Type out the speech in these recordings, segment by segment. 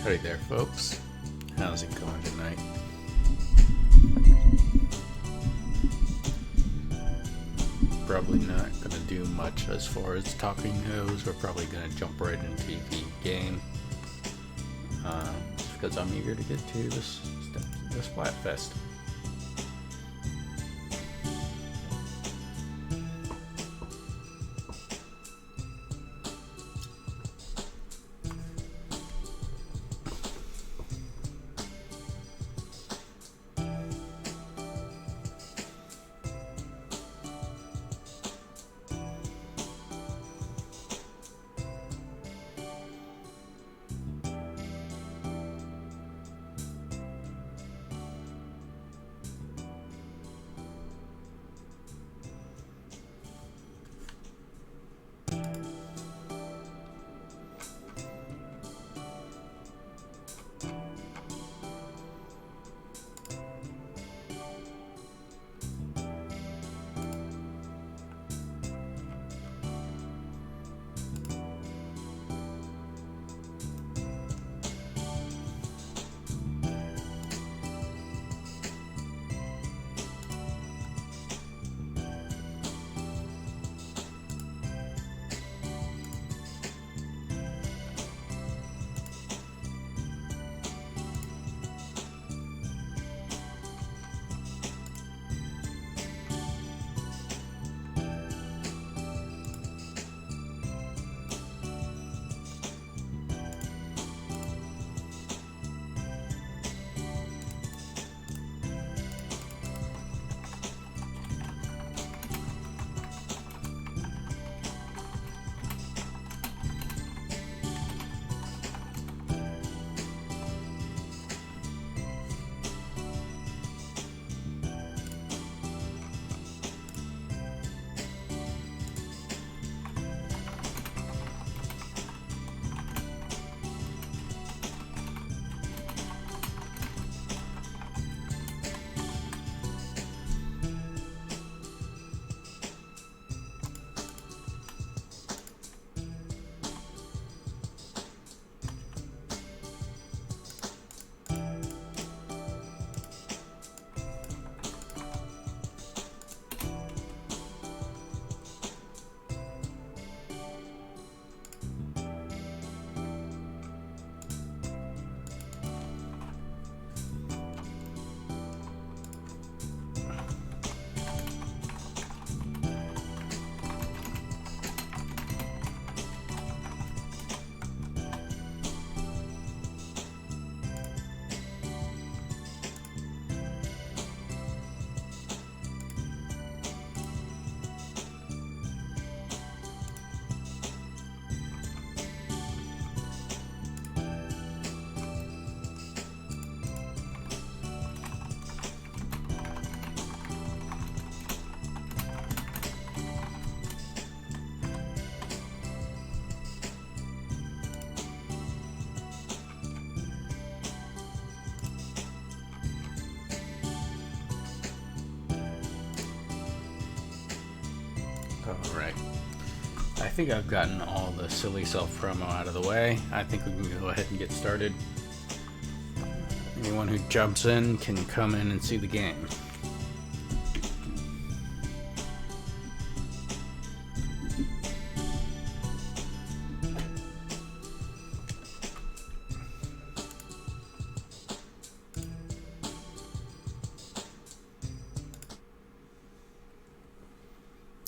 Howdy there, folks. How's it going tonight? Probably not going to do much as far as talking goes. We're probably going to jump right into the game. Just because I'm eager to get to this Splatfest. Alright. I think I've gotten all the silly self-promo out of the way. I think we can go ahead and get started. Anyone who jumps in can come in and see the game.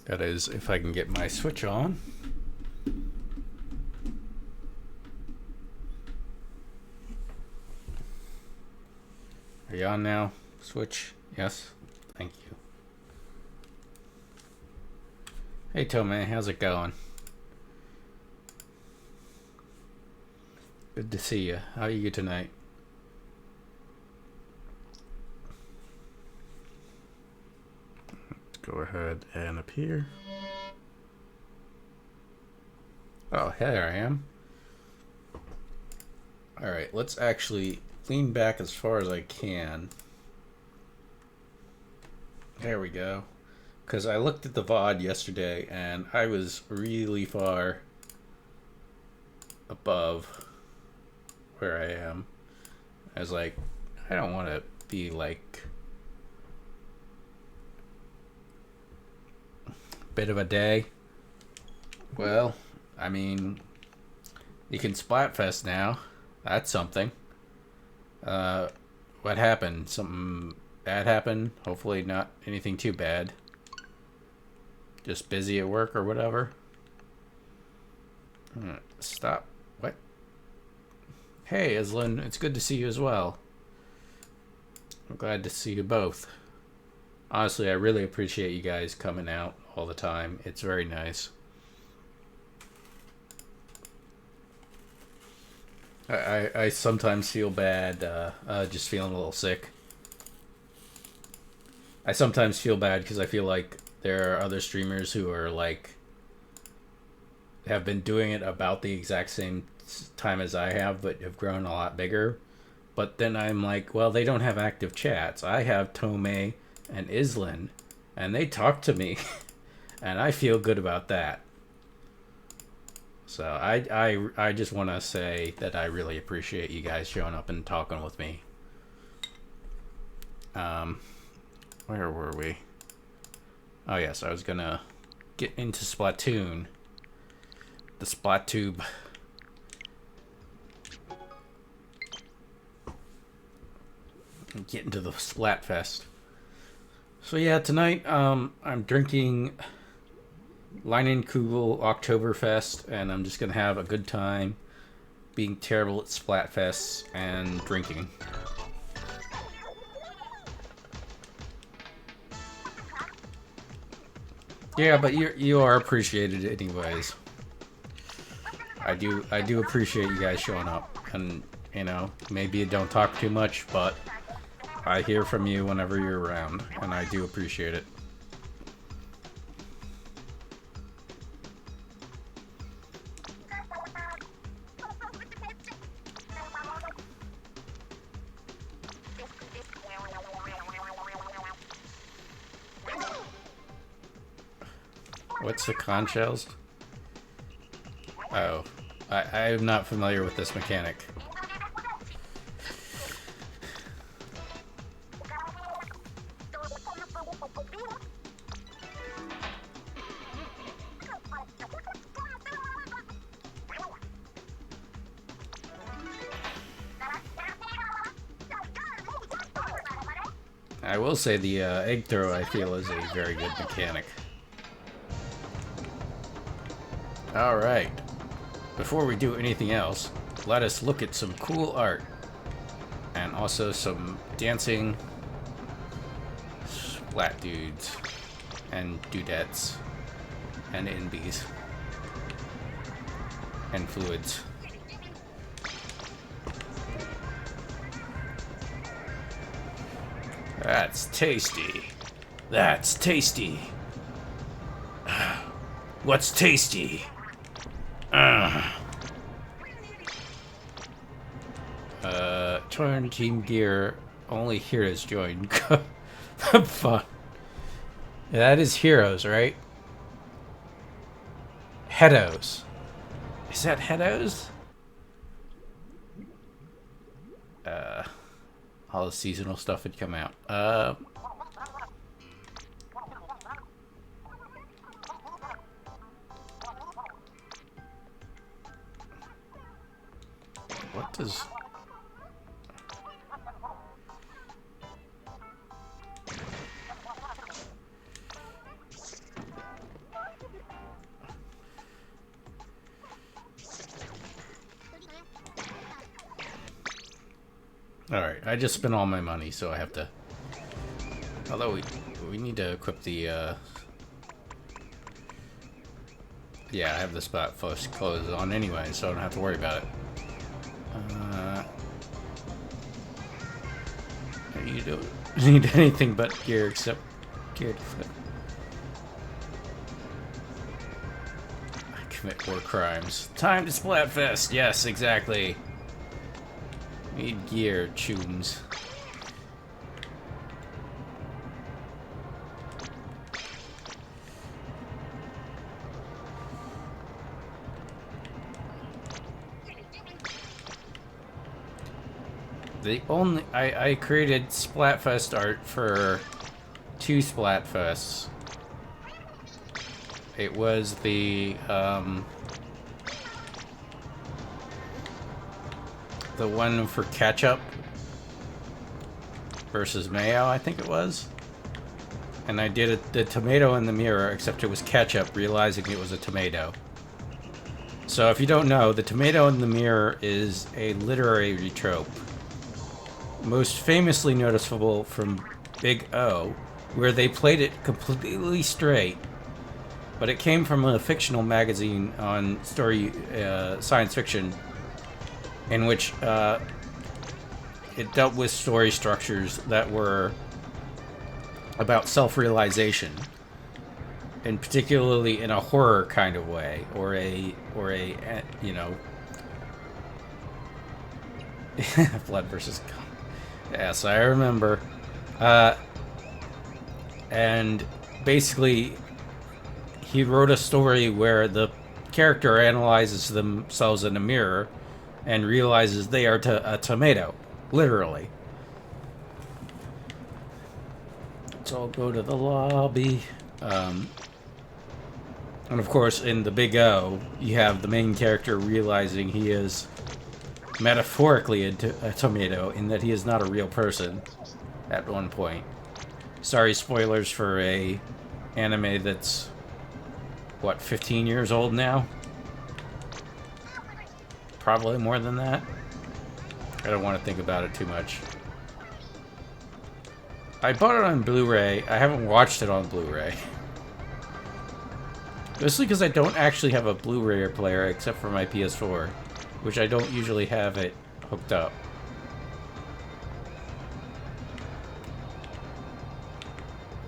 That is, if I can get my Switch on. Are you on now? Switch? Yes? Thank you. Hey, Tomei, how's it going? Good to see you. How are you tonight? Go ahead and appear. Oh, here I am. Alright, let's actually lean back as far as I can. There we go. Because I looked at the VOD yesterday and I was really far above where I am. I was like, I don't want to be like bit of a day. Well, I mean, you can Splatfest now. That's something. What happened? Something bad happened? Hopefully not anything too bad. Just busy at work or whatever. Stop. What? Hey, Islin. It's good to see you as well. I'm glad to see you both. Honestly, I really appreciate you guys coming out all the time. It's very nice. I sometimes feel bad, just feeling a little sick. I sometimes feel bad because I feel like there are other streamers who are like, have been doing it about the exact same time as I have, but have grown a lot bigger. But then I'm like, well, they don't have active chats. I have Tomei and Islin, and they talk to me, and I feel good about that. So I just want to say that I really appreciate you guys showing up and talking with me. Where were we? Oh yes, I was gonna get into Splatoon. The Splattube. Get into the Splatfest. So yeah, tonight I'm drinking Leinenkugel Oktoberfest, and I'm just gonna have a good time being terrible at Splatfests and drinking. Yeah, but you are appreciated anyways. I do appreciate you guys showing up, and you know, maybe you don't talk too much, but I hear from you whenever you're around, and I do appreciate it. What's the conch shells? Oh, I'm not familiar with this mechanic. I will say the egg throw, I feel, is a very good mechanic. Alright, before we do anything else, let us look at some cool art. And also some dancing splat dudes. And dudettes. And NBs. And fluids. That's tasty. That's tasty. What's tasty? Join Team Gear. Only heroes join. Fun. Yeah, that is heroes, right? Heados. Is that Heados? All the seasonal stuff would come out. What does... Alright, I just spent all my money, so I have to... Although we need to equip the, Yeah, I have the Splatfest clothes on anyway, so I don't have to worry about it. You don't need anything but gear except gear to flip. I commit war crimes. Time to Splatfest! Yes, exactly. Need gear, chooms. The only I created Splatfest art for 2 Splatfests. It was the one for ketchup versus mayo, I think it was. And I did the tomato in the mirror, except it was ketchup, realizing it was a tomato. So if you don't know, the tomato in the mirror is a literary trope. Most famously noticeable from Big O, where they played it completely straight. But it came from a fictional magazine on science fiction, in which it dealt with story structures that were about self-realization, and particularly in a horror kind of way, or a you know, blood versus gum. Yes, I remember. And basically, he wrote a story where the character analyzes themselves in a mirror and realizes they are a tomato, literally. Let's all go to the lobby. And of course, in the Big O, you have the main character realizing he is metaphorically a tomato, in that he is not a real person at one point. Sorry, spoilers for a anime that's, what, 15 years old now? Probably more than that. I don't want to think about it too much. I bought it on Blu-ray. I haven't watched it on Blu-ray. Mostly because I don't actually have a Blu-ray player except for my PS4, which I don't usually have it hooked up.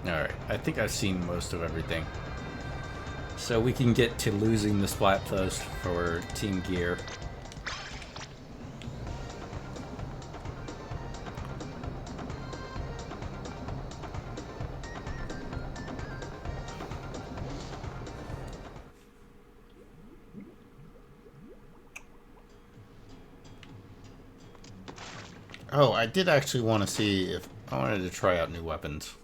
Alright, I think I've seen most of everything. So we can get to losing the Splatfest for Team Gear. Oh, I did actually want to see if I wanted to try out new weapons.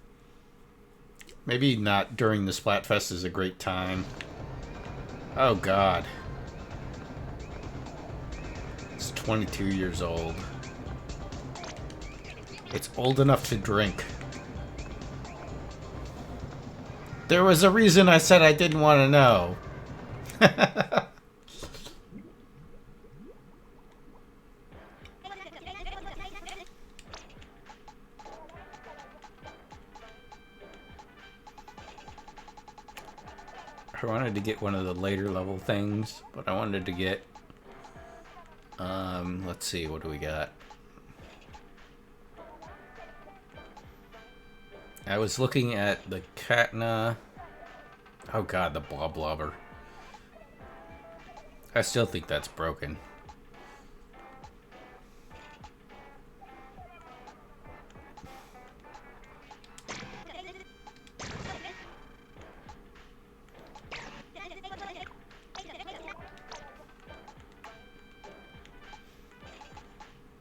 Maybe not during the Splatfest is a great time. Oh god. It's 22 years old. It's old enough to drink. There was a reason I said I didn't want to know. I wanted to get one of the later level things, but I wanted to get, let's see, what do we got? I was looking at the Katna. Oh god, the Blobber. I still think that's broken.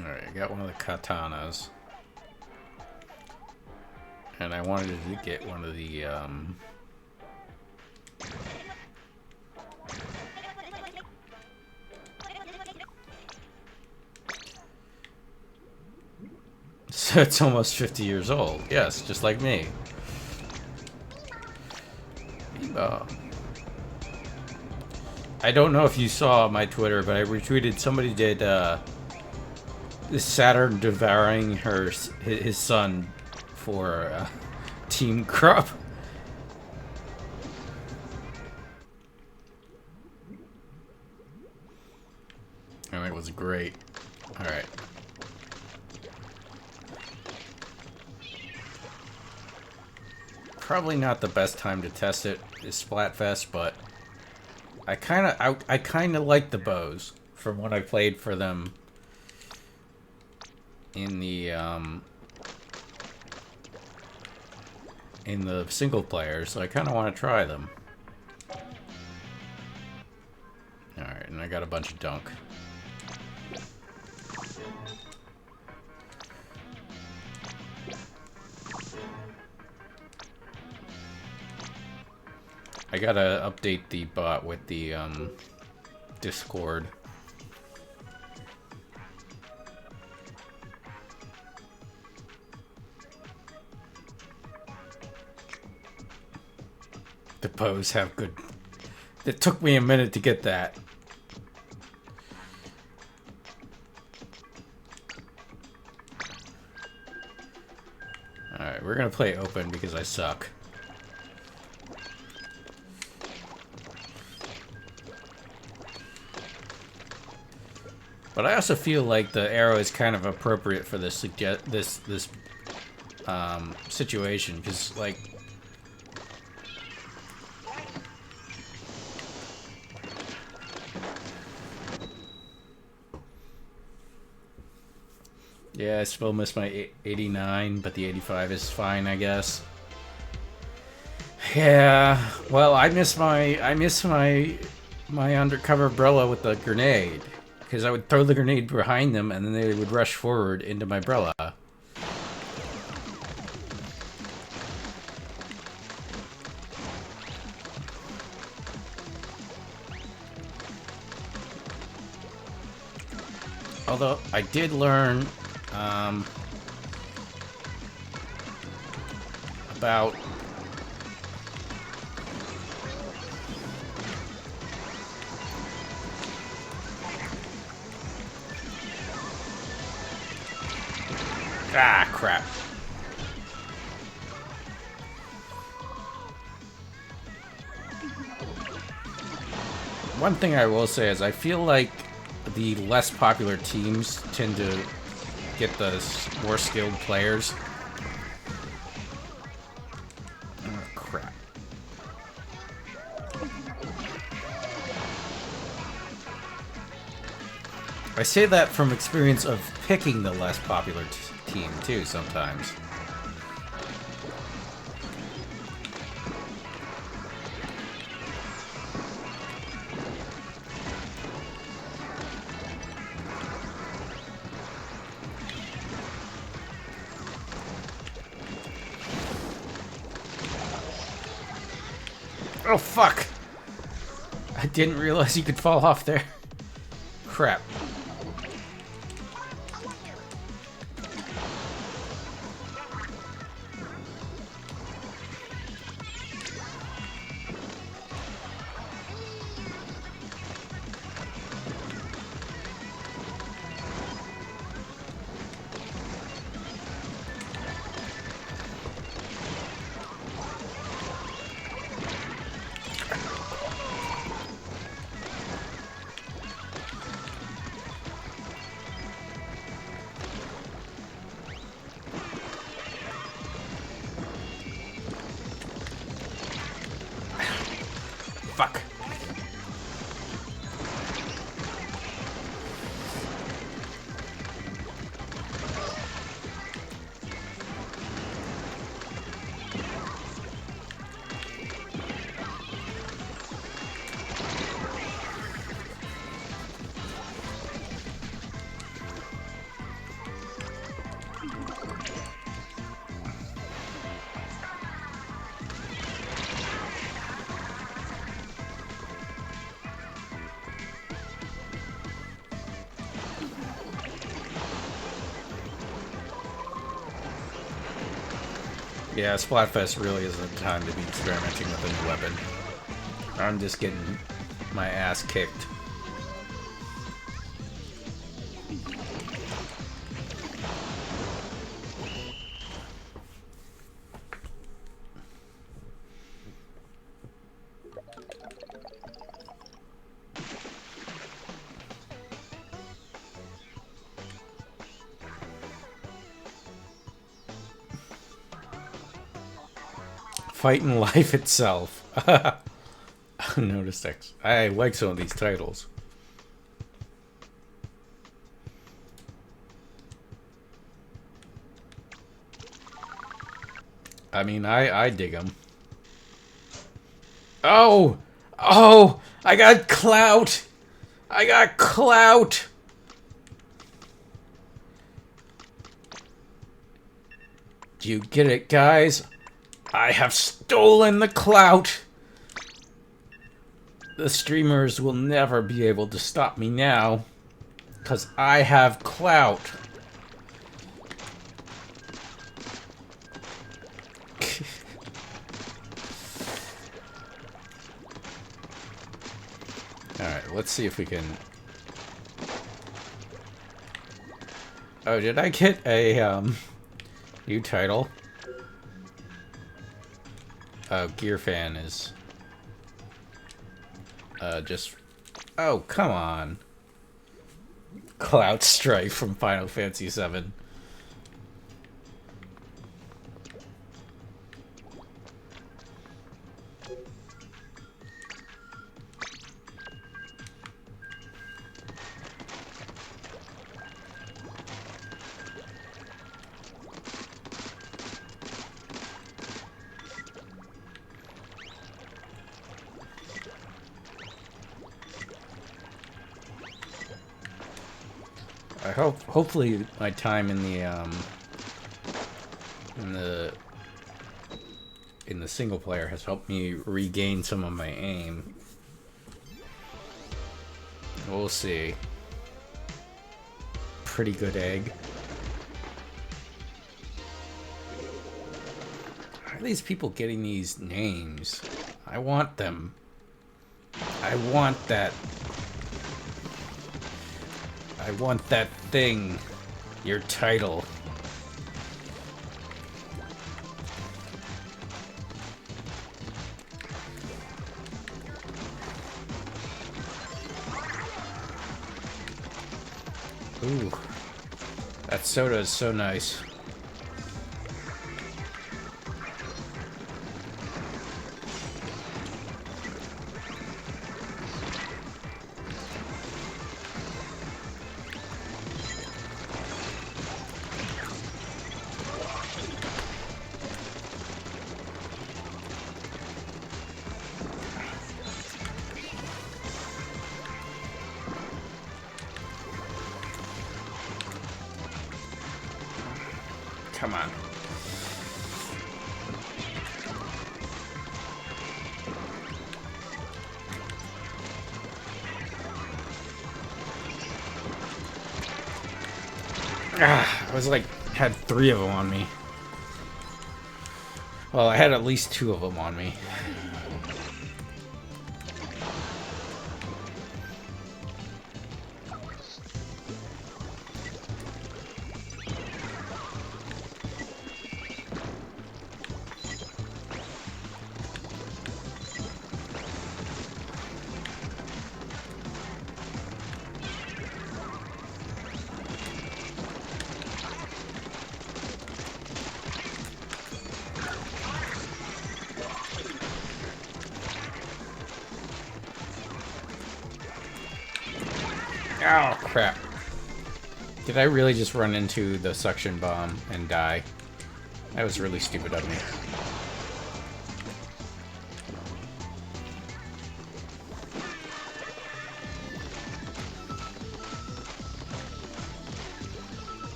Alright, I got one of the katanas. And I wanted to get one of the, So it's almost 50 years old. Yes, just like me. I don't know if you saw my Twitter, but I retweeted, somebody did, Saturn devouring his son for Team Crop. And it was great. Alright. Probably not the best time to test it is Splatfest, but I kinda like the bows from what I played for them in the single player, so I kinda wanna try them. Alright, and I got a bunch of dunk. I gotta update the bot with the Discord. The bows have good... It took me a minute to get that. Alright, we're gonna play open because I suck. But I also feel like the arrow is kind of appropriate for this situation, because, like... Yeah, I still miss my 89, but the 85 is fine, I guess. Yeah, well, I miss my undercover umbrella with the grenade, because I would throw the grenade behind them, and then they would rush forward into my umbrella. Although I did learn about crap. One thing I will say is I feel like the less popular teams tend to get the more skilled players. Oh, crap. I say that from experience of picking the less popular team, too, sometimes. Oh, fuck! I didn't realize you could fall off there. Crap. Fuck. Yeah, Splatfest really isn't the time to be experimenting with a new weapon. I'm just getting my ass kicked. Fighting life itself. Notice X. I like some of these titles. I mean, I dig them. Oh! Oh! I got clout! I got clout! Do you get it, guys? I have stolen the clout! The streamers will never be able to stop me now, because I have clout. Alright, let's see if we can... Oh, did I get a, new title? Oh, Gear Fan is... just... Oh, come on. Cloud Strike from Final Fantasy VII. I hopefully my time in the single player has helped me regain some of my aim. We'll see. Pretty good egg. How are these people getting these names? I want them. I want that. I want that thing. Your title. Ooh. That soda is so nice. Come on. I was like, had 3 of them on me. Well, I had at least 2 of them on me. Oh, crap. Did I really just run into the suction bomb and die? That was really stupid of me.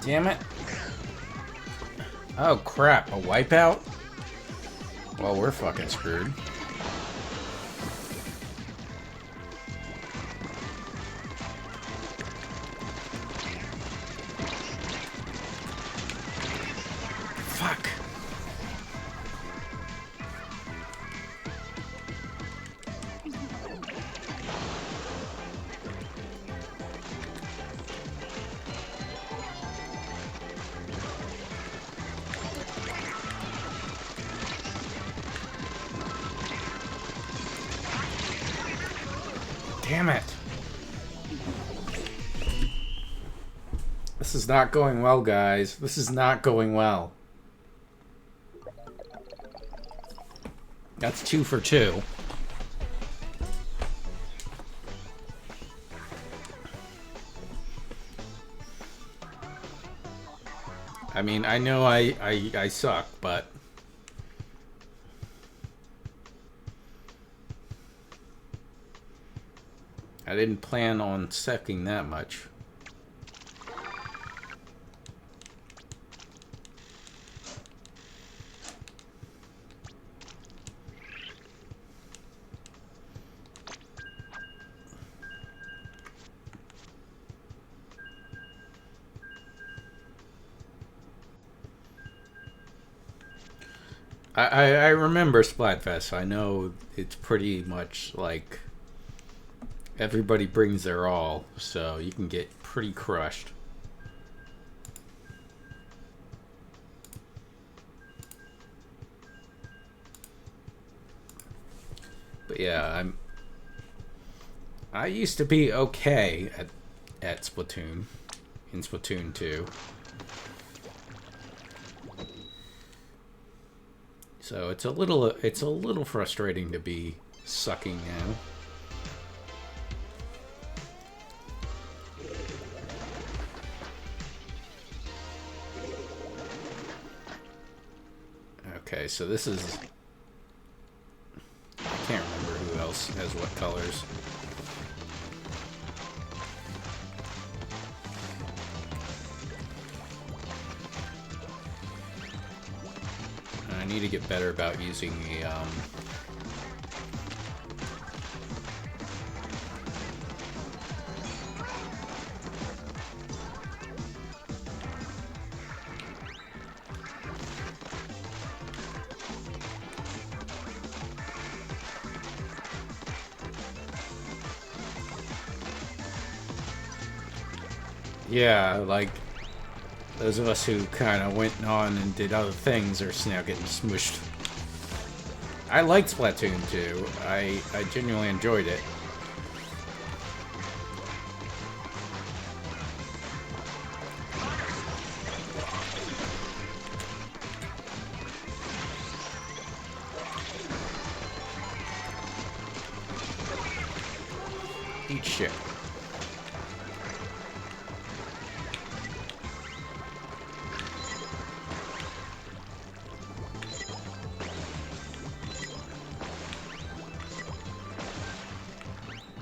Damn it. Oh crap, a wipeout? Well, we're fucking screwed. Fuck. Damn it. This is not going well, guys. This is not going well. That's 2 for 2. I mean, I know I suck, but... I didn't plan on sucking that much. I remember Splatfest. I know it's pretty much like everybody brings their all, so you can get pretty crushed. But yeah, I used to be okay at Splatoon, in Splatoon 2. So it's a little frustrating to be sucking now. Okay, so this is... I can't remember who else has what colors. I need to get better about using the, yeah, like, those of us who kind of went on and did other things are now getting smushed. I liked Splatoon 2. I genuinely enjoyed it. Eat shit.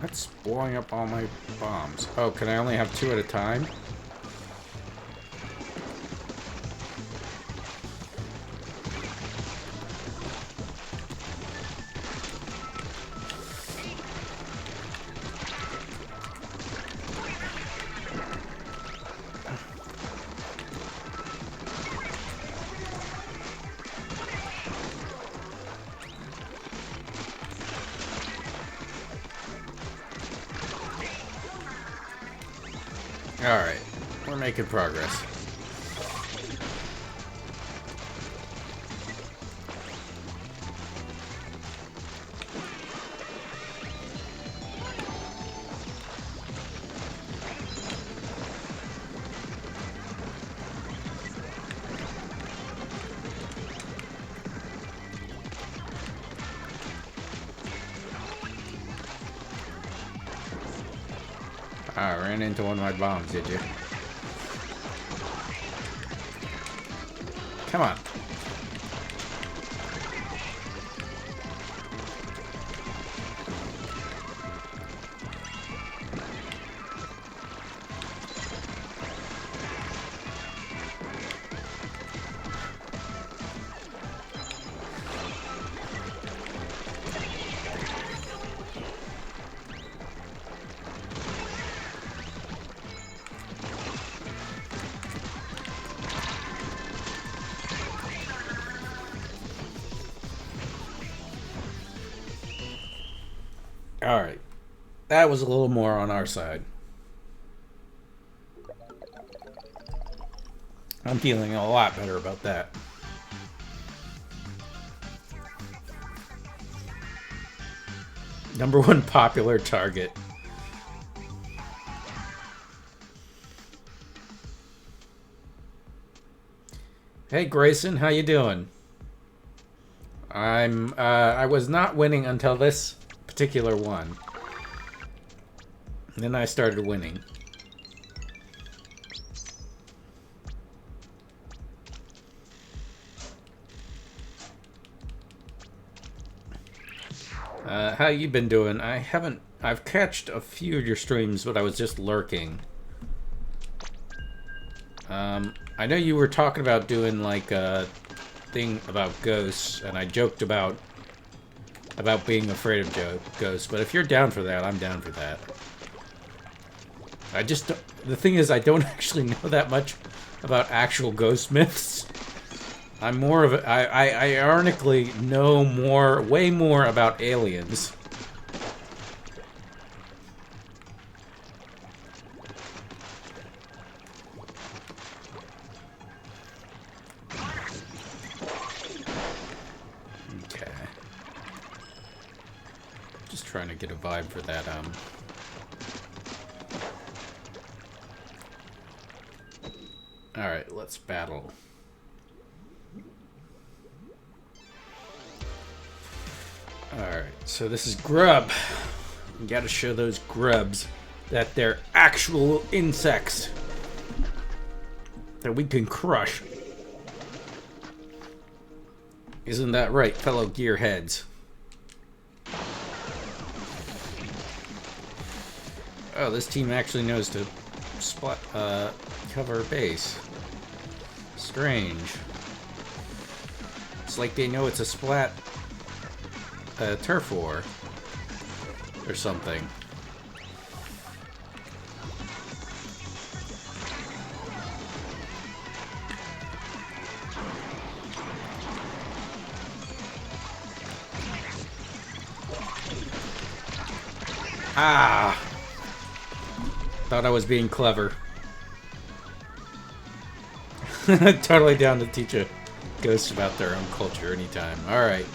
That's blowing up all my bombs. Oh, can I only have 2 at a time? Alright, we're making progress. I ran into one of my bombs, did you? Come on. Alright. That was a little more on our side. I'm feeling a lot better about that. Number 1 popular target. Hey Grayson, how you doing? I was not winning until this particular one. And then I started winning. How you been doing? I haven't I've catched a few of your streams, but I was just lurking. I know you were talking about doing like a thing about ghosts, and I joked about being afraid of ghosts, but if you're down for that, I'm down for that. I just don't, the thing is, I don't actually know that much about actual ghost myths. I'm more of a, I ironically know way more about aliens. Okay. Just trying to get a vibe for that, Alright, let's battle. Alright, so this is grub. You gotta show those grubs that they're actual insects that we can crush. Isn't that right, fellow gearheads? Oh, this team actually knows to cover base. Strange. It's like they know it's a splat turf war or something. Ah! Thought I was being clever. Totally down to teach a ghost about their own culture anytime. Alright.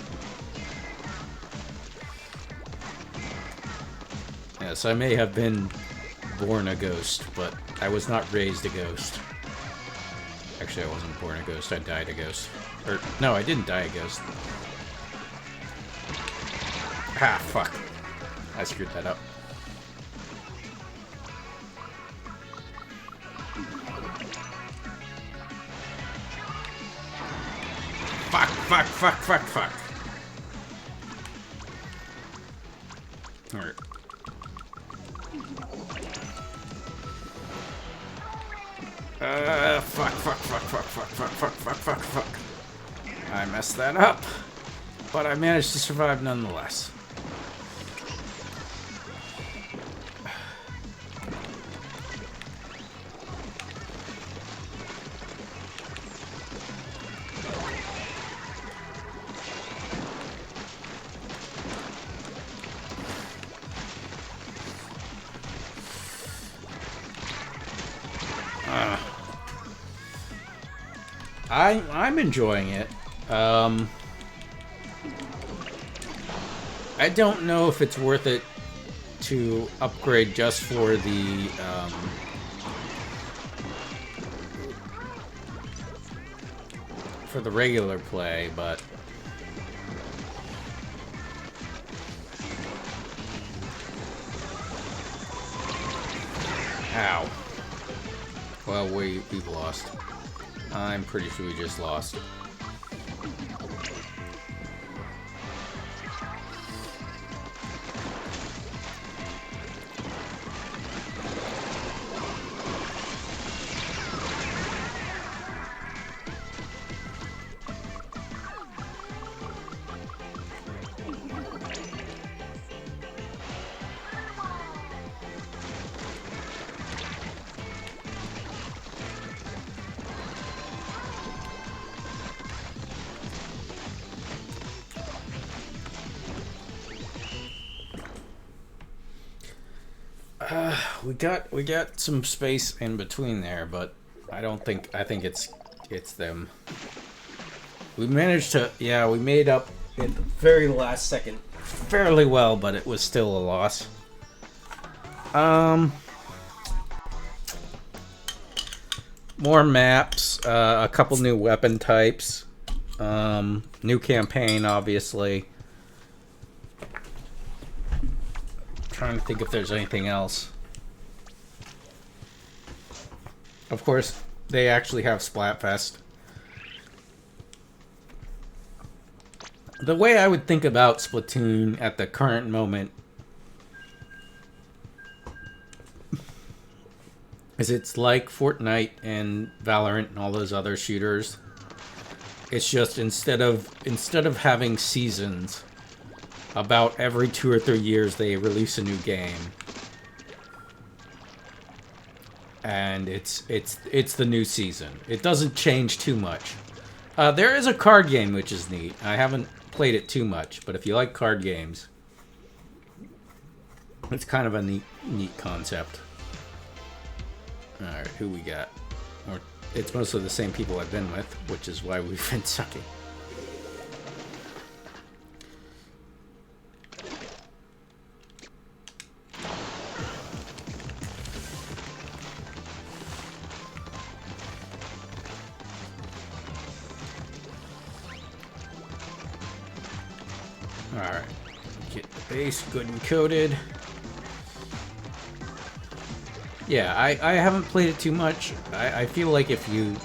Yes, I may have been born a ghost, but I was not raised a ghost. Actually, I wasn't born a ghost, I died a ghost. Or, no, I didn't die a ghost. Ah, fuck. I screwed that up. Fuck. Alright. Fuck. I messed that up. But I managed to survive nonetheless. I'm enjoying it. I don't know if it's worth it to upgrade just for the regular play, but ow. Well, we've lost. I'm pretty sure we just lost. We got some space in between there, but I think it's them. We managed to, yeah, we made up at the very last second fairly well, but it was still a loss. More maps, a couple new weapon types, new campaign, obviously. Trying to think if there's anything else. Of course, they actually have Splatfest. The way I would think about Splatoon at the current moment is it's like Fortnite and Valorant and all those other shooters. It's just instead of having seasons, about every 2 or 3 years they release a new game, and it's the new season. It doesn't change too much. There is a card game which is neat. I haven't played it too much, but if you like card games, it's kind of a neat concept. All right, who we got? Or it's mostly the same people I've been with, which is why we've been sucking. Alright, get the base good and coated. Yeah, I haven't played it too much. I feel like if you...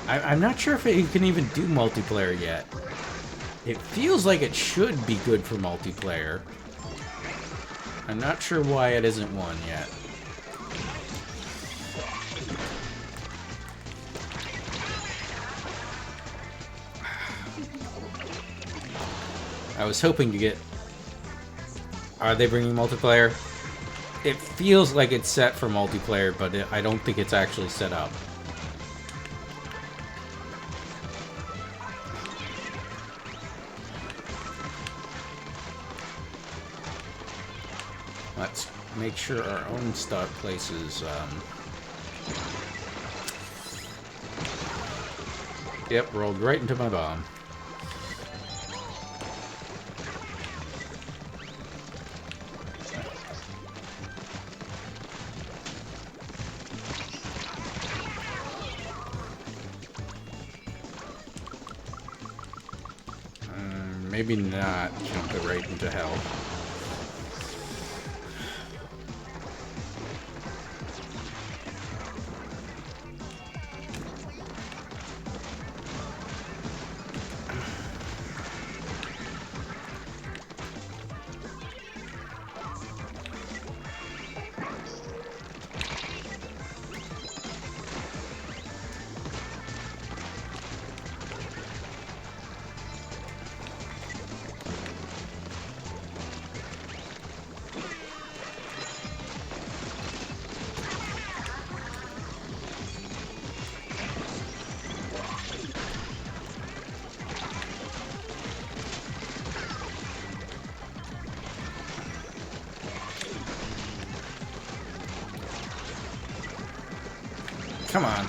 I'm not sure if you can even do multiplayer yet. It feels like it should be good for multiplayer. I'm not sure why it isn't one yet. I was hoping to get... Are they bringing multiplayer? It feels like it's set for multiplayer, but I don't think it's actually set up. Let's make sure our own stock places... Yep, rolled right into my bomb. Maybe not jump it right into hell. Come on.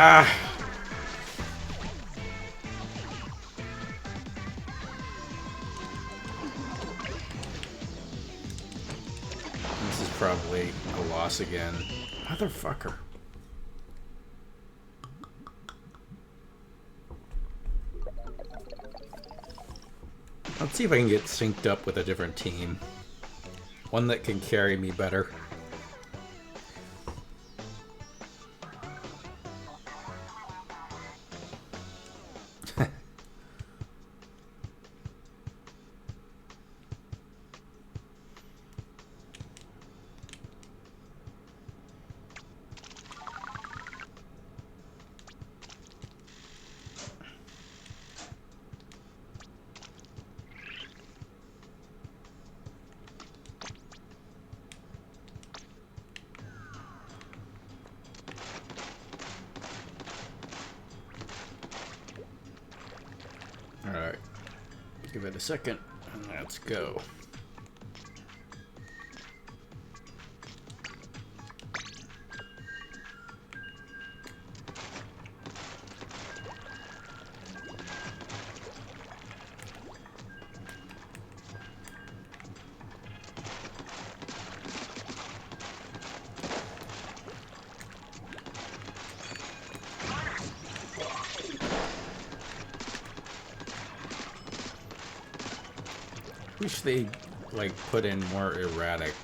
Ah. This is probably a loss again. Motherfucker. Let's see if I can get synced up with a different team. One that can carry me better. Alright, give it a second, and let's go. Wish they like put in more erratic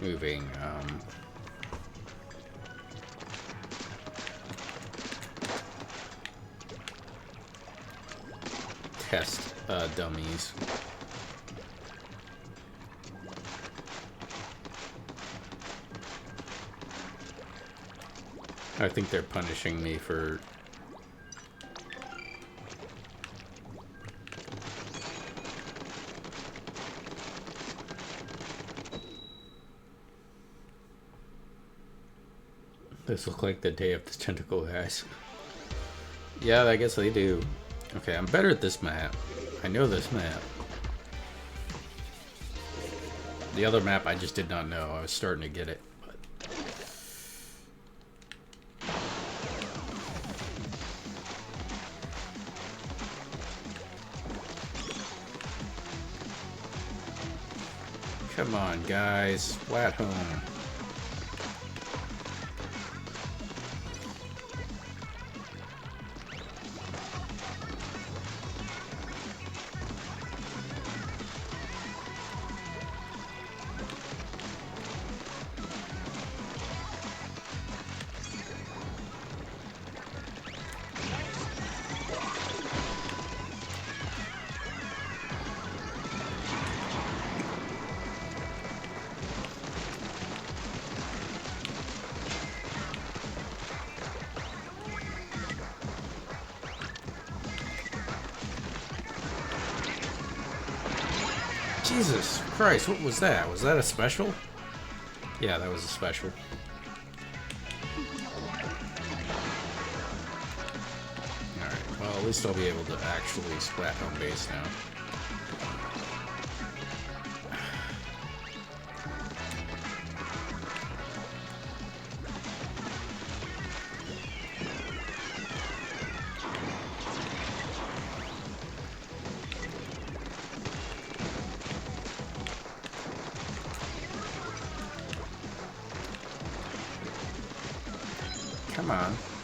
moving. Test dummies. I think they're punishing me for this. Look like the day of the tentacle guys. Yeah, I guess they do. Okay, I'm better at this map. I know this map. The other map I just did not know. I was starting to get it. But... Come on, guys. Flat home. Jesus Christ, what was that? Was that a special? Yeah, that was a special. Alright, well, at least I'll be able to actually splat home base now.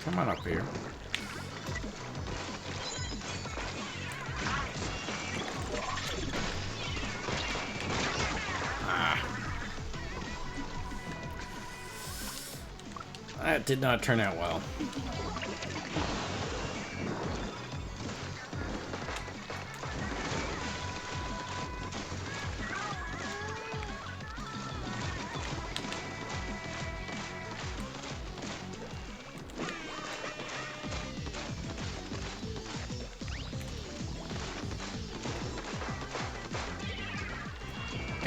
Come on up here. That did not turn out well.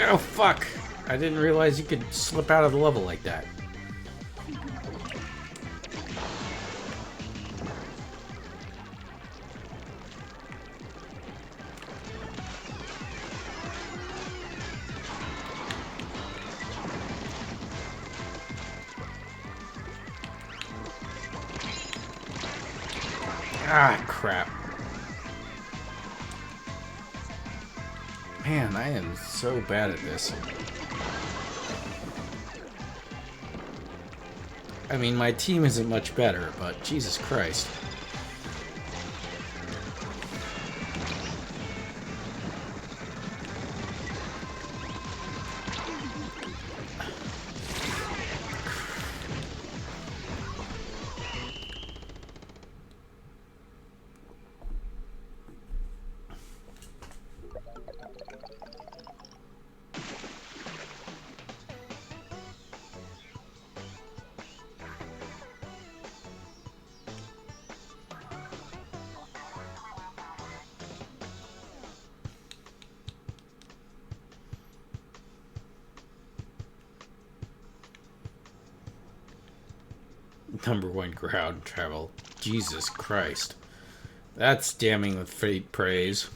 Oh, fuck! I didn't realize you could slip out of the level like that. Ah, crap. Man, I am so bad at this. I mean, my team isn't much better, but Jesus Christ. #1 ground travel. Jesus Christ. That's damning with fate praise.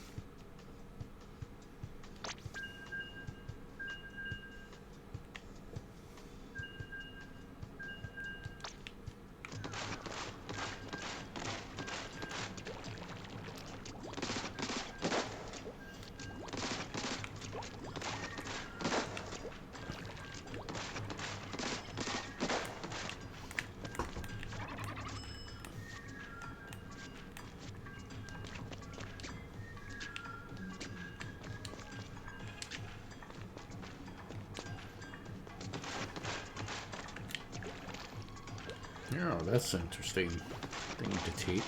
Oh, that's an interesting thing to teach.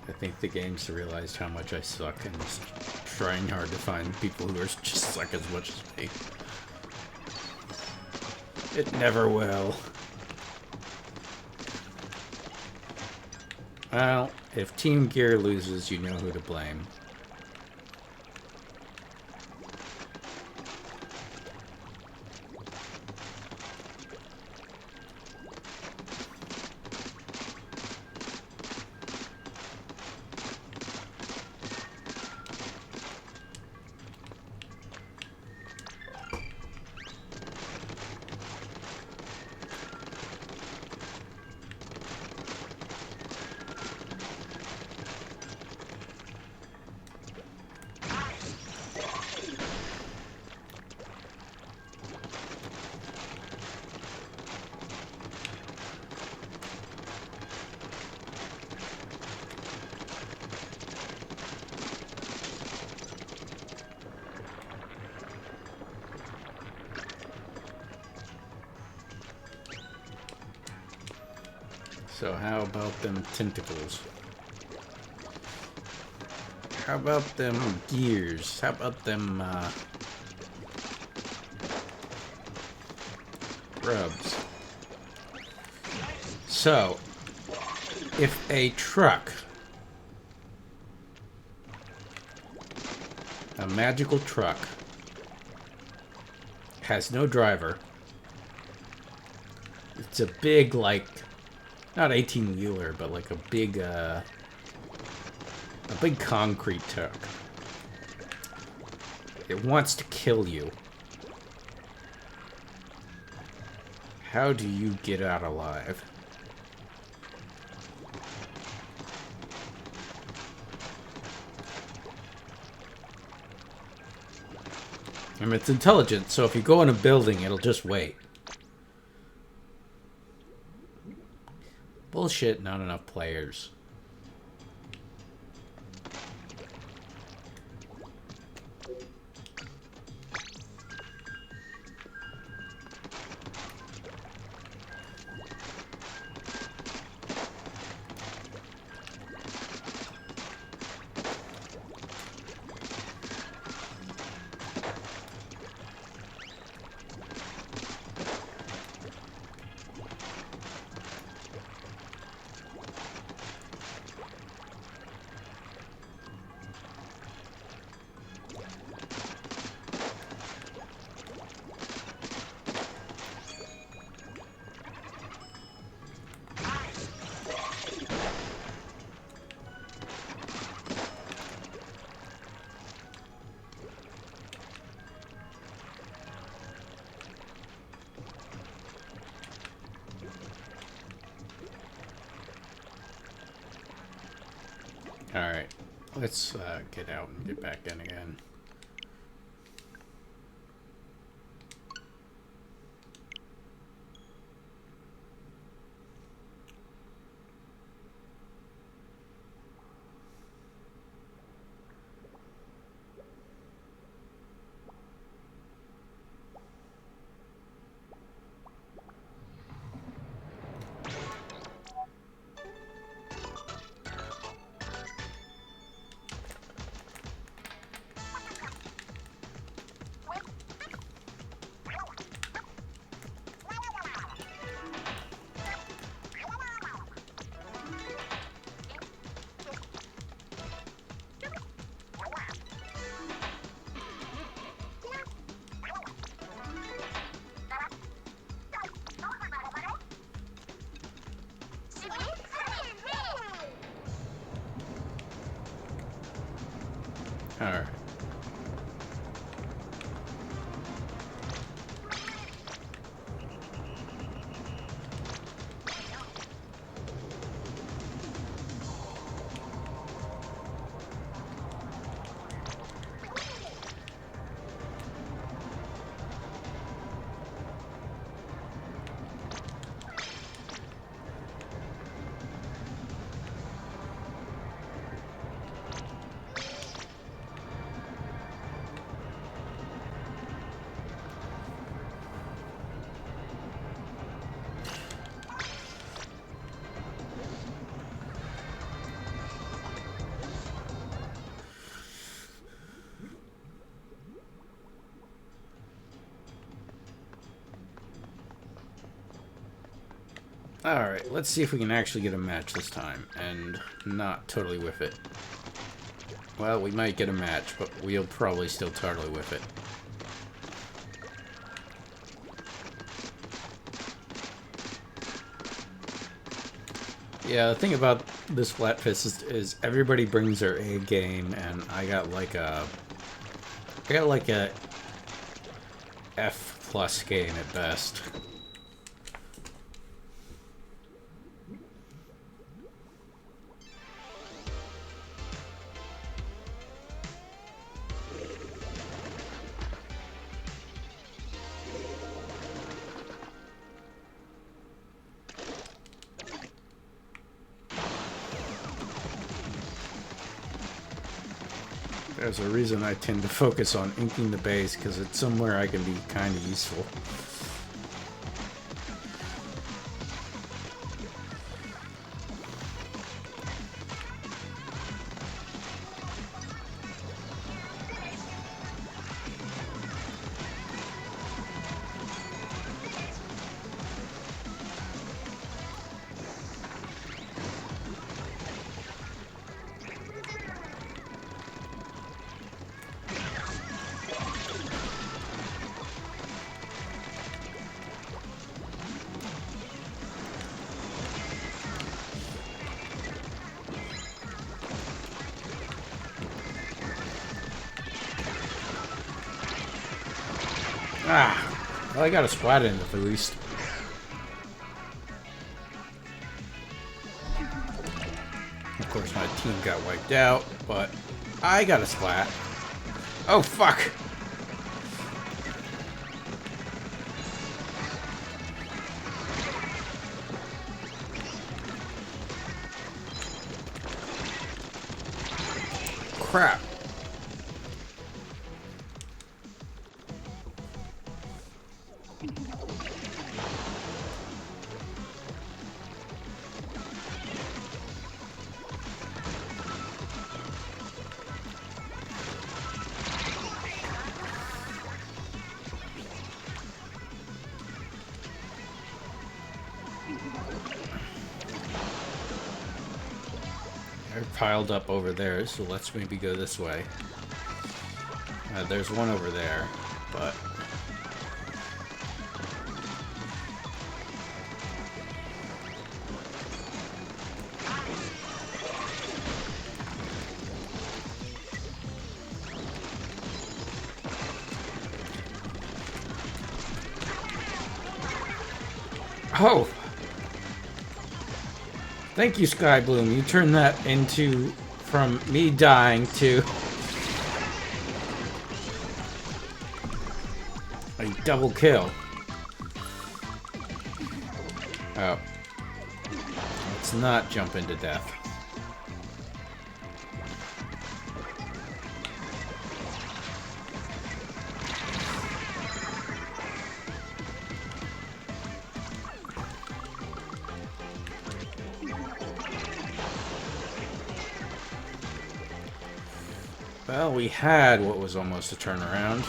I think the game's realized how much I suck and is trying hard to find people who are just suck as much as me. It never will. Well, if Team Gear loses, you know who to blame. So how about them tentacles? How about them gears? How about them grubs? So, if a truck, a magical truck, has no driver, it's a big, like, not 18-wheeler, but like a big concrete truck. It wants to kill you. How do you get out alive? I mean, it's intelligent, so if you go in a building, it'll just wait. Bullshit, not enough players. Alright, let's get out and get back in again. Alright. Alright, let's see if we can actually get a match this time, and not totally whiff it. Well, we might get a match, but we'll probably still totally whiff it. Yeah, the thing about this Splatfest is everybody brings their A game, and I got like a F+ game at best. There's a reason I tend to focus on inking the base, because it's somewhere I can be kind of useful. Ah, well, I got a splat in at least. Of course, my team got wiped out, but I got a splat. Oh, fuck! Crap. They're piled up over there, so let's maybe go this way. There's one over there, but... Oh! Thank you, Sky Bloom. You turned that into, from me dying to a double kill. Oh. Let's not jump into death. Well, we had what was almost a turnaround.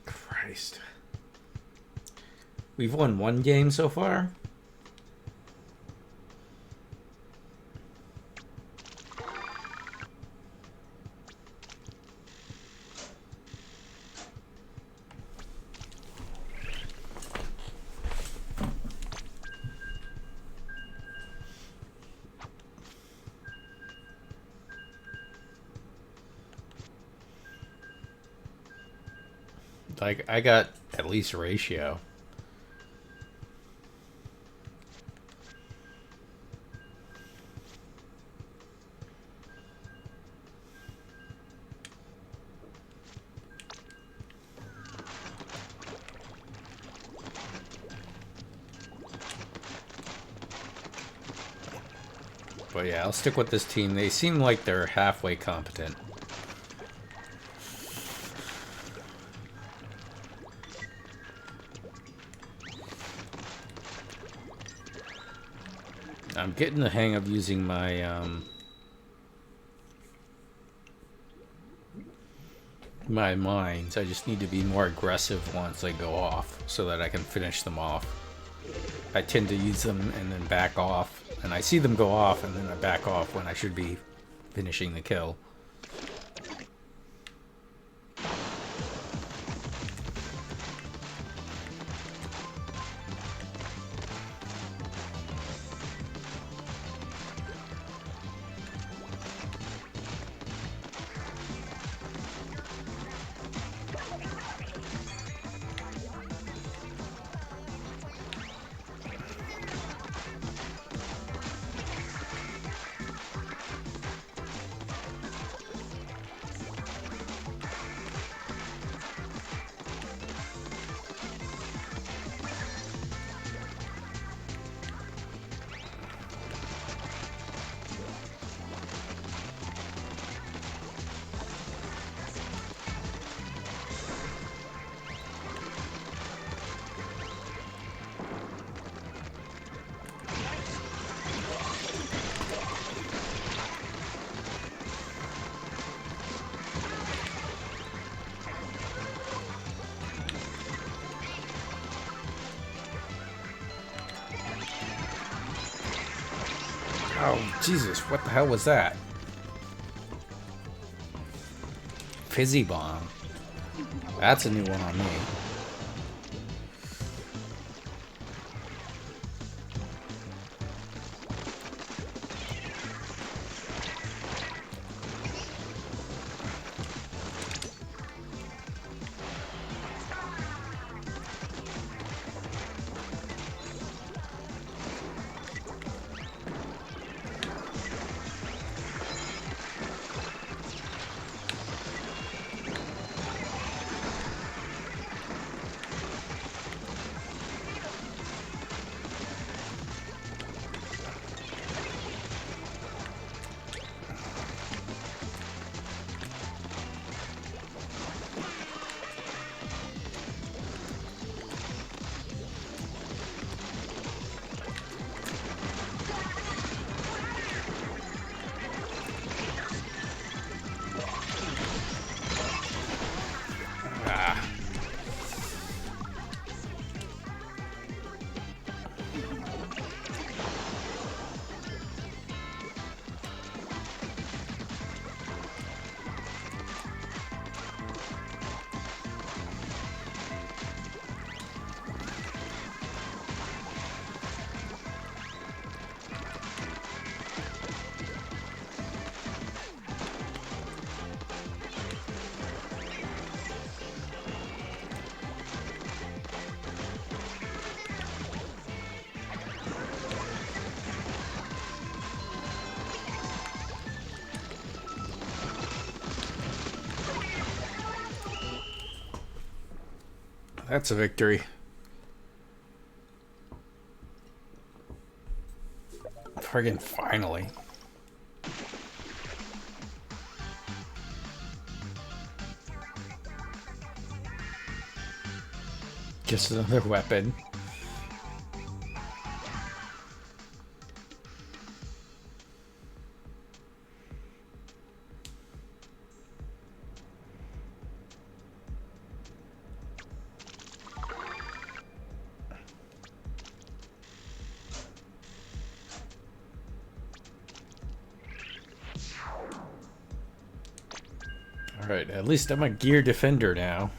Christ. We've won one game so far. Like, I got at least ratio. But yeah, I'll stick with this team. They seem like they're halfway competent. I'm getting the hang of using my my mines. I just need to be more aggressive once they go off so that I can finish them off. I tend to use them and then back off, and I see them go off and then I back off when I should be finishing the kill. Oh, Jesus, what the hell was that? Fizzy Bomb. That's a new one on me. That's a victory. Friggin' finally. Just another weapon. Alright, at least I'm a gear defender now.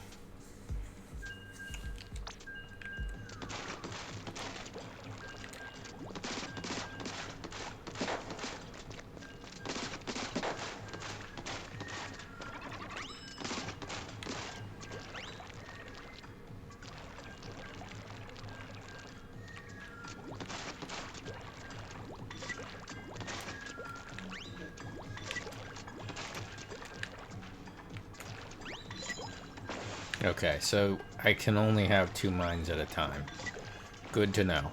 Okay, so I can only have 2 mines at a time. Good to know.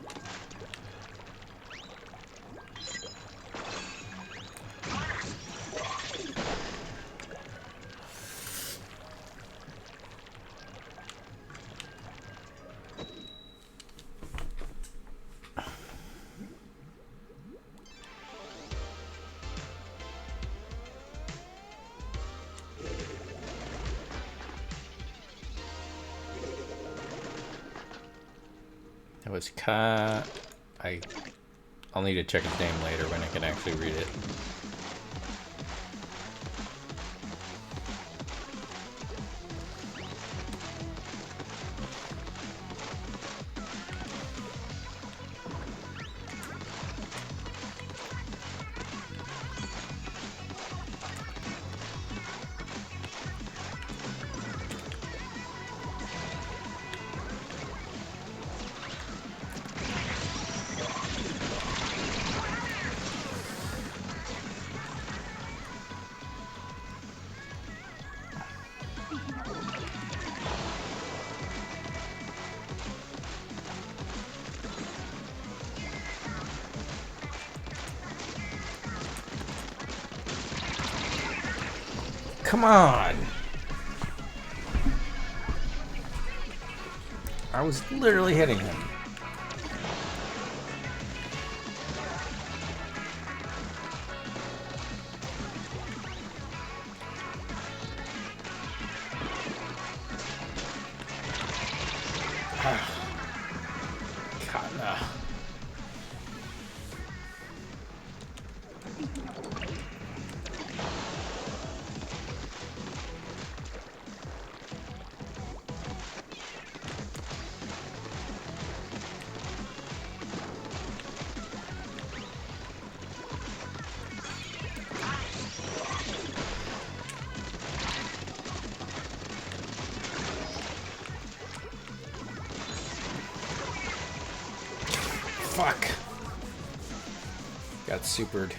That was I'll need to check his name later when I can actually read it. Come on! I was literally hitting him. God, no. Fuck. Got supered.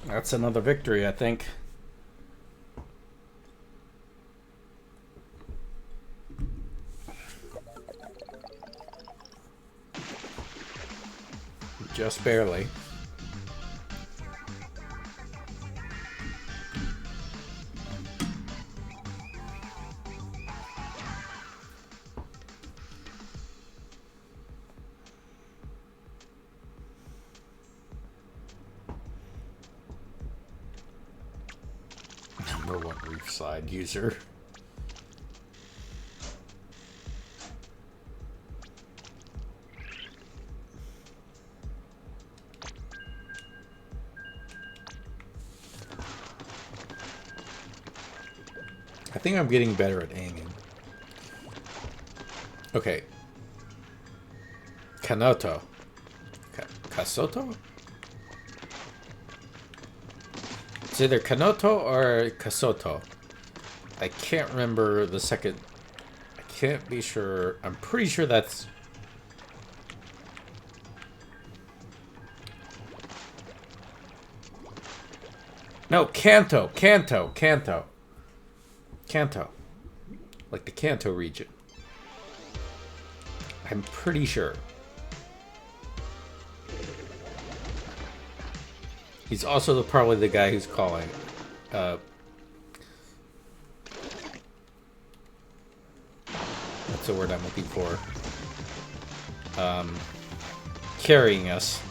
That's another victory, I think. Just barely. Number one reef slide user. I think I'm getting better at aiming. Okay. Kanoto. Kasoto? It's either Kanoto or Kasoto. I can't remember the second. I can't be sure. I'm pretty sure that's... No, Kanto. Kanto. Kanto. Kanto. Like the Kanto region. I'm pretty sure. He's also probably the guy who's calling. That's the word I'm looking for. Carrying us.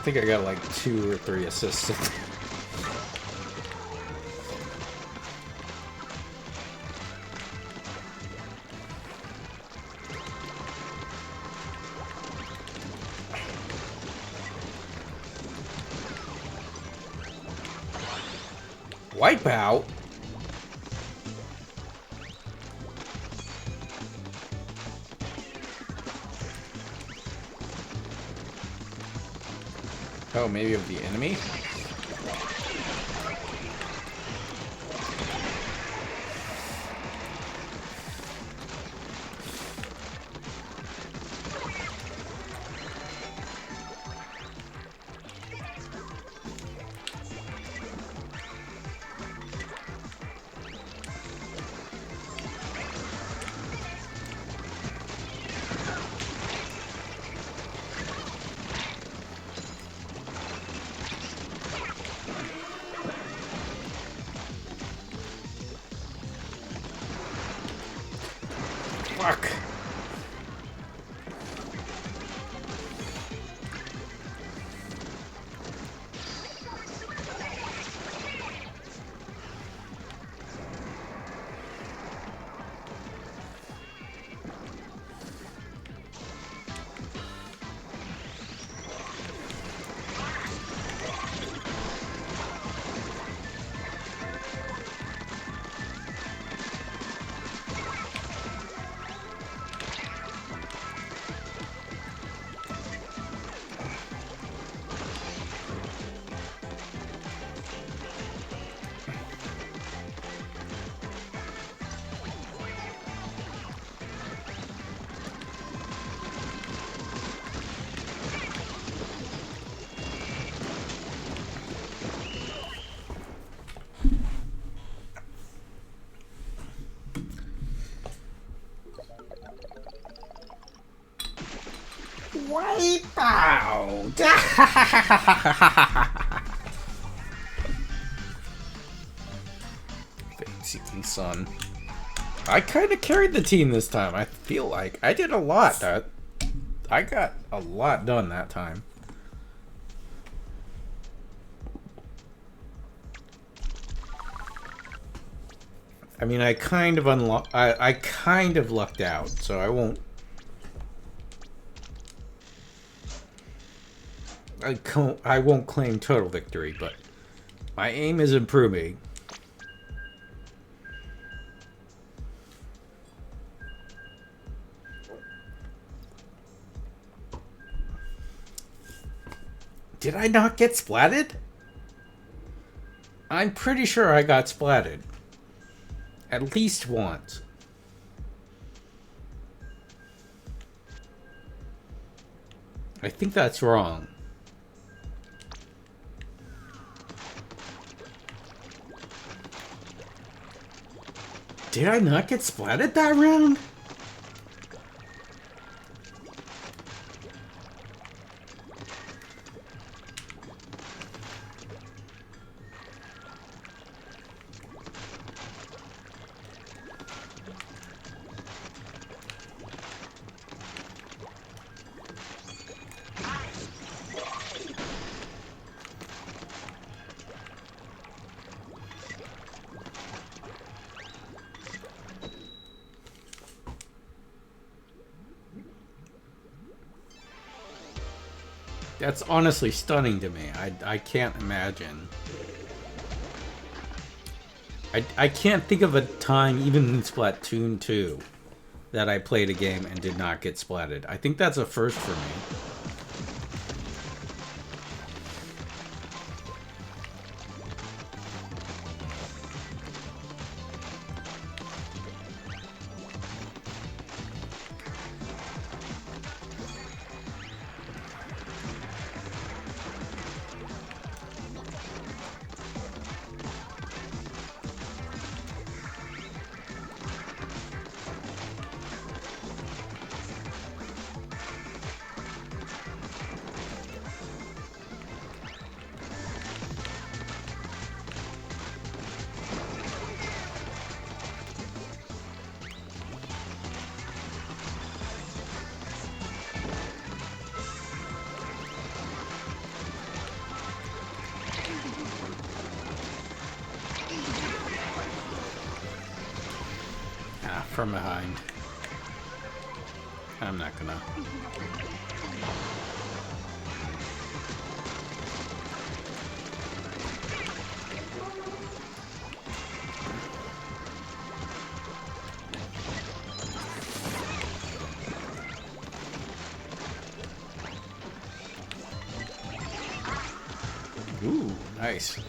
think I got like 2 or 3 assists. Wipeout? Oh, maybe of the enemy? Fuck. Wipeout! Seeking Sun. I kind of carried the team this time. I feel like I did a lot. I got a lot done that time. I mean, I kind of I kind of lucked out, so I won't. I won't claim total victory, but my aim is improving. Did I not get splatted? I'm pretty sure I got splatted. At least once. I think that's wrong. Did I not get splatted that round? That's honestly stunning to me. I can't imagine. I can't think of a time, even in Splatoon 2, that I played a game and did not get splatted. I think that's a first for me. from behind. I'm not gonna. Ooh, nice.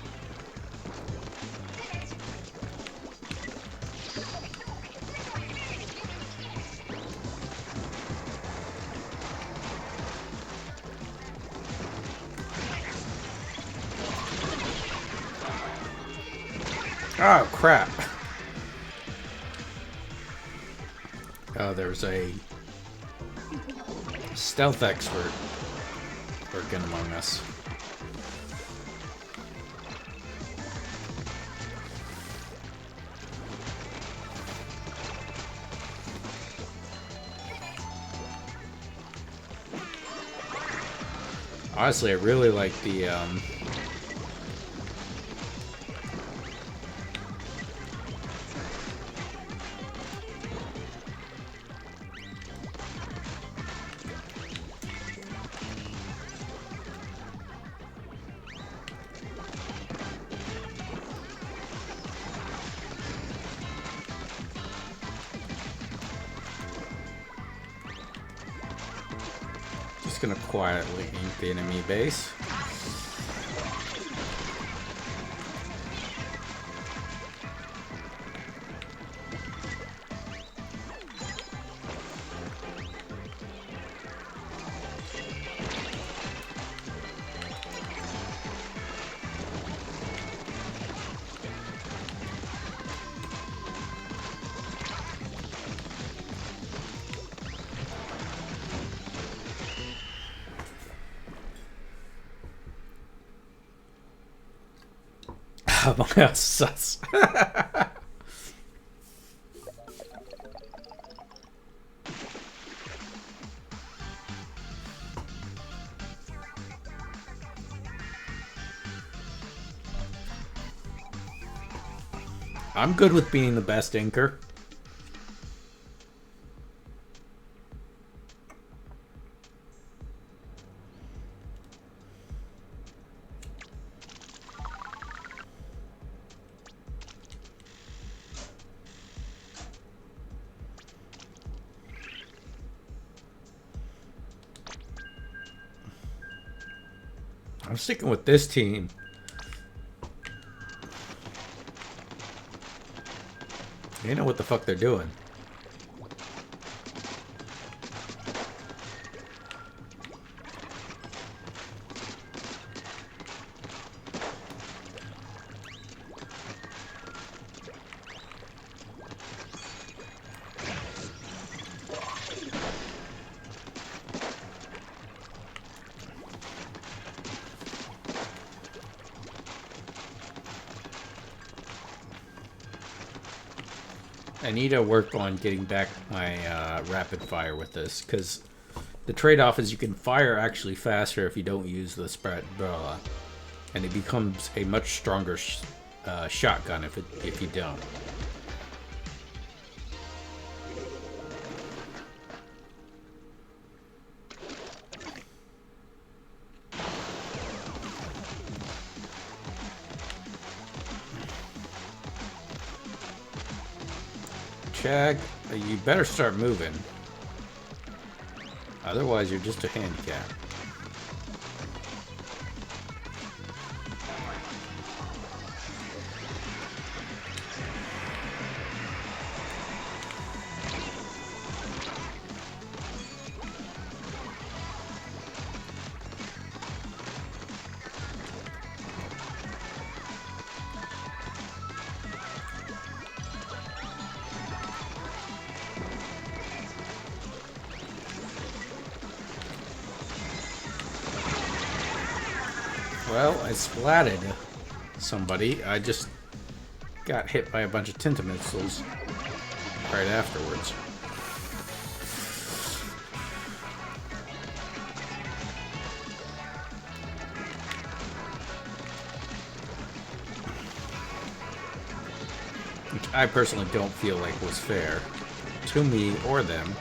Oh, crap. Oh, there's a stealth expert working among us. Honestly, I really like the just gonna quietly ink the enemy base. Oh my god, sus. I'm good with being the best inker. I'm sticking with this team. They know what the fuck they're doing. I need to work on getting back my rapid fire with this, because the trade-off is you can fire actually faster if you don't use the spread umbrella, and it becomes a much stronger shotgun if you don't. Chag, you better start moving. Otherwise, you're just a handicap. Well, I splatted somebody. I just got hit by a bunch of tinta missiles right afterwards. Which I personally don't feel like was fair. to me or them.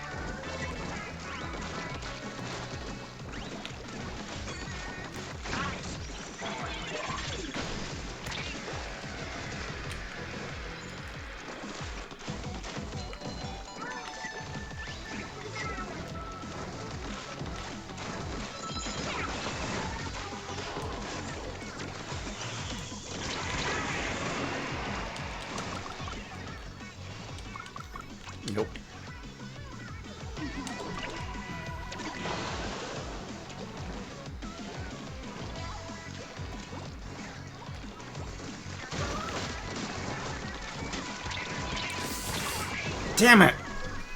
Nope. Damn it!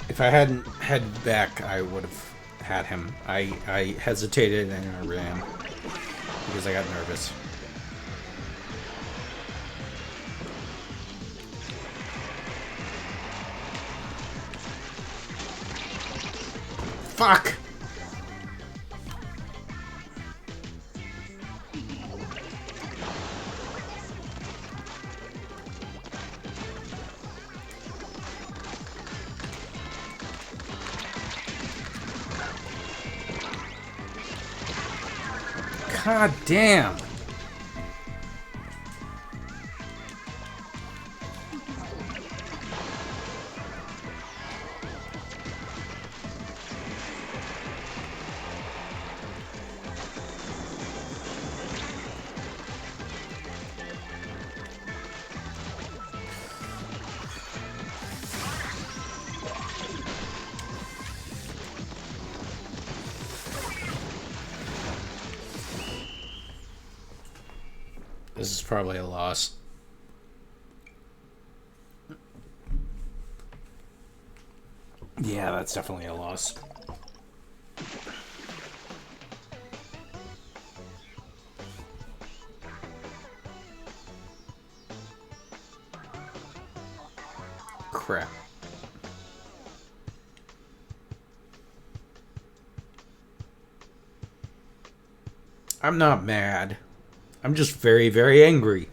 If I hadn't headed back, I would have had him. I hesitated and I ran because I got nervous. Fuck! God damn! This is probably a loss. Yeah, that's definitely a loss. Crap. I'm not mad. I'm just very, very angry.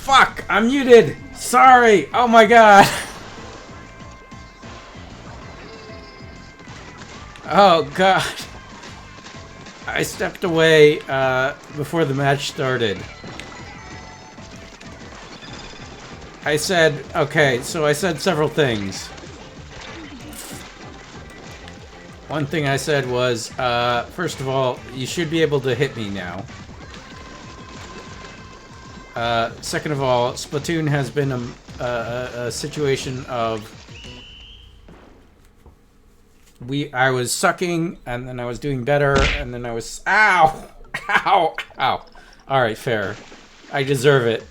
Fuck! I'm muted! Sorry! Oh my god! Oh god. I stepped away before the match started. I said, okay, so I said several things. One thing I said was, first of all, you should be able to hit me now. Second of all, Splatoon has been a situation of I was sucking, and then I was doing better, and then I was... Ow! Ow! Ow! Alright, fair. I deserve it.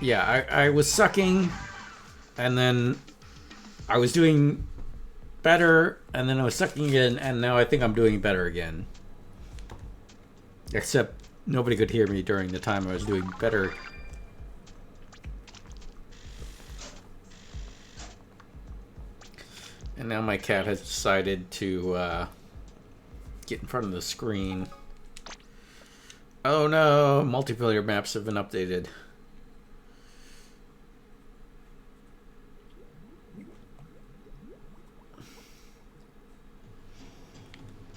Yeah, I was sucking, and then I was doing better, and then I was sucking again, and now I think I'm doing better again. Except nobody could hear me during the time I was doing better. And now my cat has decided to get in front of the screen. Oh no, multiplayer maps have been updated.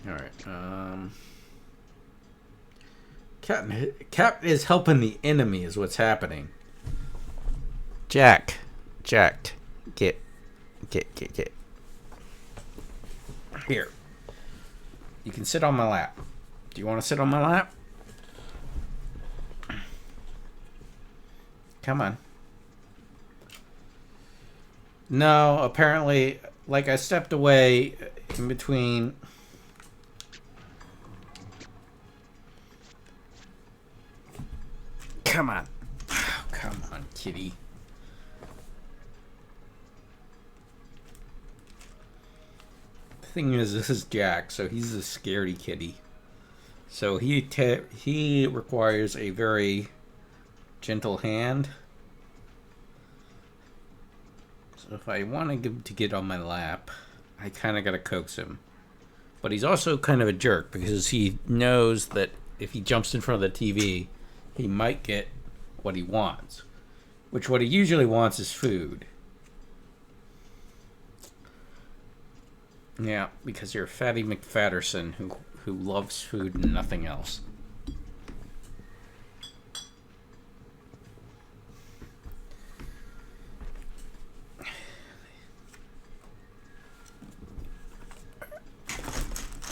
Alright, Cat is helping the enemy is what's happening. Jack. Get. Here. You can sit on my lap. Do you want to sit on my lap? Come on. No, apparently, like I stepped away in between... Come on. Oh, come on, kitty. The thing is, this is Jack, so he's a scaredy kitty. So he requires a very gentle hand. So if I want him to get on my lap, I kind of got to coax him. But he's also kind of a jerk because he knows that if he jumps in front of the TV, he might get what he wants. Which what he usually wants is food. Yeah, because you're Fatty McFatterson who loves food and nothing else.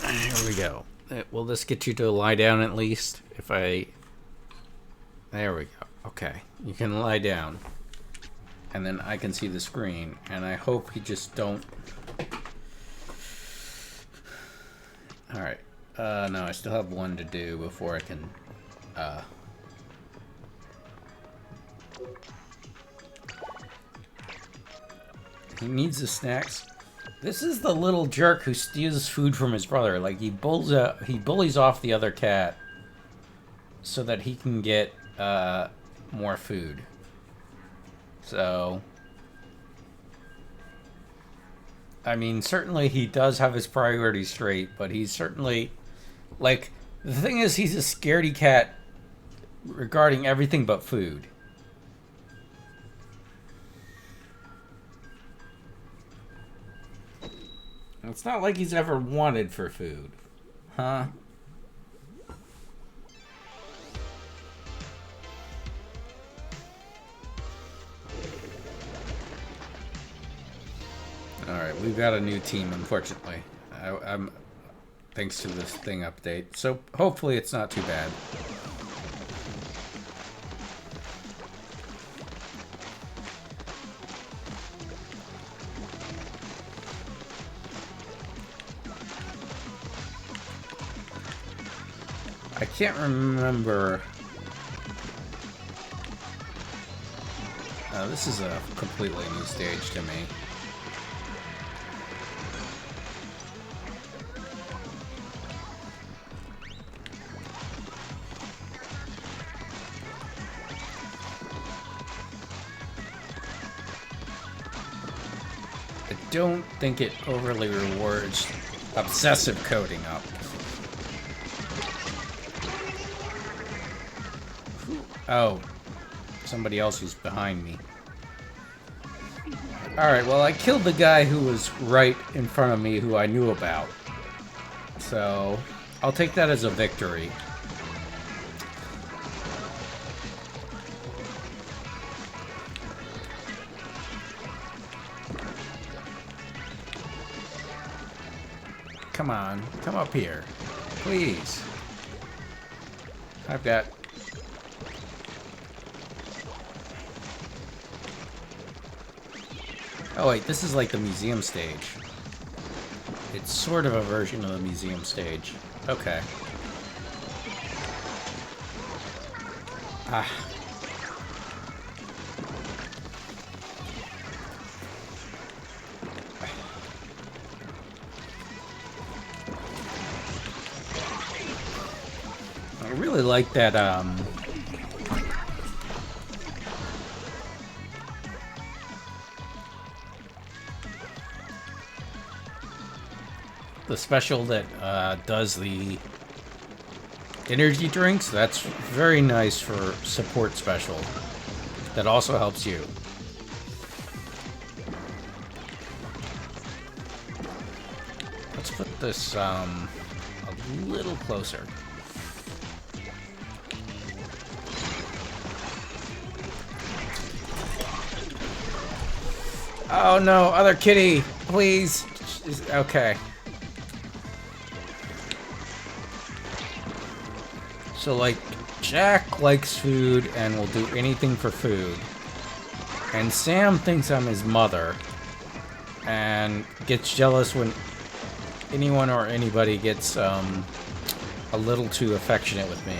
Here we go. Will this get you to lie down at least? If I... There we go. Okay. You can lie down. And then I can see the screen. And I hope you just don't... Alright. No, I still have one to do before I can... He needs the snacks. This is the little jerk who steals food from his brother. Like, he bullies off the other cat so that he can get more food. So, I mean, certainly he does have his priorities straight, but he's certainly, like, the thing is, he's a scaredy cat regarding everything but food. It's not like he's ever wanted for food. Huh? Alright, we've got a new team, unfortunately. I'm thanks to this thing update. So hopefully it's not too bad. I can't remember. This is a completely new stage to me. I don't think it overly rewards obsessive coding up. Oh, somebody else was behind me. Alright, well, I killed the guy who was right in front of me who I knew about. So, I'll take that as a victory. Come on, come up here. Please. I've got... Oh wait, this is like the museum stage. It's sort of a version of the museum stage. Okay. Ah. I really like that, the special that does the energy drinks. That's very nice for support special. That also helps you. Let's put this a little closer. Oh no, other kitty, please. Okay. So, like, Jack likes food and will do anything for food. And Sam thinks I'm his mother. And gets jealous when anyone or anybody gets a little too affectionate with me.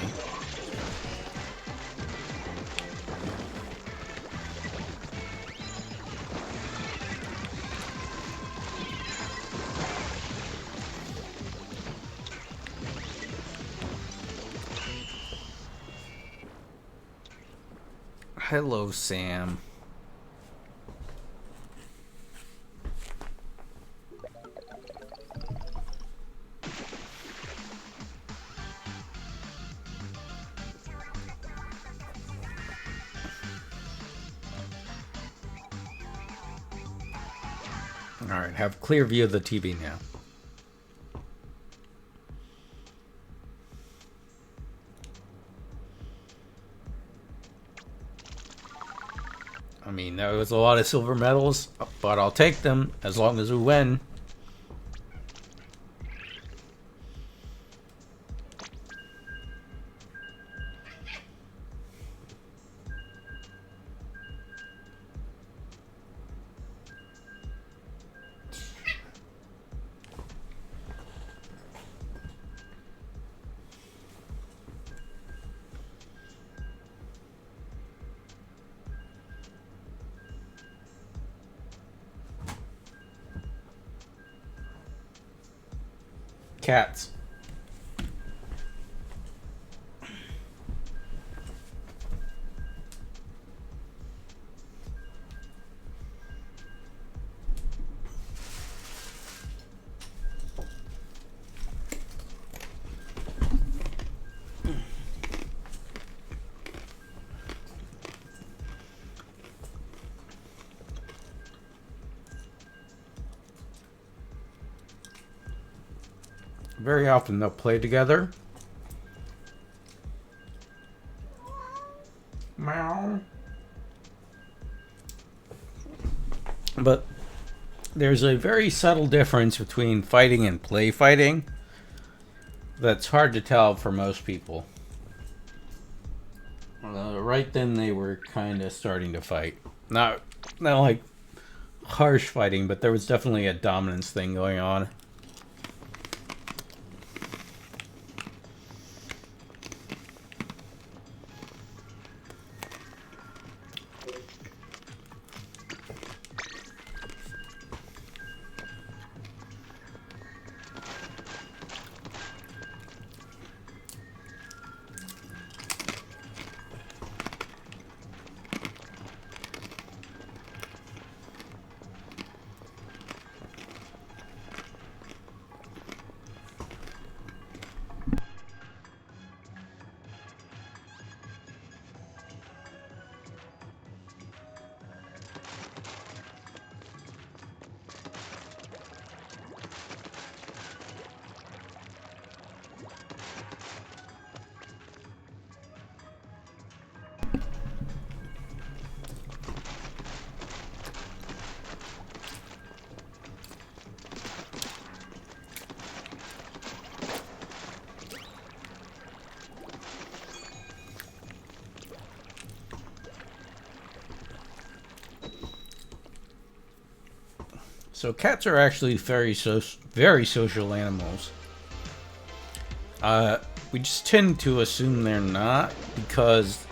Hello, Sam. Alright, have clear view of the TV now. I mean, that was a lot of silver medals, but I'll take them as long as we win. Cats. Very often they'll play together. Meow. But there's a very subtle difference between fighting and play fighting that's hard to tell for most people. Right then they were kind of starting to fight. Not like harsh fighting, but there was definitely a dominance thing going on. So cats are actually very social animals. We just tend to assume they're not because,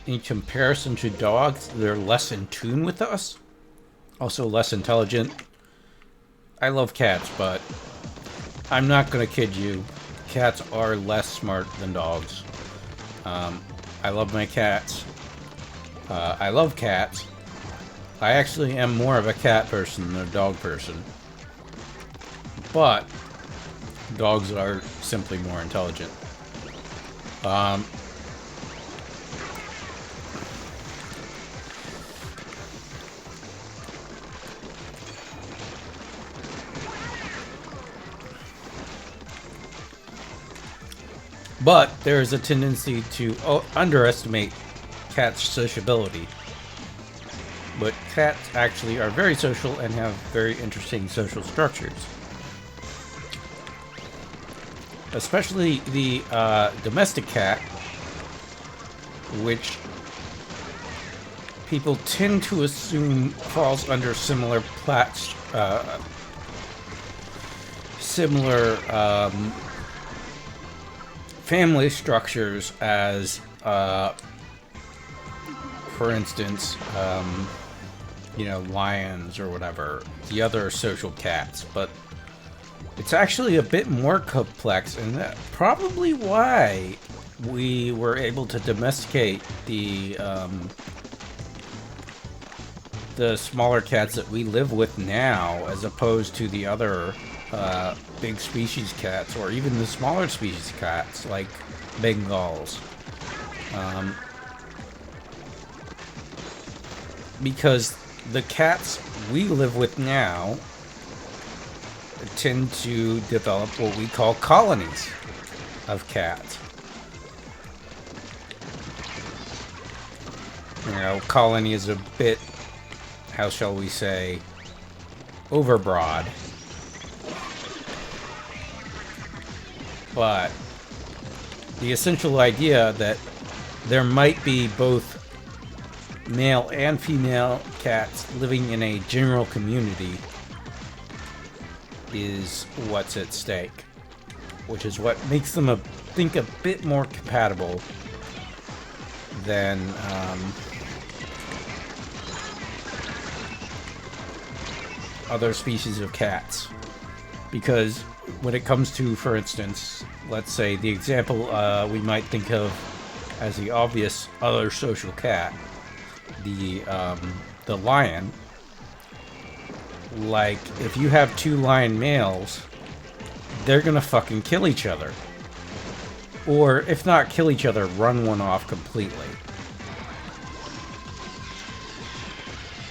in comparison to dogs, they're less in tune with us. Also less intelligent. I love cats, but I'm not gonna kid you. Cats are less smart than dogs. I love my cats. I love cats. I actually am more of a cat person than a dog person. But dogs are simply more intelligent. But there is a tendency to underestimate cats' sociability. But cats actually are very social and have very interesting social structures. Especially the domestic cat, which people tend to assume falls under similar family structures as, for instance, lions or whatever, the other social cats. But it's actually a bit more complex, and that's probably why we were able to domesticate the smaller cats that we live with now, as opposed to the other big species cats, or even the smaller species cats like Bengals. Because the cats we live with now tend to develop what we call colonies of cats. Colony is a bit, how shall we say, overbroad. But the essential idea that there might be both male and female cats living in a general community is what's at stake, which is what makes them, a bit more compatible than other species of cats. Because when it comes to, for instance, let's say the example we might think of as the obvious other social cat, the lion. Like, if you have two lion males, they're gonna fucking kill each other. Or, if not kill each other, run one off completely.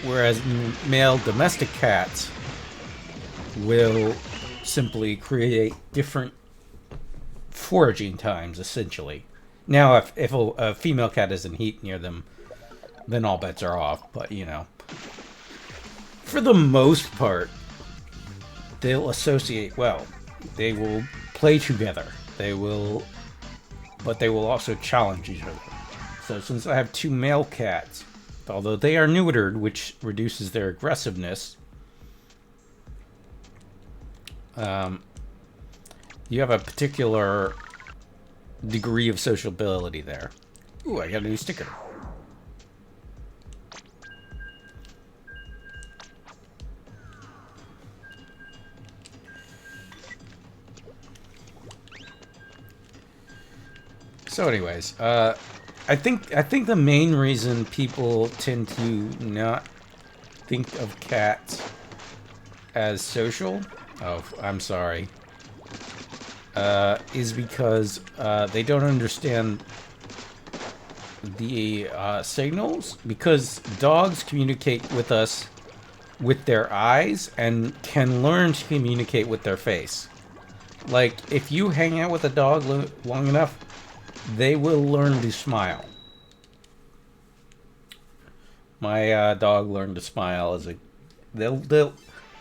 Whereas male domestic cats will simply create different foraging times, essentially. Now, if a female cat is in heat near them, then all bets are off. But, for the most part, they'll associate well. They will play together. But they will also challenge each other. So since I have two male cats, although they are neutered, which reduces their aggressiveness, you have a particular degree of sociability there. Ooh, I got a new sticker. So anyways, I think the main reason people tend to not think of cats as social, I'm sorry, is because they don't understand the signals. Because dogs communicate with us with their eyes and can learn to communicate with their face. Like, if you hang out with a dog long enough, they will learn to smile. My dog learned to smile they'll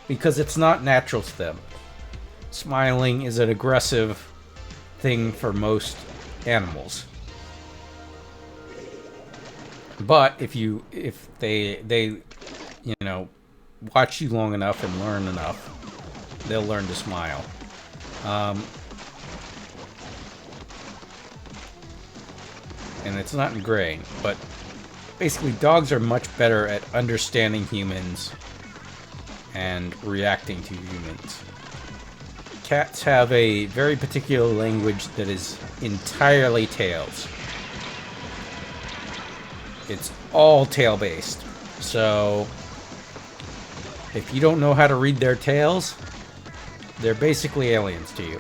because it's not natural to them. Smiling is an aggressive thing for most animals. But if they watch you long enough and learn enough, they'll learn to smile. And it's not ingrained, but basically dogs are much better at understanding humans and reacting to humans. Cats have a very particular language that is entirely tails. It's all tail-based. So, if you don't know how to read their tails, they're basically aliens to you.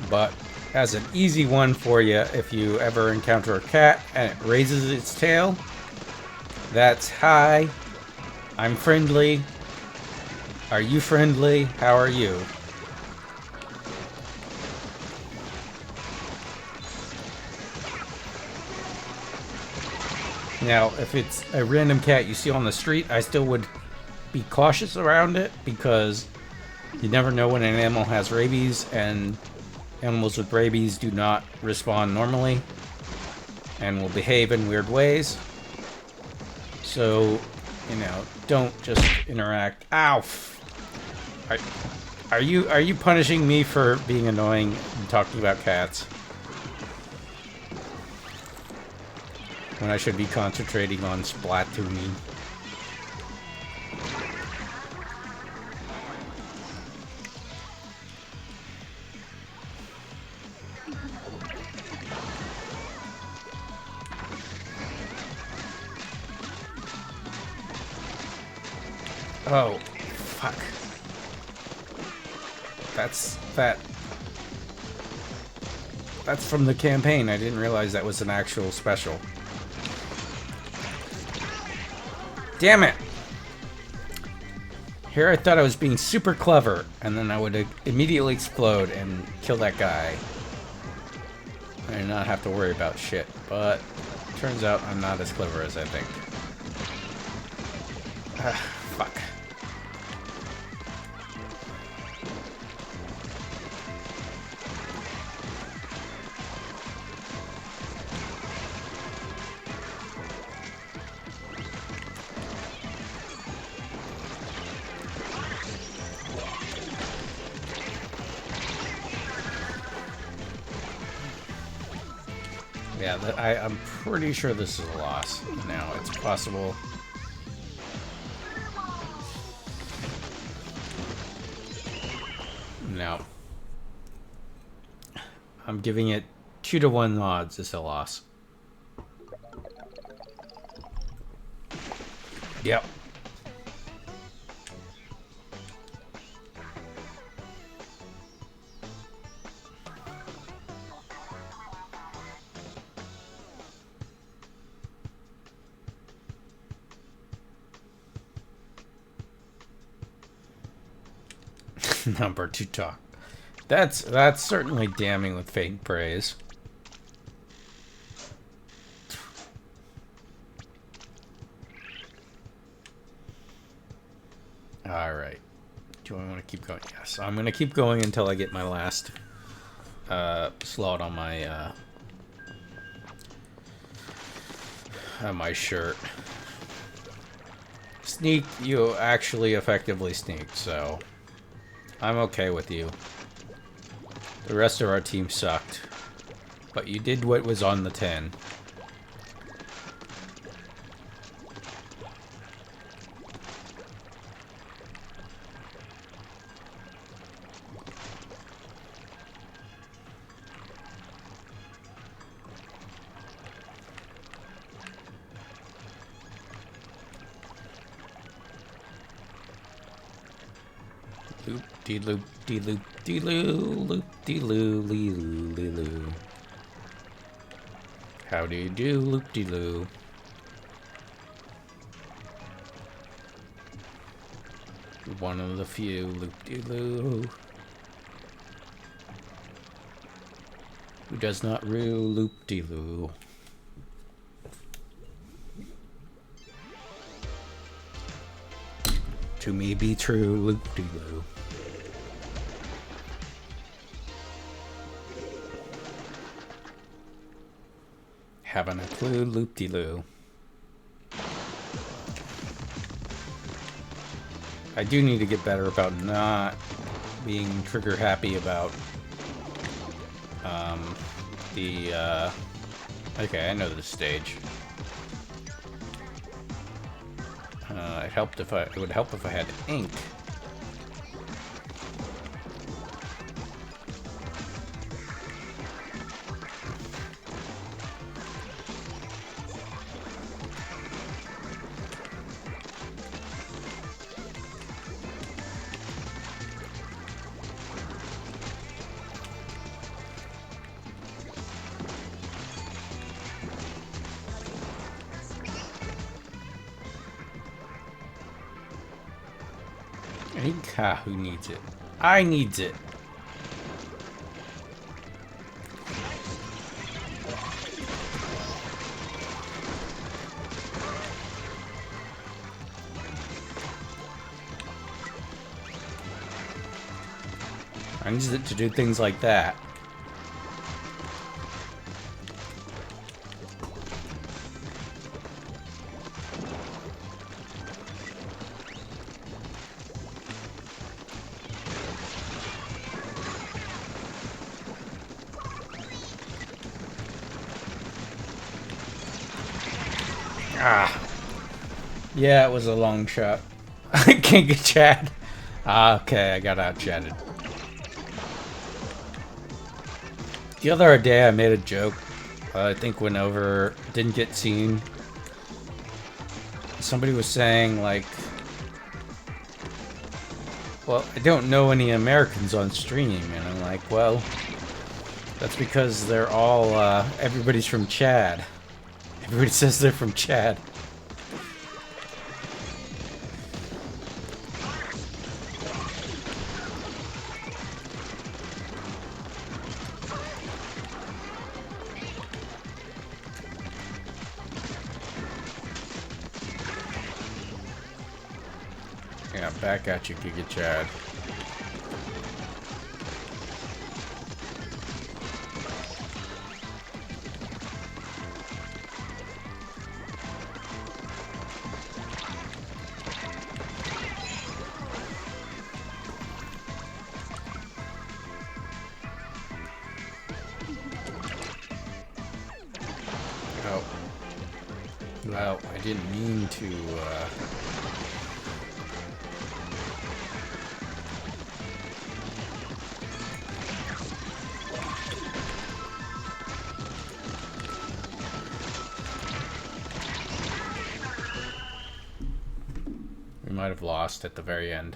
But as an easy one for you, if you ever encounter a cat and it raises its tail, that's hi, I'm friendly. Are you friendly? How are you? Now, if it's a random cat you see on the street, I still would be cautious around it because you never know when an animal has rabies, and animals with rabies do not respond normally and will behave in weird ways. So, you know, don't just interact. Ow! Are you punishing me for being annoying and talking about cats? When I should be concentrating on Splatooning. Oh, fuck. That's from the campaign. I didn't realize that was an actual special. Damn it! Here I thought I was being super clever, and then I would immediately explode and kill that guy. And not have to worry about shit. But turns out I'm not as clever as I think. Fuck. Yeah, I'm pretty sure this is a loss. Now, it's possible. No. I'm giving it 2-to-1 odds it's a loss. Yep. Number 2 talk. That's certainly damning with faint praise. All right. Do I want to keep going? Yes, I'm going to keep going until I get my last slot on my shirt. Sneak, you actually effectively sneaked, so I'm okay with you. The rest of our team sucked. But you did what was on the 10. Loop de loop de loop de loop de loo lee loo. How do you do, loop de loo? One of the few, loop de loo. Who does not rue, loop de loo? To me be true, loop-de-loo. Having a clue, loop-de-loo. I do need to get better about not being trigger happy about okay, I know this stage. It would help if I had ink. Who needs it? I needs it. I need it to do things like that. Ah. Yeah, it was a long shot. I can't get Chad. Okay, I got out-chatted. The other day I made a joke. I think went over, didn't get seen. Somebody was saying, like, well, I don't know any Americans on stream. And I'm like, well, that's because they're all, everybody's from Chad. Everybody says they're from Chad. Yeah, back at you, Giga Chad. Well, I didn't mean to, We might have lost at the very end.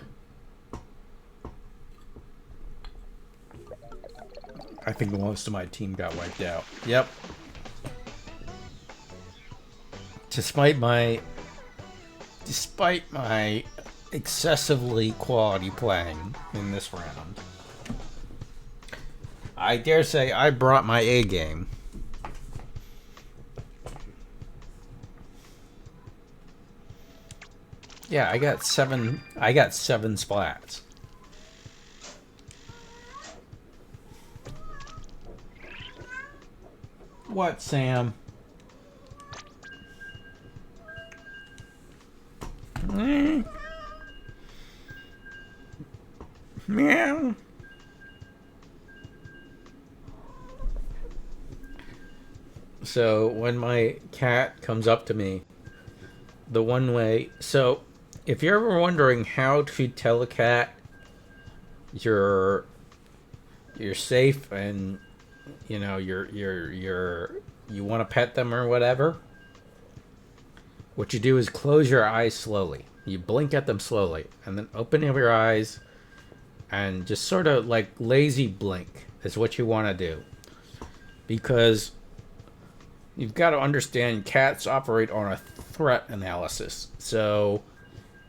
I think most of my team got wiped out. Yep. Despite my excessively quality playing in this round, I dare say I brought my A game. Yeah, I got seven splats. What, Sam? Meow. So when my cat comes up to me, the one way, so if you're ever wondering how to tell a cat you're safe and you know you want to pet them or whatever, what you do is close your eyes slowly. You blink at them slowly and then open up your eyes and just sort of like lazy blink is what you want to do, because you've got to understand cats operate on a threat analysis. So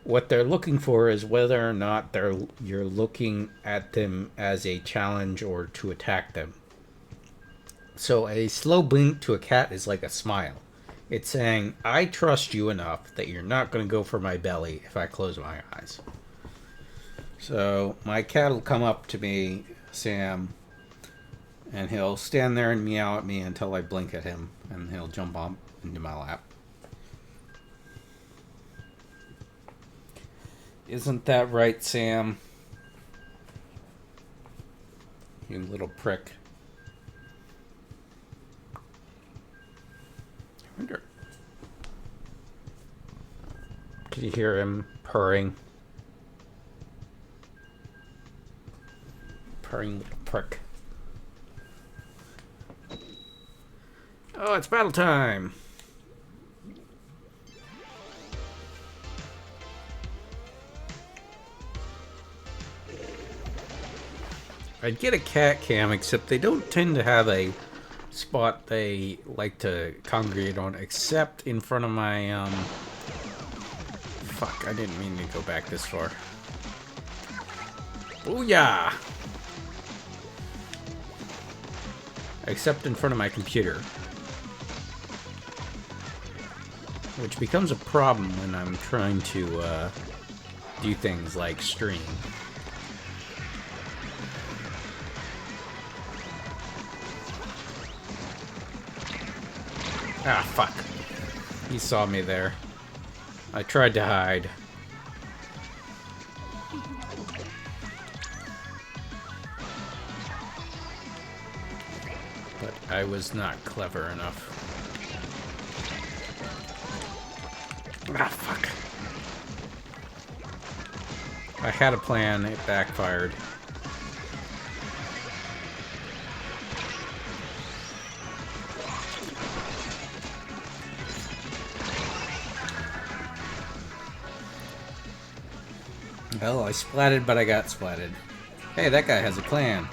what they're looking for is whether or not you're looking at them as a challenge or to attack them. So a slow blink to a cat is like a smile. It's saying, I trust you enough that you're not going to go for my belly if I close my eyes. So my cat will come up to me, Sam, and he'll stand there and meow at me until I blink at him, and he'll jump up into my lap. Isn't that right, Sam? You little prick. I wonder. Can you hear him purring? Purring little prick. Oh, it's battle time! I'd get a cat cam, except they don't tend to have a spot they like to congregate on, except in front of my, Fuck, I didn't mean to go back this far. Booyah! Except in front of my computer. Which becomes a problem when I'm trying to, do things like stream. Ah, fuck. He saw me there. I tried to hide. But I was not clever enough. Ah, fuck. I had a plan, it backfired. Well, I splatted, but I got splatted. Hey, that guy has a clan.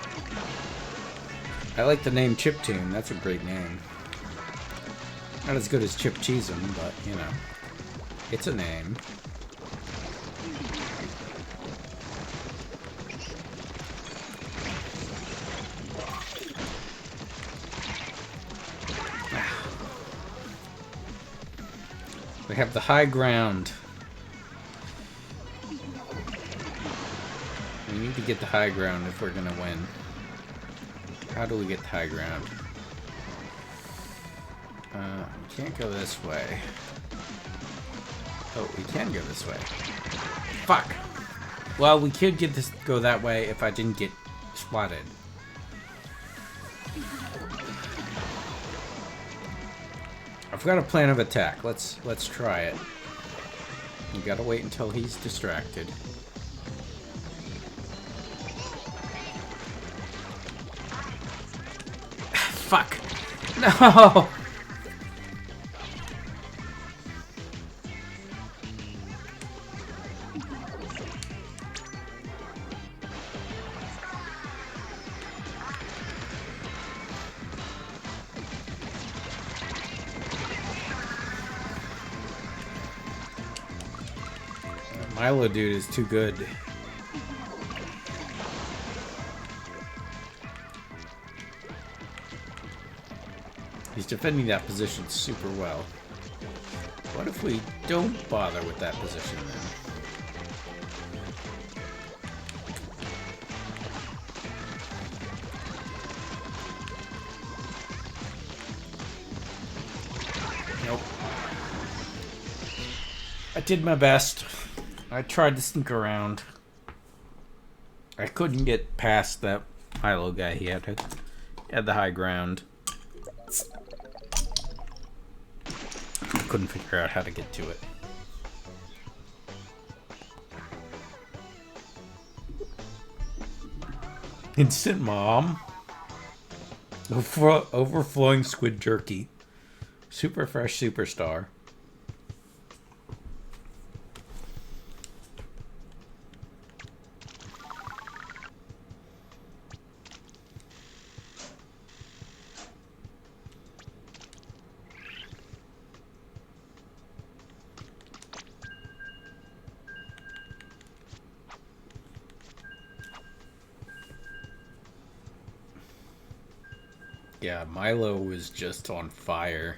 I like the name Chiptune. That's a great name. Not as good as Chip Cheesem, but, you know. It's a name. We have the high ground. We need to get the high ground if we're gonna win. How do we get the high ground? We can't go this way. Oh, we can go this way. Fuck! Well, we could get this go that way if I didn't get spotted. I've got a plan of attack. Let's try it. You gotta wait until he's distracted. Fuck! No! Milo dude is too good. He's defending that position super well. What if we don't bother with that position then? Nope. I did my best. I tried to sneak around. I couldn't get past that Milo guy. He had the high ground. Couldn't figure out how to get to it. Instant mom. Overflowing squid jerky. Super fresh superstar. Yeah, Milo was just on fire.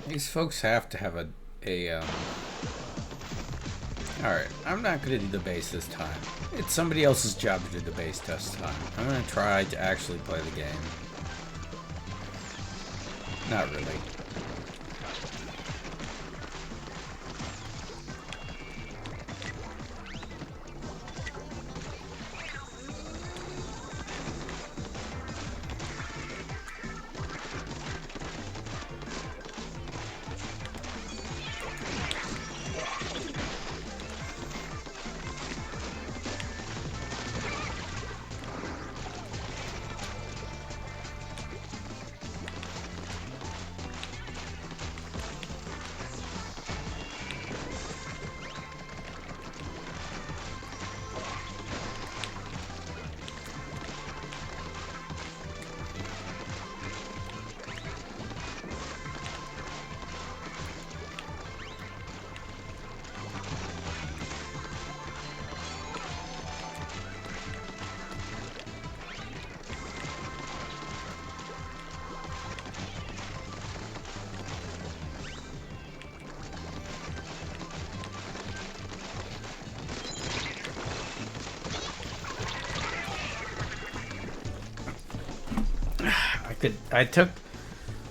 These folks have to have Alright, I'm not gonna do the base this time. It's somebody else's job to do the base this time. I'm gonna try to actually play the game. Not really.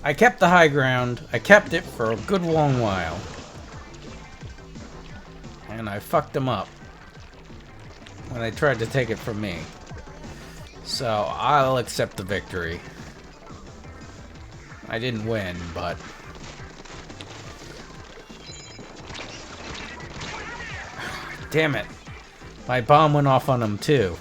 I kept the high ground. I kept it for a good long while. And I fucked them up when they tried to take it from me. So I'll accept the victory. I didn't win, but... Damn it. My bomb went off on them too.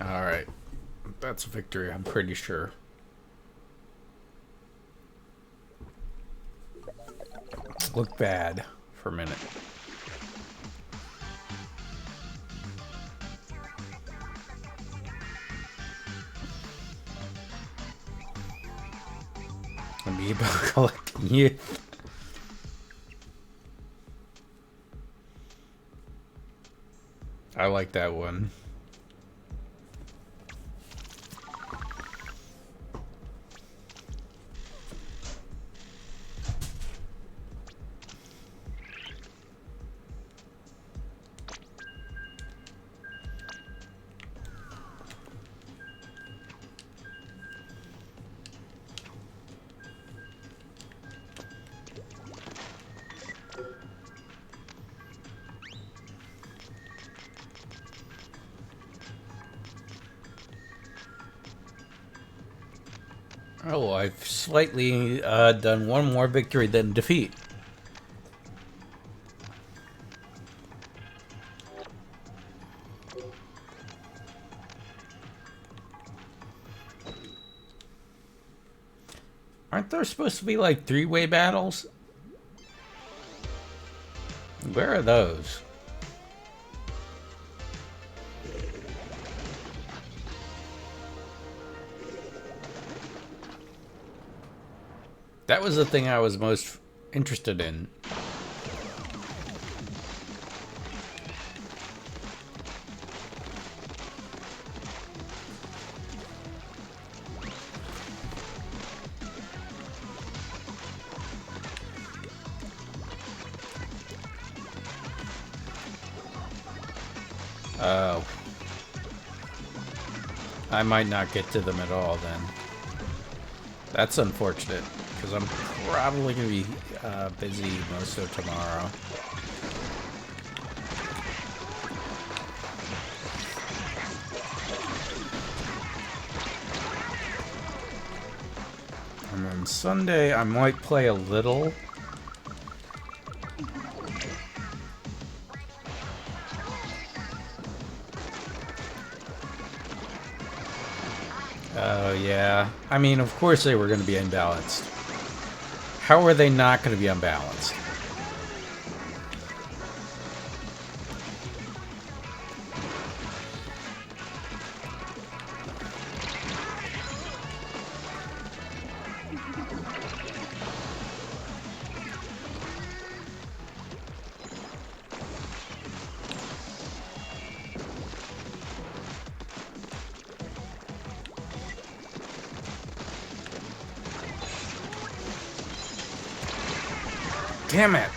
Alright. That's a victory, I'm pretty sure. Look bad for a minute. Amoeba collecting youth. I like that one. Oh, I've slightly done one more victory than defeat. Aren't there supposed to be like three-way battles? Where are those? That was the thing I was most interested in. Oh. I might not get to them at all then. That's unfortunate, because I'm probably going to be busy most of tomorrow. And on Sunday, I might play a little. Oh, yeah. I mean, of course they were going to be unbalanced. How are they not going to be unbalanced? Damn it!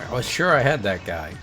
I was sure I had that guy.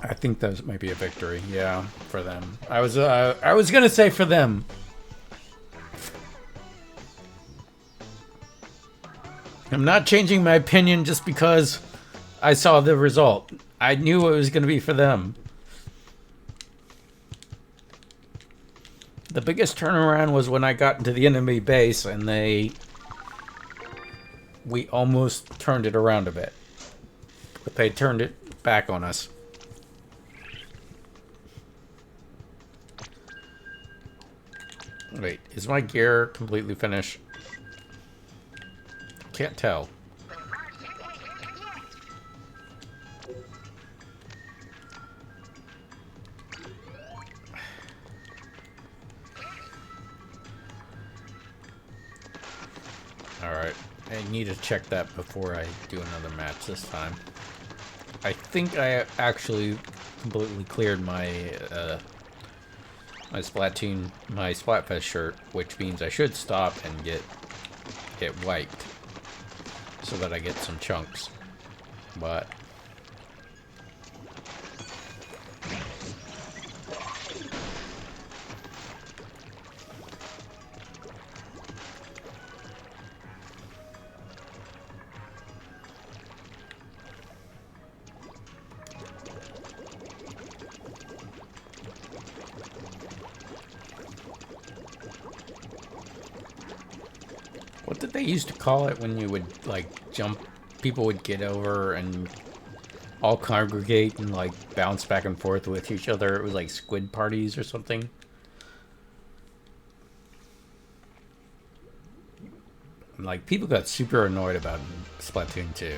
I think that might be a victory, yeah, for them. I was gonna say for them. I'm not changing my opinion just because I saw the result. I knew it was gonna be for them. The biggest turnaround was when I got into the enemy base and we almost turned it around a bit. But they turned it back on us. Wait, is my gear completely finished? Can't tell. Alright, I need to check that before I do another match this time. I think I actually completely cleared my my Splatfest shirt, which means I should stop and get wiped so that I get some chunks. But what did they used to call it when you would, like, jump? People would get over and all congregate and, like, bounce back and forth with each other. It was like squid parties or something. Like, people got super annoyed about Splatoon 2.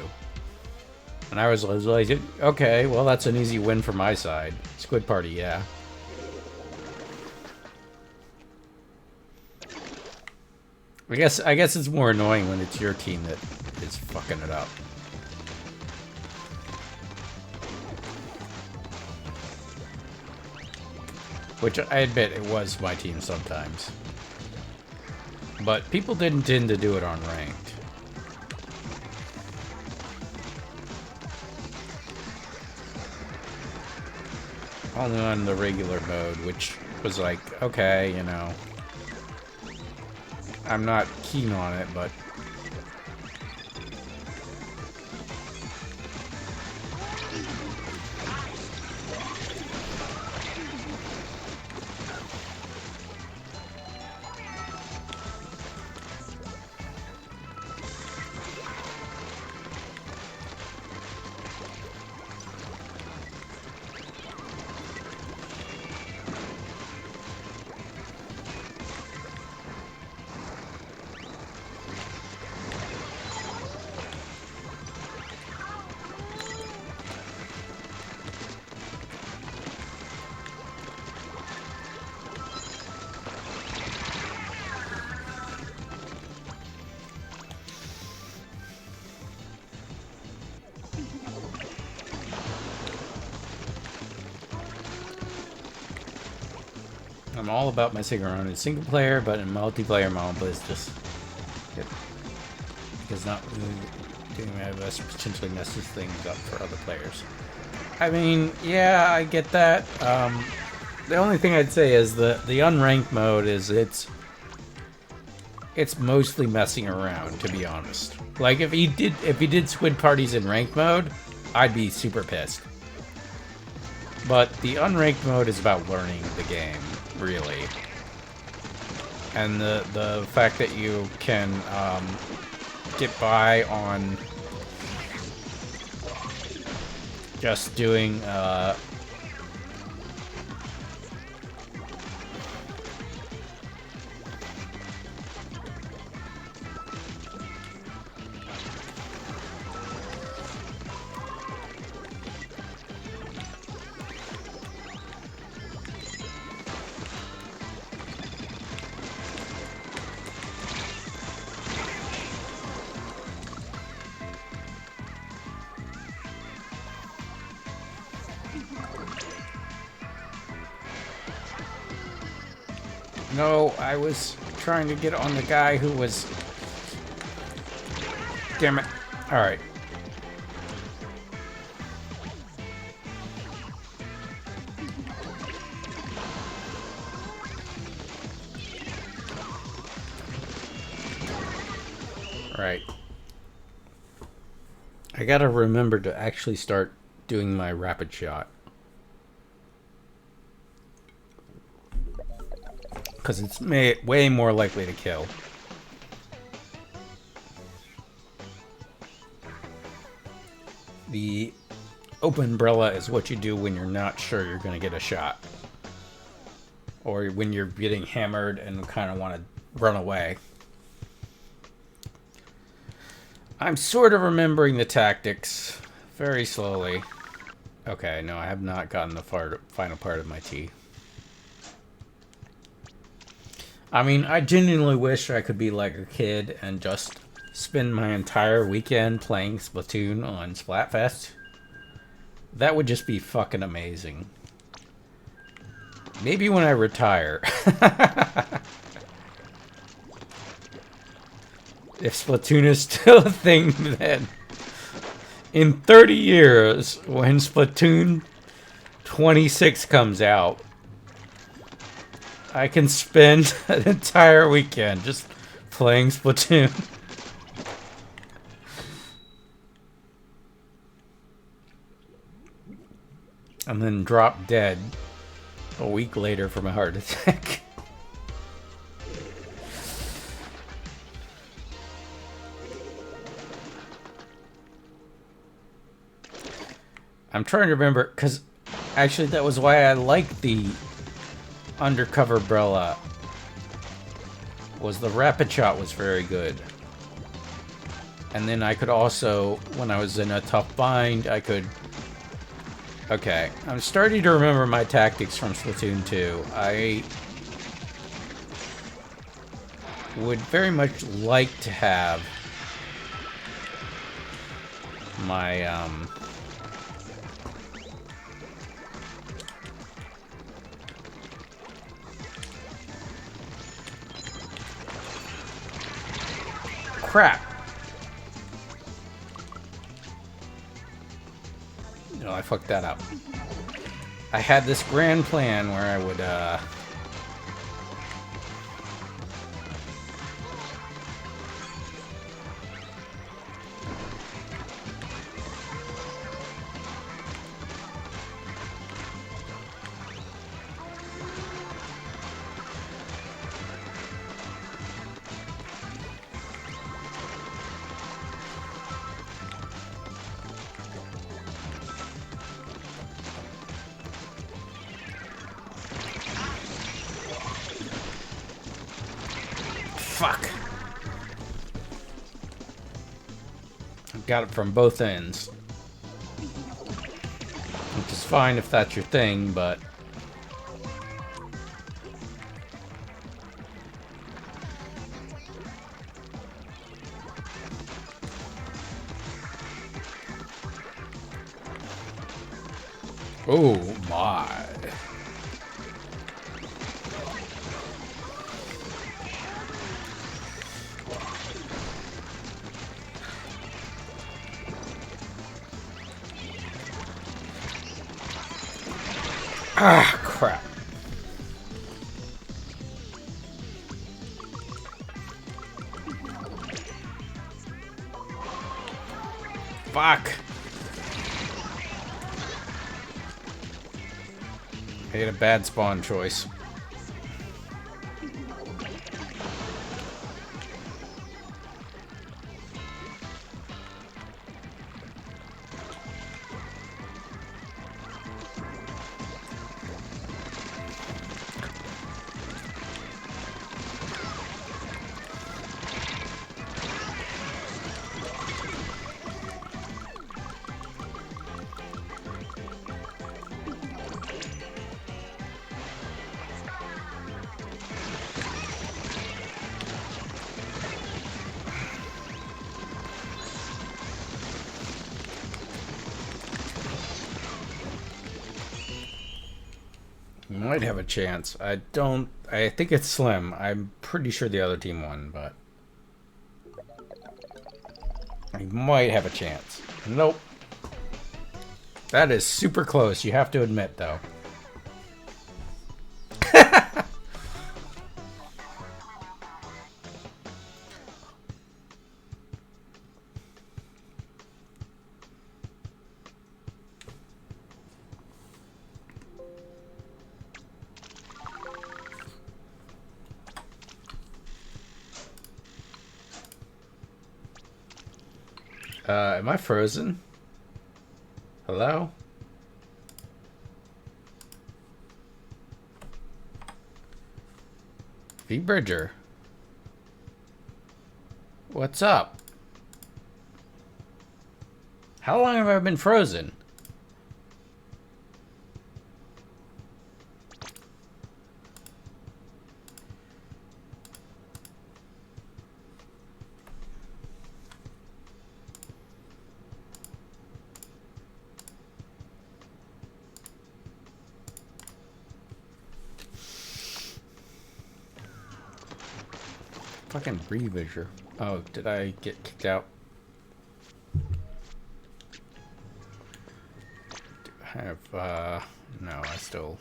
And I was like, okay, well, that's an easy win for my side. Squid Party, yeah. I guess it's more annoying when it's your team that is fucking it up. Which I admit it was my team sometimes. But people didn't tend to do it on ranked. Only on the regular mode, which was like, okay, you know. I'm not keen on it, but... I'm all about messing around in single player, but in multiplayer, Mamba is just... Because not doing my best potentially messes things up for other players. I mean, yeah, I get that. The only thing I'd say is the unranked mode is it's mostly messing around, to be honest. Like, if he did squid parties in ranked mode, I'd be super pissed. But the unranked mode is about learning the game, really. And the fact that you can get by on just doing No, I was trying to get on the guy who was... Damn it. Alright. Right. I gotta remember to actually start doing my rapid shot. Because it's way more likely to kill. The open umbrella is what you do when you're not sure you're going to get a shot. Or when you're getting hammered and kind of want to run away. I'm sort of remembering the tactics very slowly. Okay, no, I have not gotten the final part of my tea. I mean, I genuinely wish I could be like a kid and just spend my entire weekend playing Splatoon on Splatfest. That would just be fucking amazing. Maybe when I retire. If Splatoon is still a thing, then in 30 years, when Splatoon 26 comes out, I can spend an entire weekend just playing Splatoon. And then drop dead a week later from a heart attack. I'm trying to remember, because actually that was why I liked the undercover umbrella. Was the rapid shot was very good. And then I could also, when I was in a tough bind, I could... Okay, I'm starting to remember my tactics from Splatoon 2. I would very much like to have my, crap! No, I fucked that up. I had this grand plan where I would, fuck! Got it from both ends. Which is fine if that's your thing, but... Oh my. Ah, crap. Fuck. Made a bad spawn choice. Might have a chance. I think it's slim. I'm pretty sure the other team won, but... I might have a chance. Nope. That is super close, you have to admit, though. Am I frozen? Hello? V-Bridger. What's up? How long have I been frozen? Fucking Revisor. Oh, did I get kicked out? Do I have, no, I still...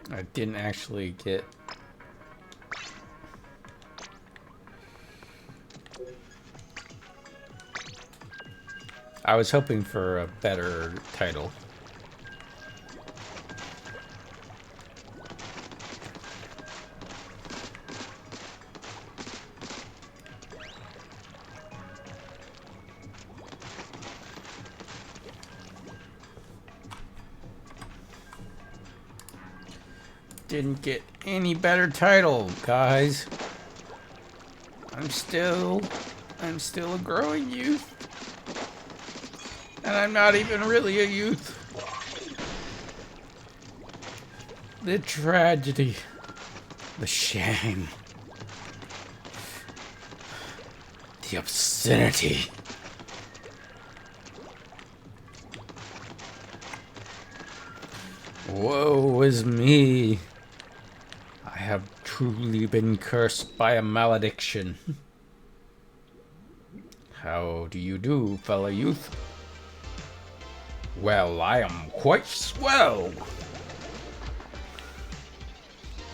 I didn't actually get... I was hoping for a better title. didn't get any better title, guys. I'm still a growing youth. And I'm not even really a youth. The tragedy. The shame. The obscenity. Woe is me. I have truly been cursed by a malediction. How do you do, fellow youth? Well, I am quite swell.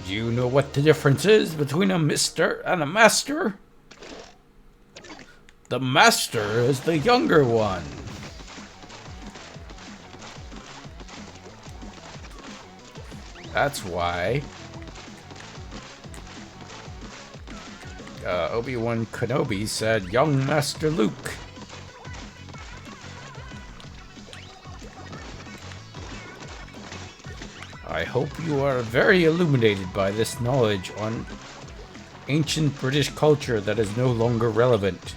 Do you know what the difference is between a mister and a master? The master is the younger one. That's why Obi-Wan Kenobi said, "Young Master Luke." I hope you are very illuminated by this knowledge on ancient British culture that is no longer relevant.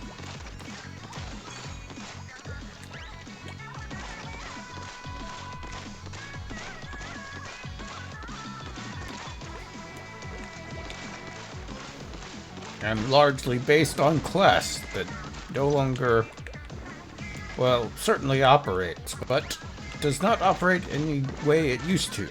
And largely based on class that no longer, well, certainly operates, but does not operate in the way it used to.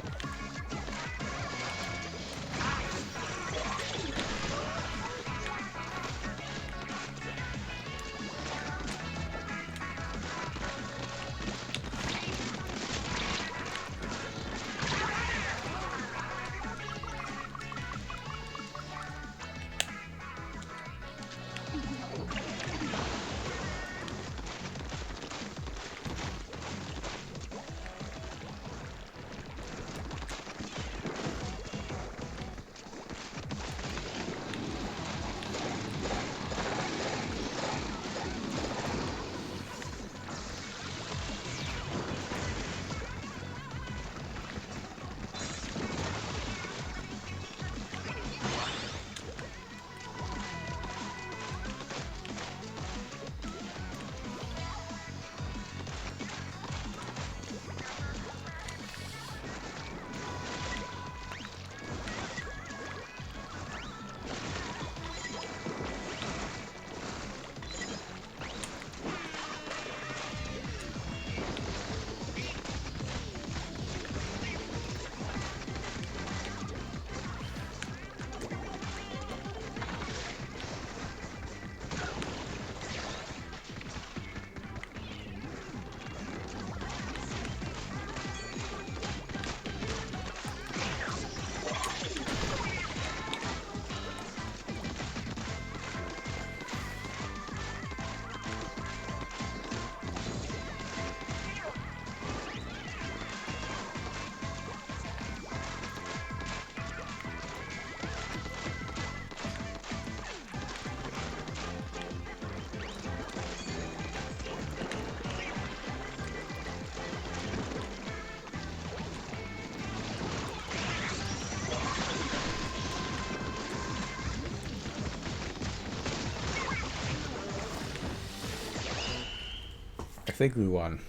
I think we won.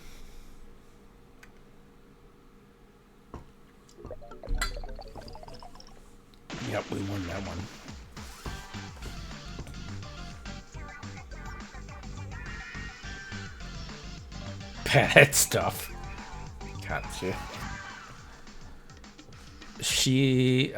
Yep, we won that one. Bad stuff. Gotcha. She,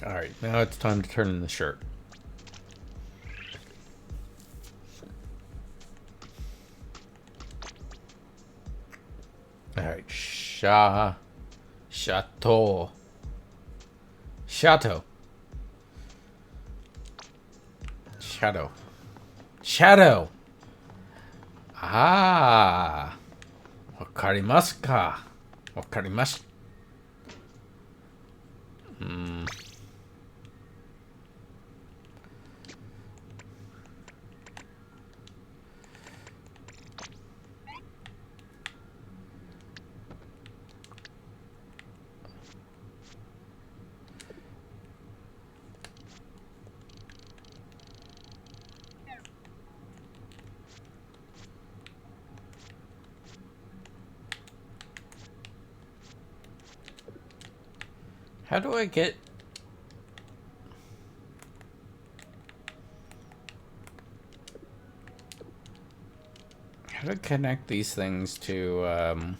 Alright, now it's time to turn in the shirt. Alright, Chateau. Shadow. Ah. Wakarimasu ka. Wakarimasu. Hmm. How do I get... How to connect these things to,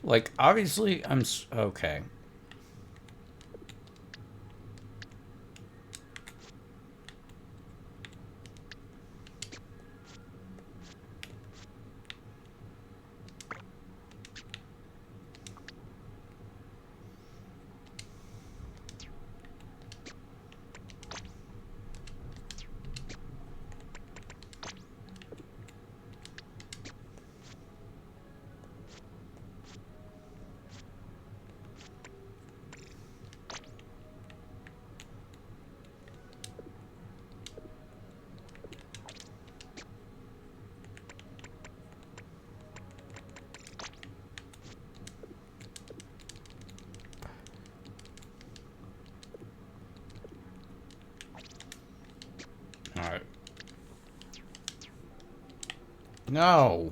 like, obviously, okay. Alright. No!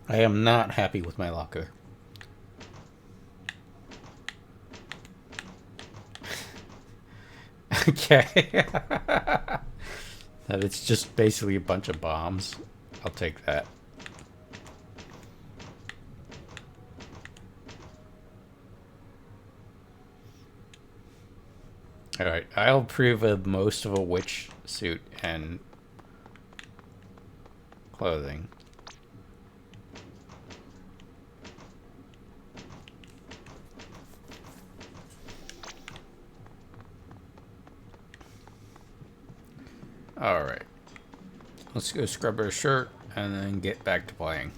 I am not happy with my locker. Okay. That it's just basically a bunch of bombs. I'll take that. Alright, I'll approve of most of a witch suit and clothing. Alright. Let's go scrub our shirt and then get back to playing.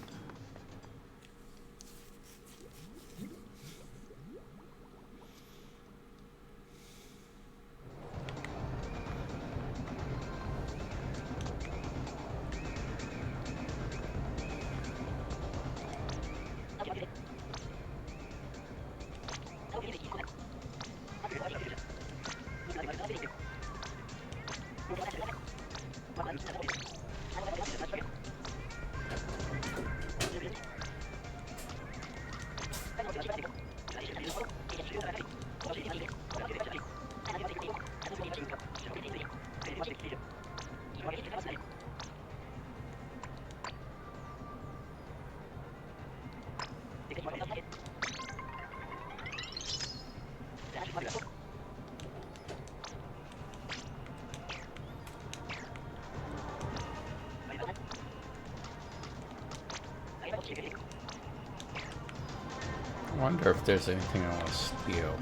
I wonder if there's anything I want to steal.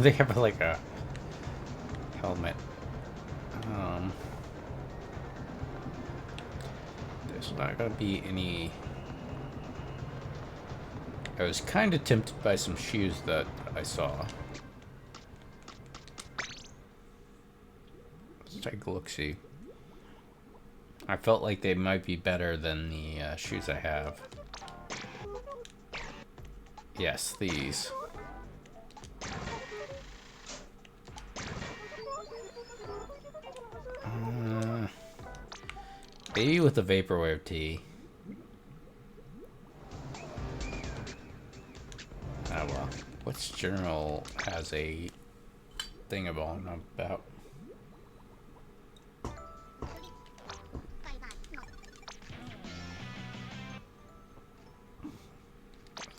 They have like a helmet. There's not gonna be any. I was kind of tempted by some shoes that I saw. Let's take a look-see. I felt like they might be better than the shoes I have. Yes, these. Maybe with the Vaporwave tea. Oh well. What's General has a thing about?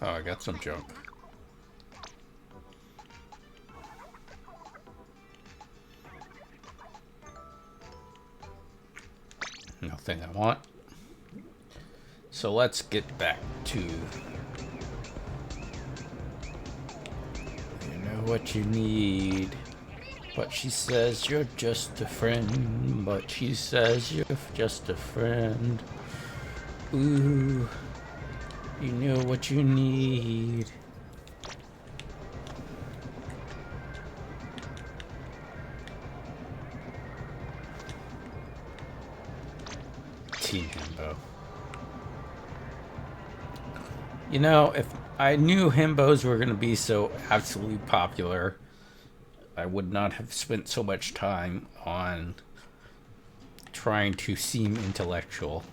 Oh, I got some junk. Nothing I want. So let's get back to... You know what you need. But she says you're just a friend. But she says you're just a friend. Ooh. You know what you need. Team Himbo. You know, if I knew Himbos were going to be so absolutely popular, I would not have spent so much time on trying to seem intellectual.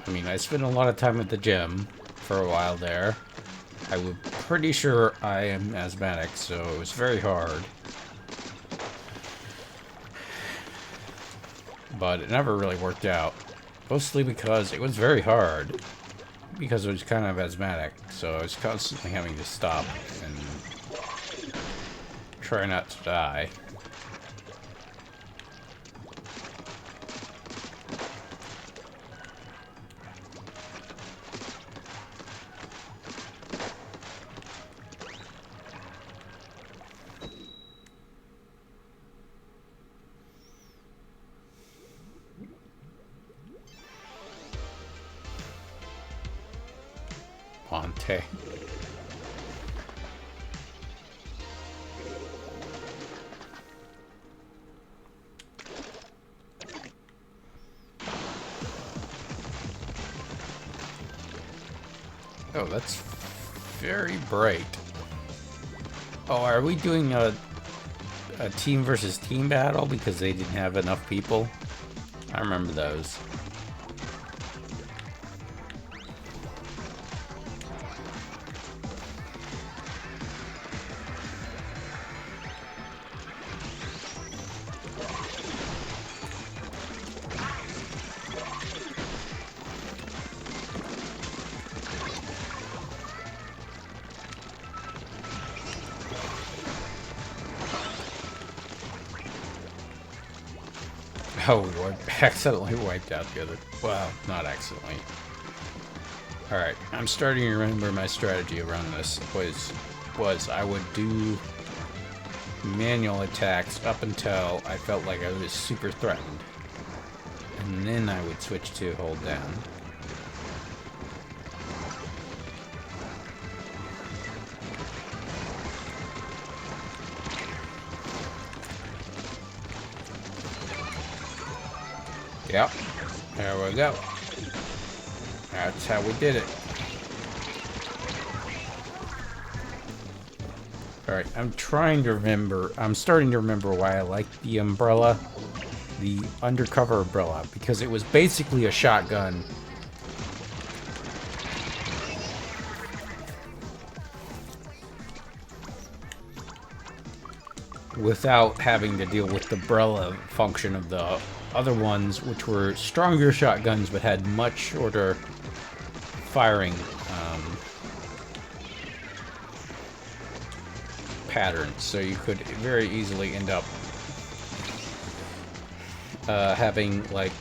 I mean, I spent a lot of time at the gym for a while there. I was pretty sure I am asthmatic, so it was very hard. But it never really worked out. Mostly because it was very hard. Because I was kind of asthmatic, so I was constantly having to stop and try not to die. Ponte. Oh, that's very bright. Oh, are we doing a team versus team battle because they didn't have enough people? I remember those. Oh, we accidentally wiped out the other. Well, not accidentally. Alright, I'm starting to remember my strategy around this was I would do manual attacks up until I felt like I was super threatened. And then I would switch to hold down. Yep, there we go. That's how we did it. Alright, I'm trying to remember. I'm starting to remember why I like the umbrella. The undercover umbrella. Because it was basically a shotgun. Without having to deal with the umbrella function of the other ones, which were stronger shotguns but had much shorter firing patterns, so you could very easily end up having like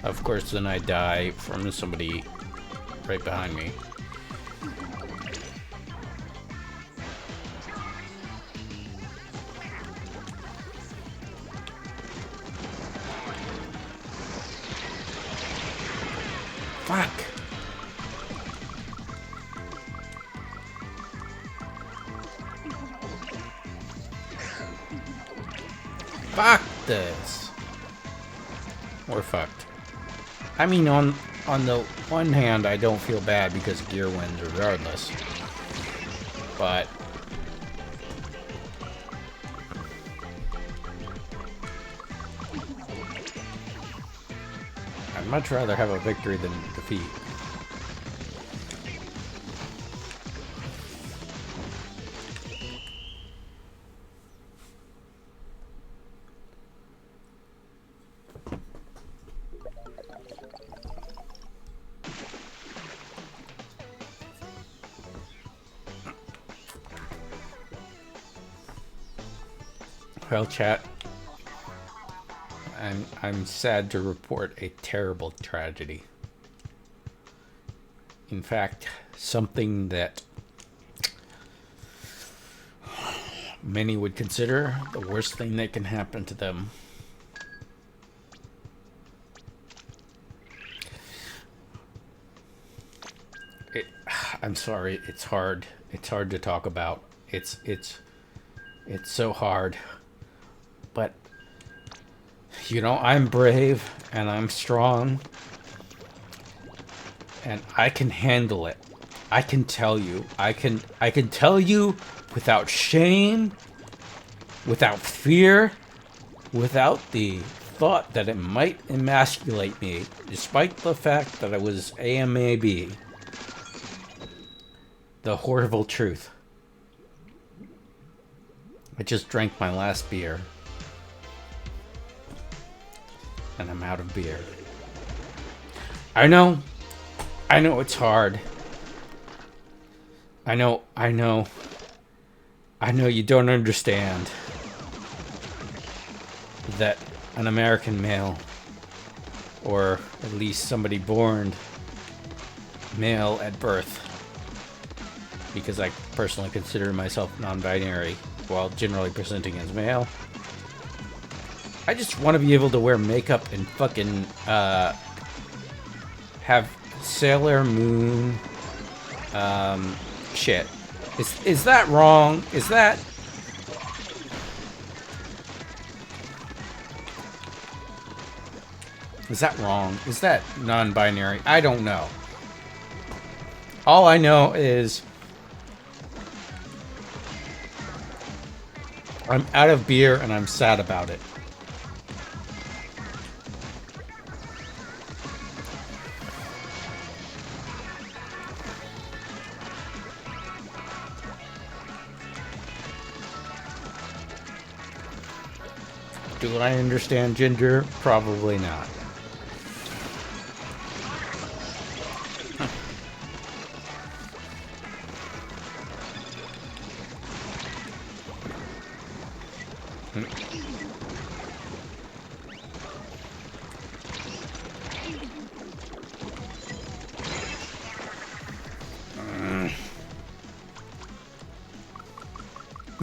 of course then I die from somebody right behind me. Fuck. Fuck this. We're fucked. I mean, on the one hand, I don't feel bad because gear wins regardless. But I'd much rather have a victory than defeat. Well, chat, I'm sad to report a terrible tragedy. In fact, something that many would consider the worst thing that can happen to them. I'm sorry, it's hard. It's hard to talk about. It's so hard. But, you know, I'm brave and I'm strong and I can handle it. I can tell you. I can tell you without shame, without fear, without the thought that it might emasculate me, despite the fact that I was AMAB. The horrible truth. I just drank my last beer. And I'm out of beer. I know it's hard. I know you don't understand that an American male, or at least somebody born male at birth, because I personally consider myself non-binary while generally presenting as male, I just want to be able to wear makeup and fucking have Sailor Moon shit. Is that wrong? Is that wrong? Is that non-binary? I don't know. All I know is I'm out of beer and I'm sad about it. Do I understand gender? Probably not.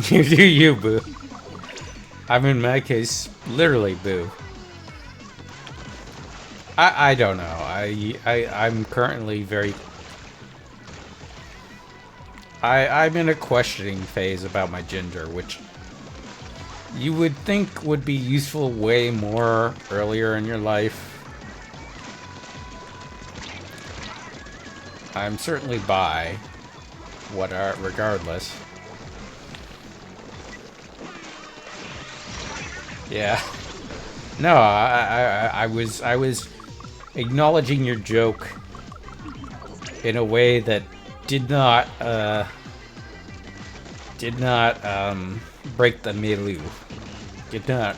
You do you, boo. I'm in my case, literally, boo. I don't know. I'm currently very... I'm in a questioning phase about my gender, which you would think would be useful way more earlier in your life. I'm certainly bi, regardless. Yeah. No, I was acknowledging your joke in a way that did not break the milieu. Did not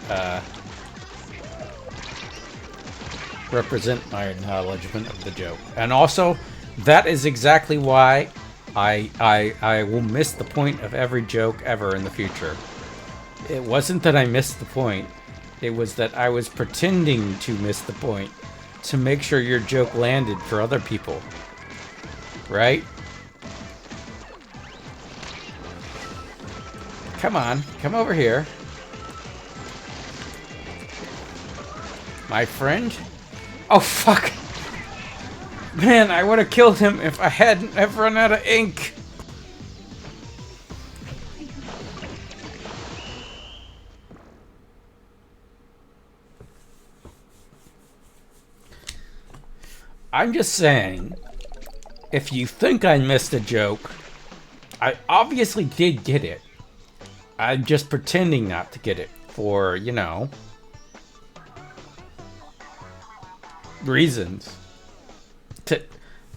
represent my acknowledgement of the joke. And also, that is exactly why I will miss the point of every joke ever in the future. It wasn't that I missed the point. It was that I was pretending to miss the point to make sure your joke landed for other people. Right? Come on. Come over here. My friend? Oh, fuck. Man, I would have killed him if I hadn't ever run out of ink. I'm just saying, if you think I missed a joke, I obviously did get it. I'm just pretending not to get it for, you know, reasons.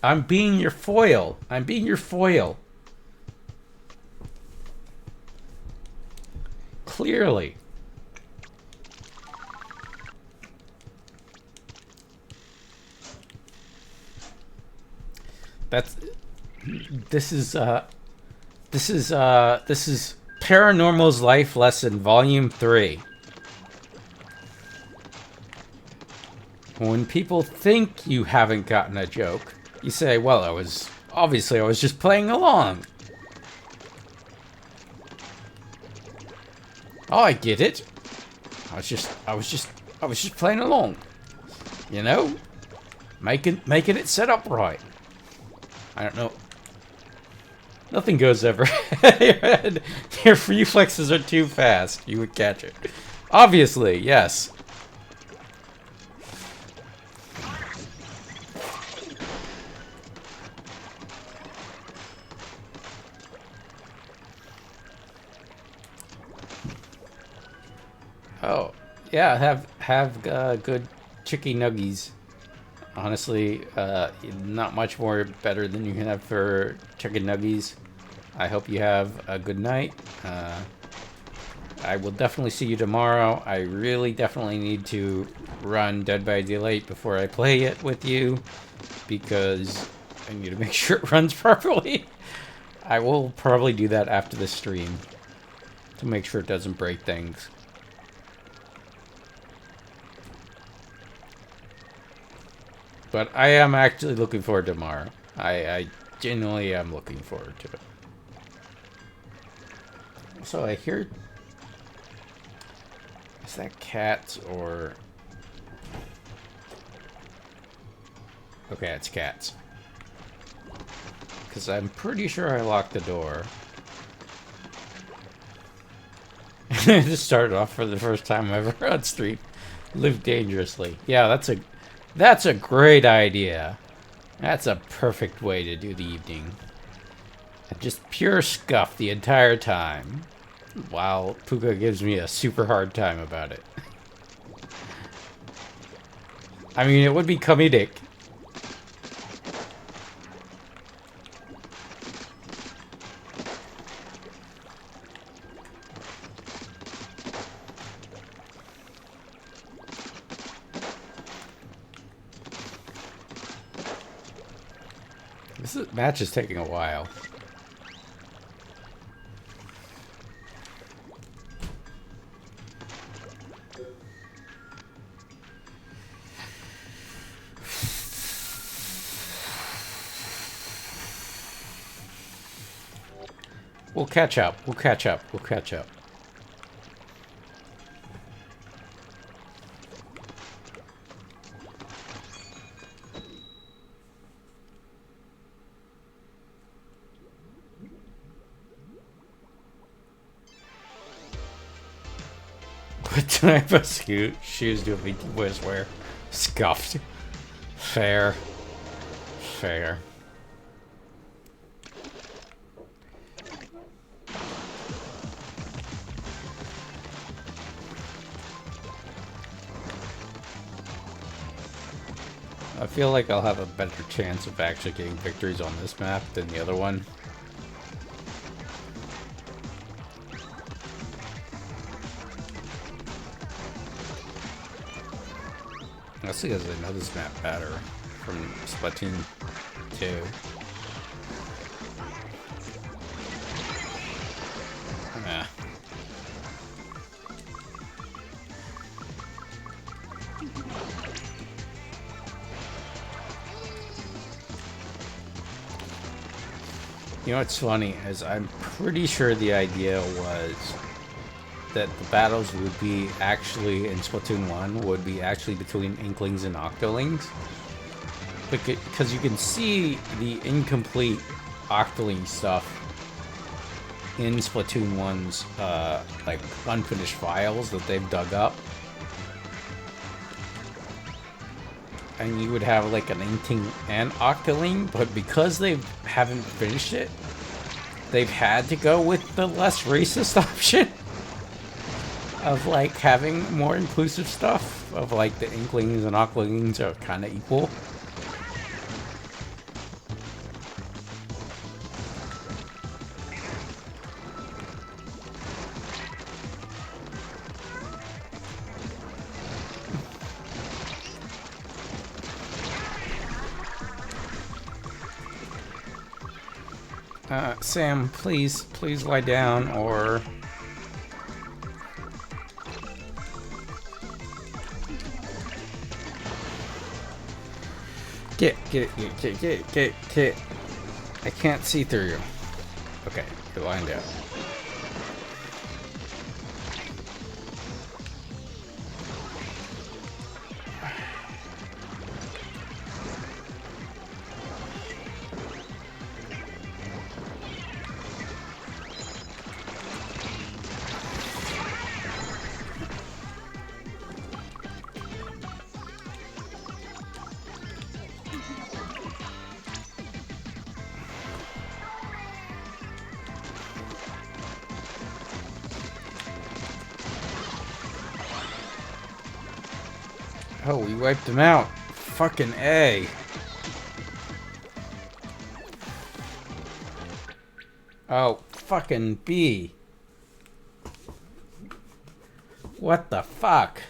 I'm being your foil. I'm being your foil. Clearly. That's this is Paranormal's Life Lesson Volume 3. When people think you haven't gotten a joke, you say, well, I was just playing along. Oh, I get it. I was just playing along. You know? Making it set up right. I don't know. Nothing goes over your head. Your reflexes are too fast. You would catch it. Obviously, yes. Oh, yeah. Have good chicky nuggies. Honestly, not much more better than you can have for chicken nuggies. I hope you have a good night. I will definitely see you tomorrow. I really definitely need to run Dead by Daylight before I play it with you, because I need to make sure it runs properly. I will probably do that after the stream to make sure it doesn't break things. But I am actually looking forward to tomorrow. I genuinely am looking forward to it. So I hear... Is that cats or... Okay, it's cats. Because I'm pretty sure I locked the door. I just started off for the first time ever on stream. Live dangerously. Yeah, that's a great idea. That's a perfect way to do the evening. And just pure scuff the entire time, while Puka gives me a super hard time about it. I mean, it would be comedic. This match is taking a while. We'll catch up. We'll catch up. We'll catch up. What type of shoes do BT Boys wear? Scuffed. Fair. Fair. I feel like I'll have a better chance of actually getting victories on this map than the other one. That's because I know this map better from Splatoon 2. Yeah. You know what's funny is I'm pretty sure the idea was that the battles would be actually in Splatoon 1 would be actually between Inklings and Octolings. Because you can see the incomplete Octoling stuff in Splatoon 1's like unfinished files that they've dug up. and you would have like an inkling and octoling, but because they haven't finished it, they've had to go with the less racist option of like having more inclusive stuff of like the inklings and octolings are kind of equal. Sam, please lie down or... Get. I can't see through you. Okay, you're lying down. Oh, we wiped him out. Fucking A. Oh, fucking B. What the fuck?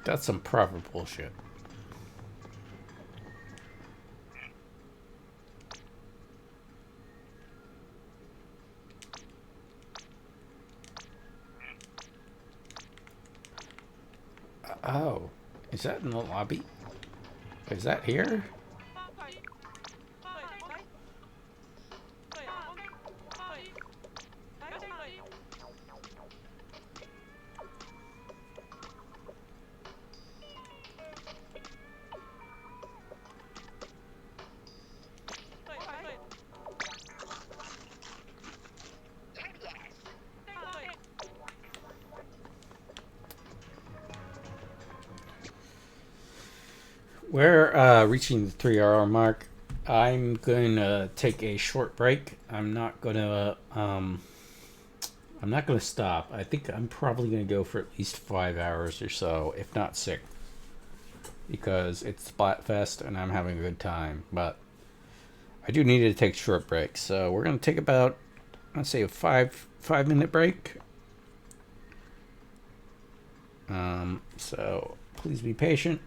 That's some proper bullshit. Oh, is that in the lobby? Is that here? We're reaching the 3-hour mark. I'm going to take a short break. I'm not going to stop. I think I'm probably going to go for at least 5 hours or so, if not 6, because it's Splatfest and I'm having a good time. But I do need to take short breaks, so we're going to take about, let's say, a 5-minute break. So please be patient.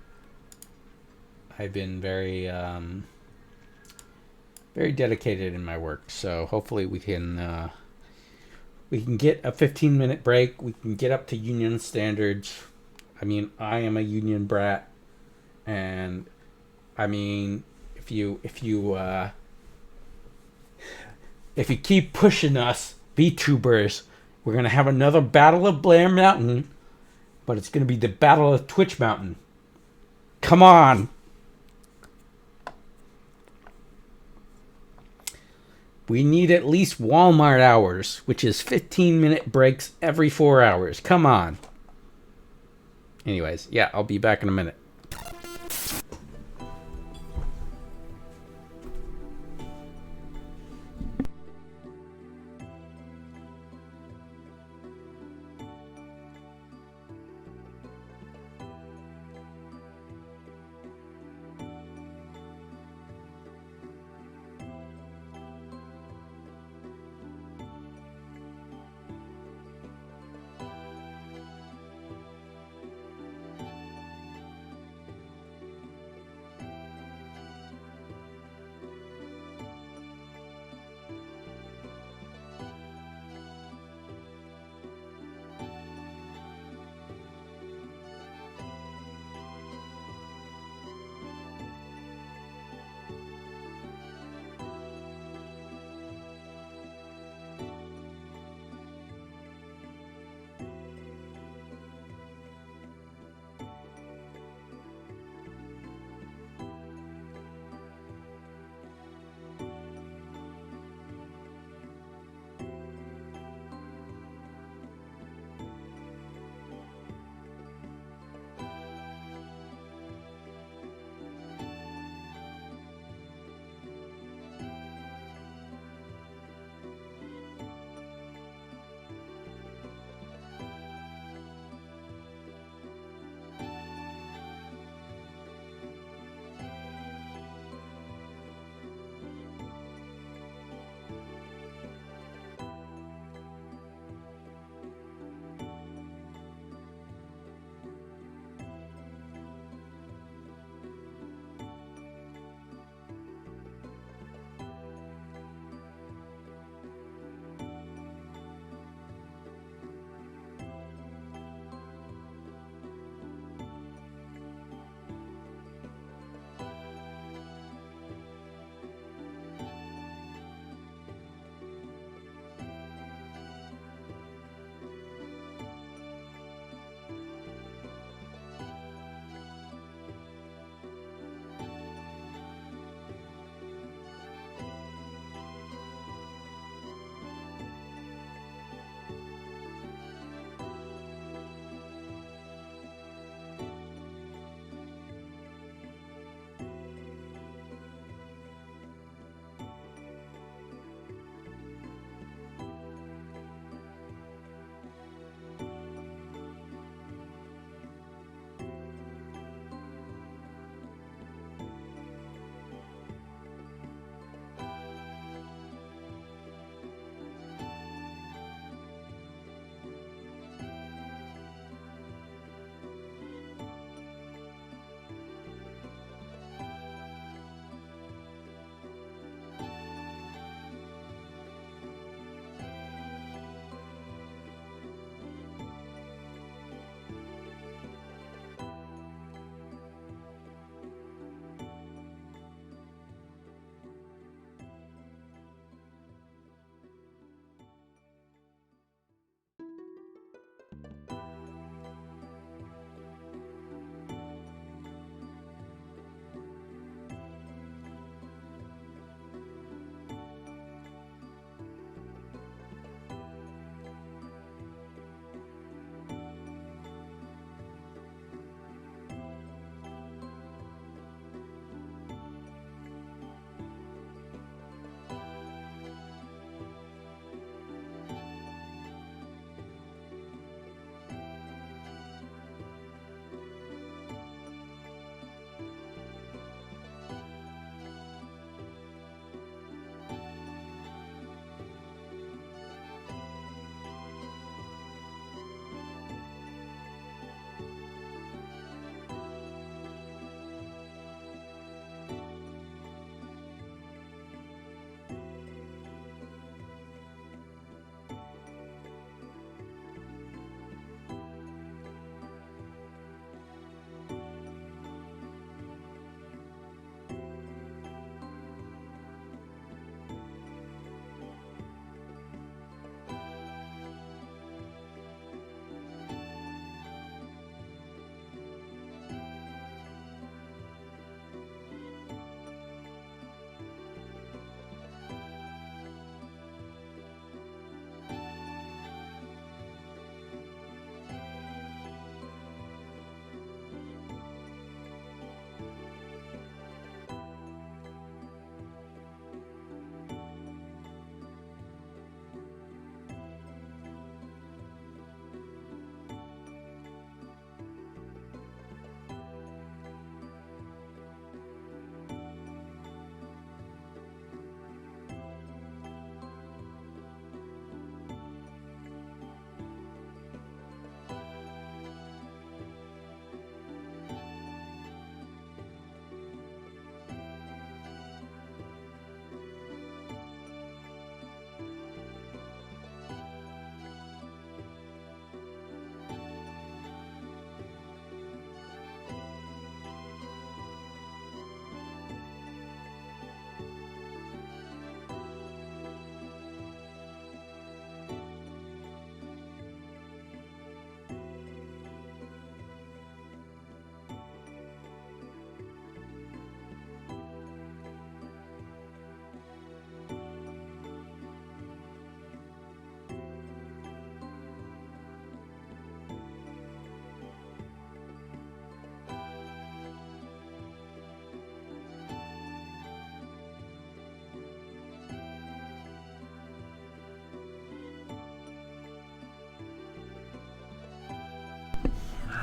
I've been very dedicated in my work, so hopefully we can get a 15-minute break. We can get up to union standards. I mean, I am a union brat, and I mean, if you keep pushing us, VTubers, we're gonna have another Battle of Blair Mountain, but it's gonna be the Battle of Twitch Mountain. Come on. We need at least Walmart hours, which is 15-minute breaks every 4 hours. Come on. Anyways, yeah, I'll be back in a minute.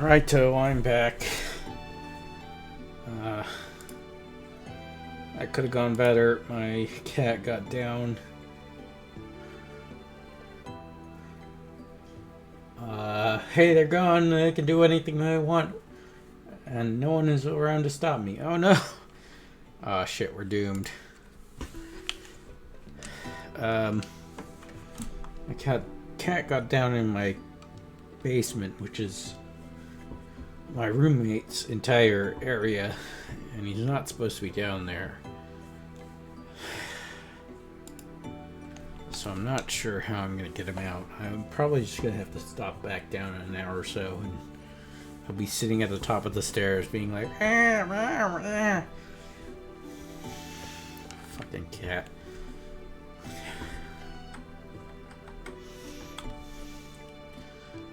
Righto, I'm back. I could have gone better. My cat got down. Hey, they're gone. I can do anything I want. And no one is around to stop me. Oh no. Oh shit, we're doomed. My cat got down in my basement, which is my roommate's entire area, and he's not supposed to be down there. So I'm not sure how I'm going to get him out. I'm probably just going to have to stop back down in an hour or so, and I'll be sitting at the top of the stairs being like, fucking cat.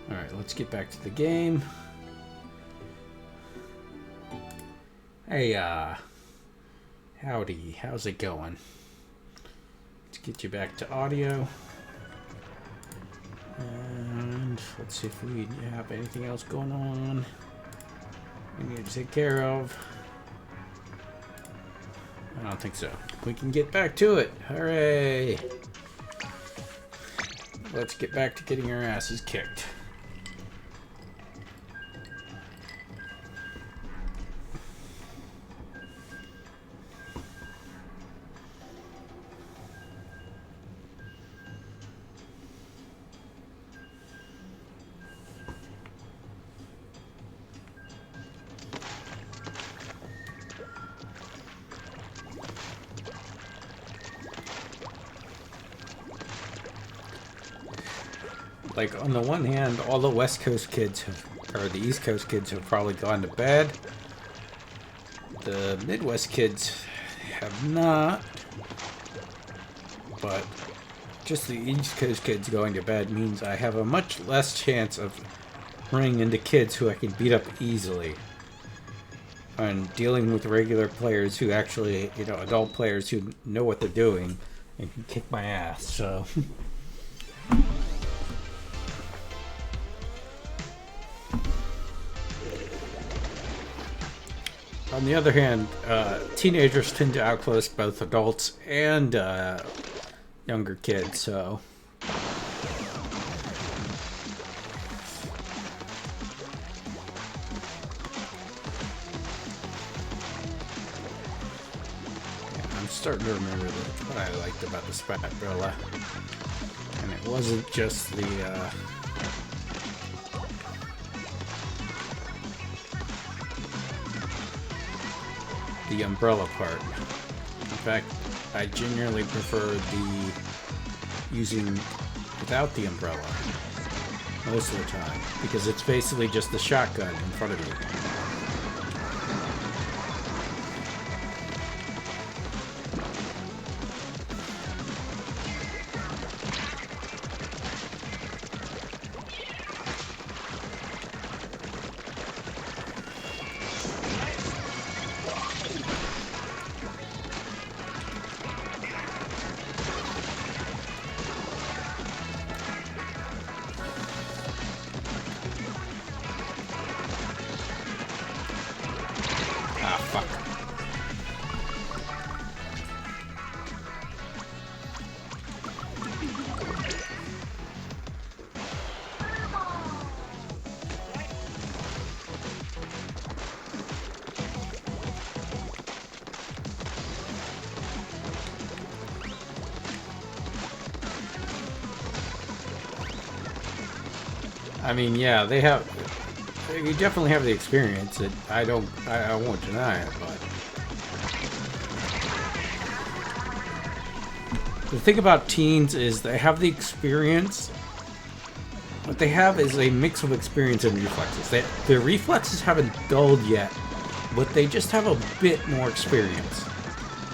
Alright, let's get back to the game. Hey, howdy, how's it going? Let's get you back to audio. And let's see if we have anything else going on we need to take care of. I don't think so. We can get back to it. Hooray! Let's get back to getting our asses kicked. Like, on the one hand, all the West Coast kids have, or the East Coast kids have probably gone to bed. The Midwest kids have not. But just the East Coast kids going to bed means I have a much less chance of running into kids who I can beat up easily. And dealing with regular players who actually, you know, adult players who know what they're doing and can kick my ass, so... On the other hand, teenagers tend to outclass both adults and younger kids, so... Yeah, I'm starting to remember what I liked about the Splatfest. And it wasn't just the... the umbrella part. In fact, I genuinely prefer the using without the umbrella most of the time, because it's basically just the shotgun in front of you. I mean, yeah, they have. You definitely have the experience. I won't deny it, but the thing about teens is they have the experience. What they have is a mix of experience and reflexes. Their reflexes haven't dulled yet, but they just have a bit more experience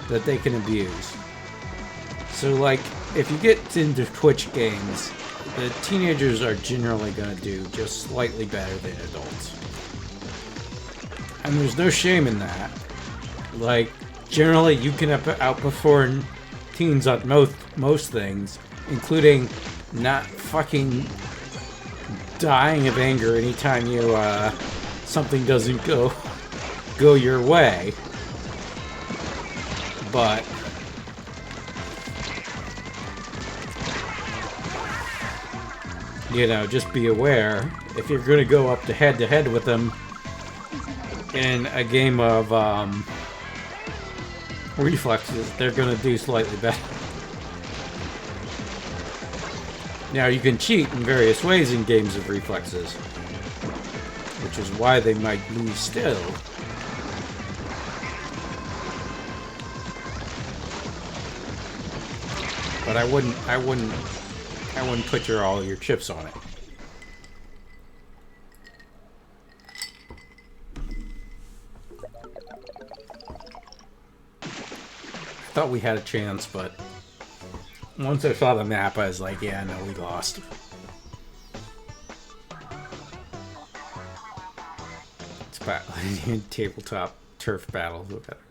that they can abuse. So, like, if you get into Twitch games, the teenagers are generally going to do just slightly better than adults. And there's no shame in that. Like, generally you can outperform teens on most things, including not fucking dying of anger anytime you something doesn't go your way. But you know, just be aware if you're going to go up to head with them in a game of reflexes, they're going to do slightly better. Now, you can cheat in various ways in games of reflexes, which is why they might lose still. But I wouldn't put all your chips on it. I thought we had a chance, but once I saw the map, I was like, yeah, no, we lost. It's tabletop turf battle. Look at it.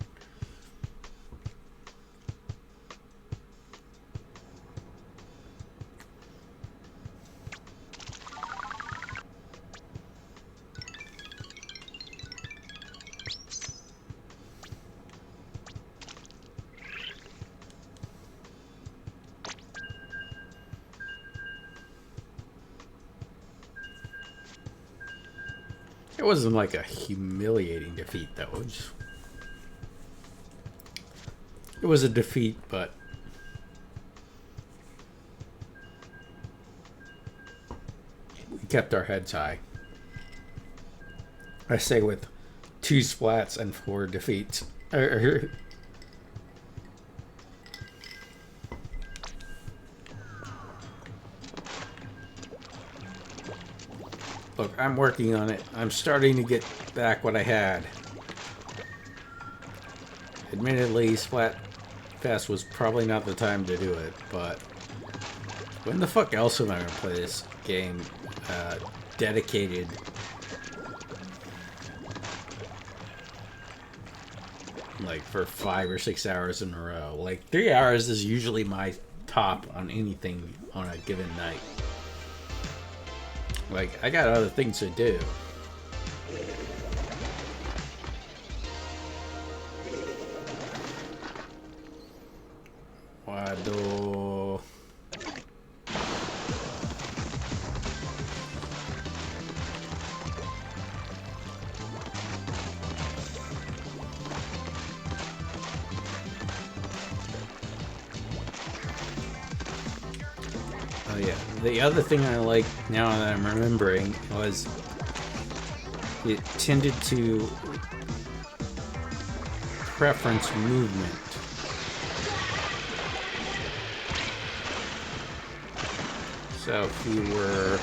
It wasn't like a humiliating defeat, though. It was a defeat, but we kept our heads high. I say with 2 splats and 4 defeats. Look, I'm working on it. I'm starting to get back what I had. Admittedly, Splatfest was probably not the time to do it, but when the fuck else am I going to play this game dedicated? Like for 5 or 6 hours in a row. Like 3 hours is usually my top on anything on a given night. Like, I got other things to do. Waduh. Oh yeah, the other thing I like now that I'm remembering was it tended to preference movement. So if you were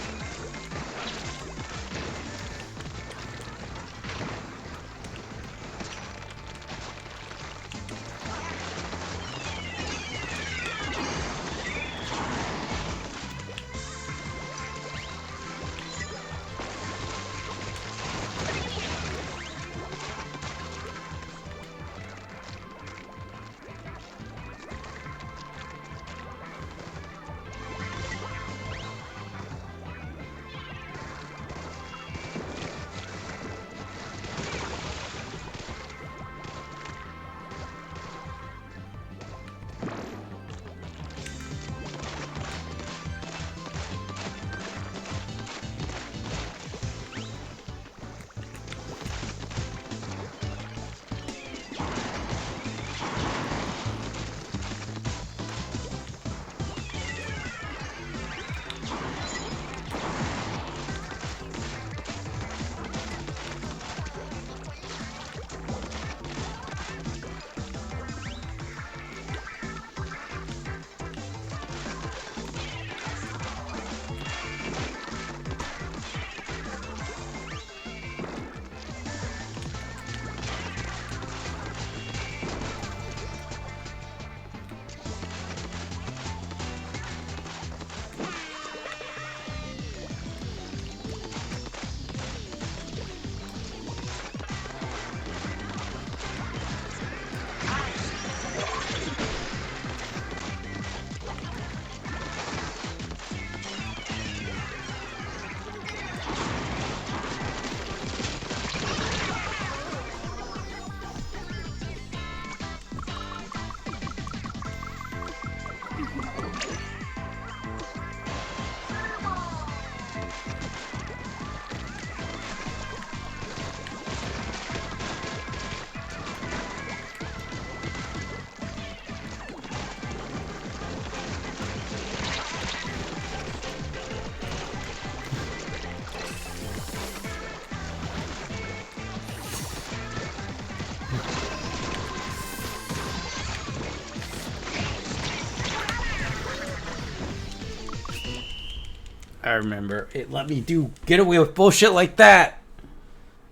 I remember. It let me get away with bullshit like that.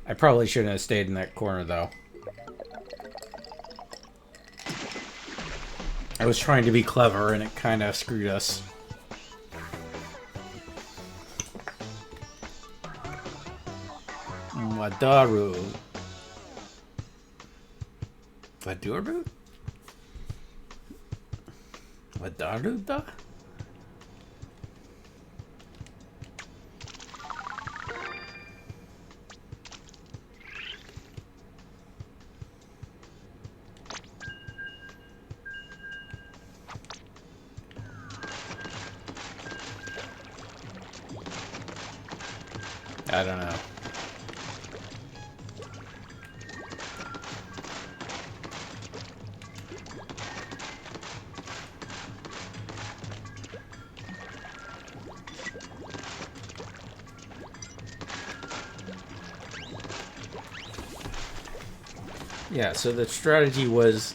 I probably shouldn't have stayed in that corner, though. I was trying to be clever, and it kind of screwed us. Wadaru. Wadaru? Wadaru da? I don't know. Yeah, so the strategy was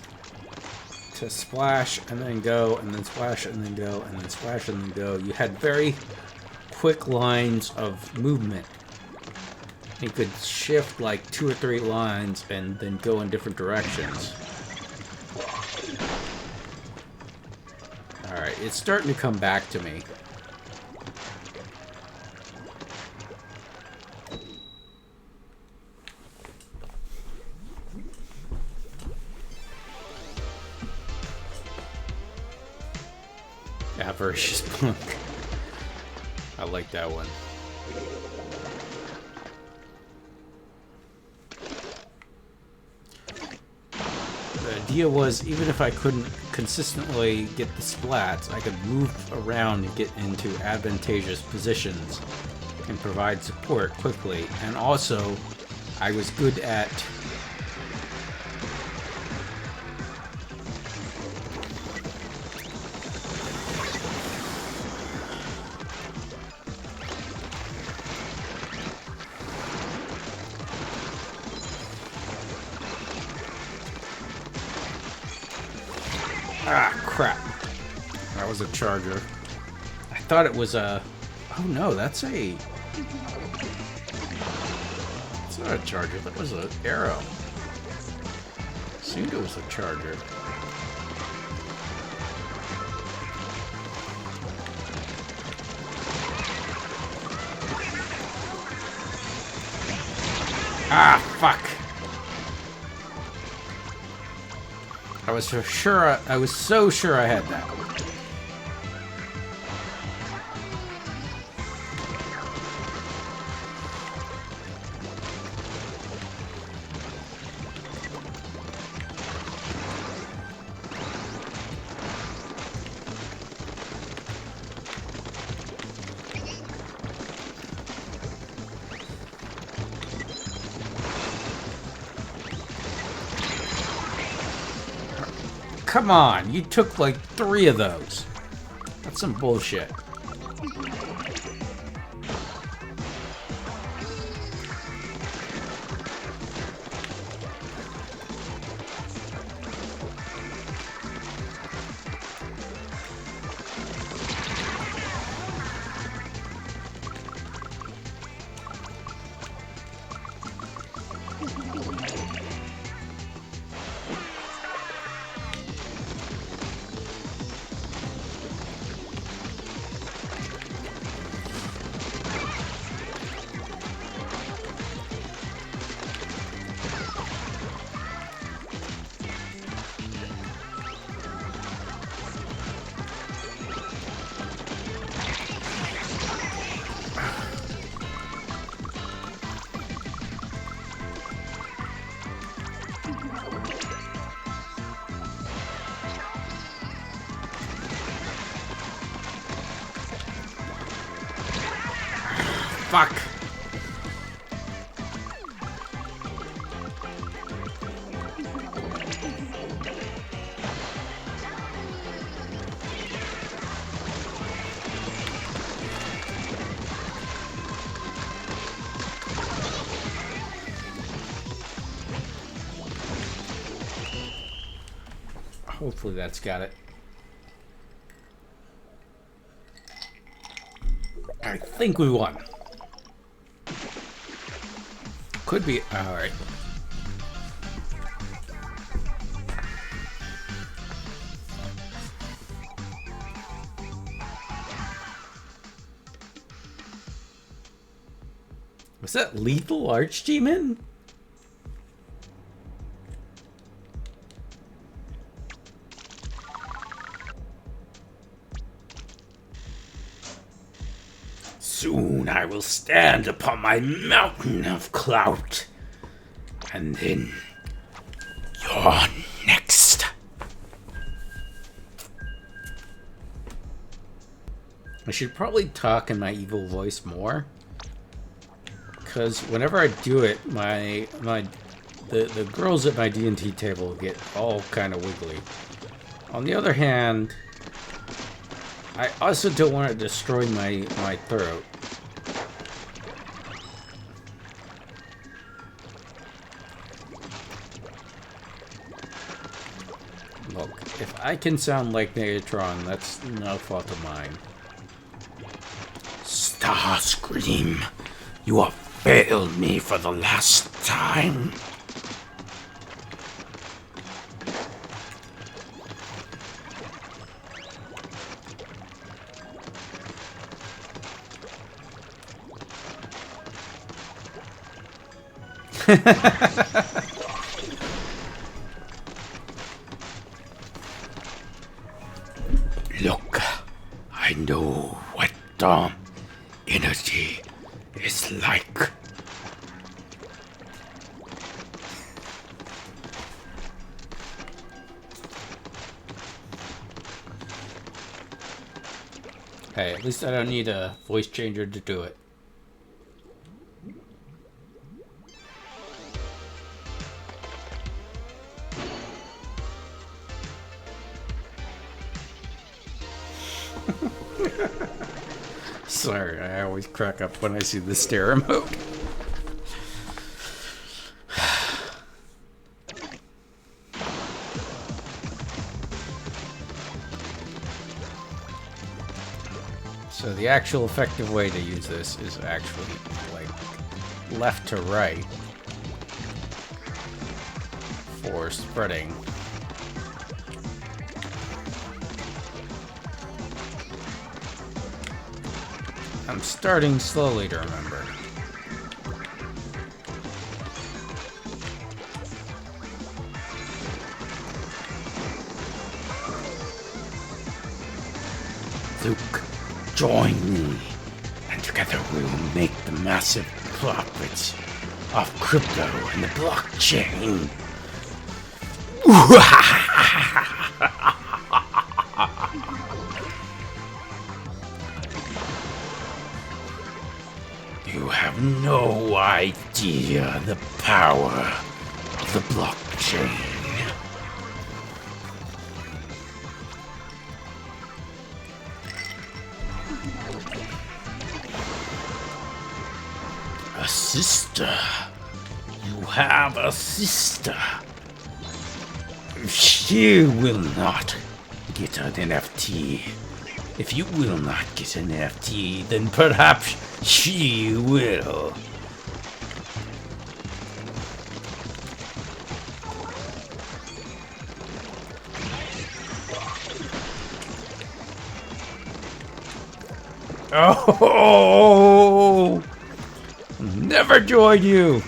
to splash and then go, and then splash and then go, and then splash and then go. You had very quick lines of movement. You could shift like 2 or 3 lines and then go in different directions. Alright, it's starting to come back to me. Avaricious Punk. I like that one. The idea was, even if I couldn't consistently get the splats, I could move around and get into advantageous positions and provide support quickly. And also, I was good at crap. That was a charger. I thought it was a... Oh no, that's a... It's not a charger, that was an arrow. Assumed it was a charger. Ah, fuck. I was so sure I had that. Come on, you took like 3 of those. That's some bullshit. Fuck. Hopefully that's got it. I think we won. Could be. Alright. Was that Lethal Archdemon? Soon I will stand upon my mountain of clout. And then you're next. I should probably talk in my evil voice more. Because whenever I do it, the girls at my D&T table get all kind of wiggly. On the other hand, I also don't want to destroy my throat. Look, if I can sound like Megatron, that's no fault of mine. Starscream, you have failed me for the last time. Look, I know what energy is like. Hey, at least I don't need a voice changer to do it. Sorry, I always crack up when I see the stare emote. So the actual effective way to use this is actually like left to right for spreading. I'm starting slowly to remember. Luke, join me, and together we will make the massive profits of crypto and the blockchain. You have no idea the power of the blockchain. A sister. You have a sister. She will not get an NFT. If you will not get an NFT, then perhaps she will. Oh! Never join you!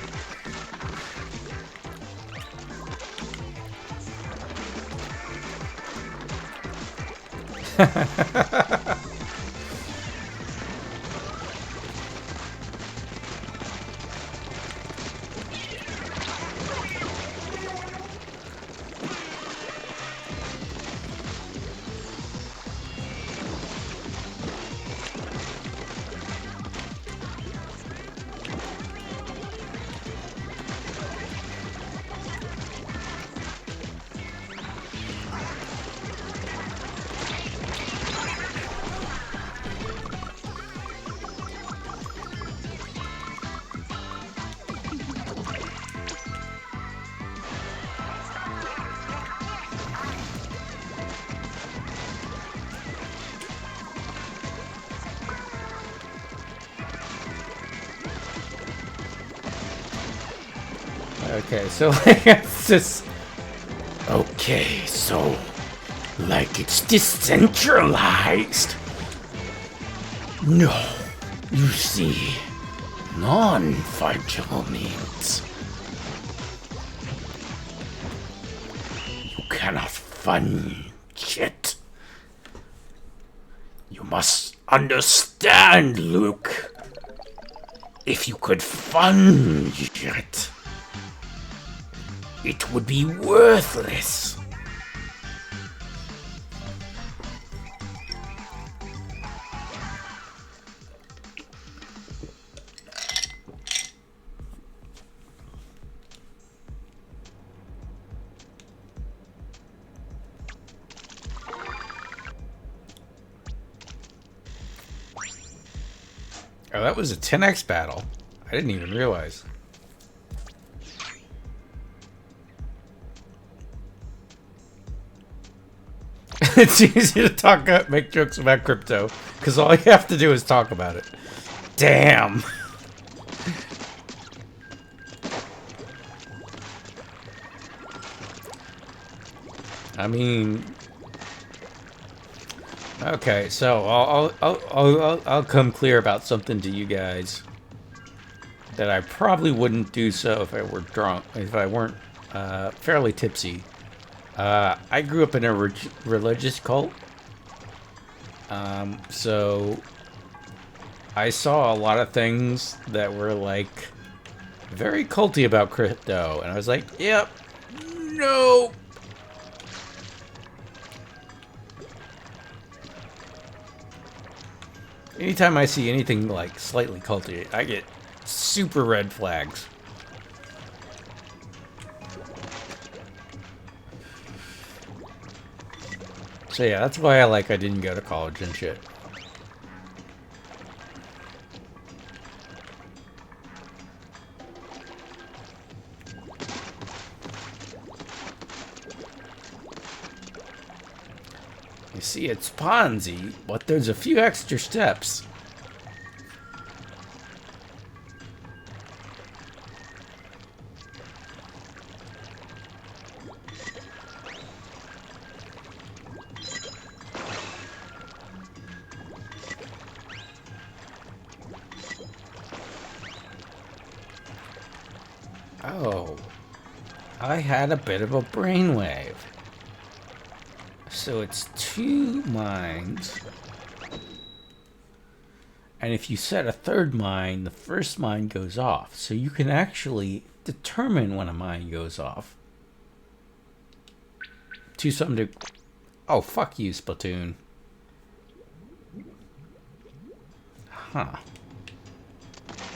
Okay, so like it's just Okay, so like it's decentralized. No, you see, non-fungible means you cannot fudge it. You must understand, Luke. If you could fudge it, it would be worthless. oh, that was a 10x battle. I didn't even realize. It's easy to make jokes about crypto because all you have to do is talk about it. Damn. I mean, okay, so I'll come clear about something to you guys that I probably wouldn't do so if I were drunk, if I weren't fairly tipsy. I grew up in a religious cult, so I saw a lot of things that were like very culty about crypto, and I was like, yep, no. Anytime I see anything like slightly culty, I get super red flags. So yeah, that's why I didn't go to college and shit. You see, it's Ponzi, but there's a few extra steps. Oh, I had a bit of a brainwave. So it's 2 mines. And if you set a third mine, the first mine goes off. So you can actually determine when a mine goes off. To some degree. Oh, fuck you, Splatoon. Huh.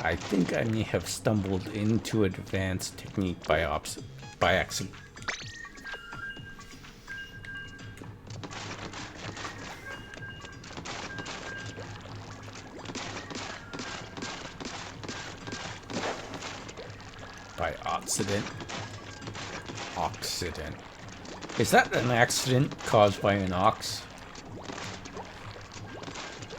I think I may have stumbled into an advanced technique by accident. By accident. Accident. Is that an accident caused by an ox?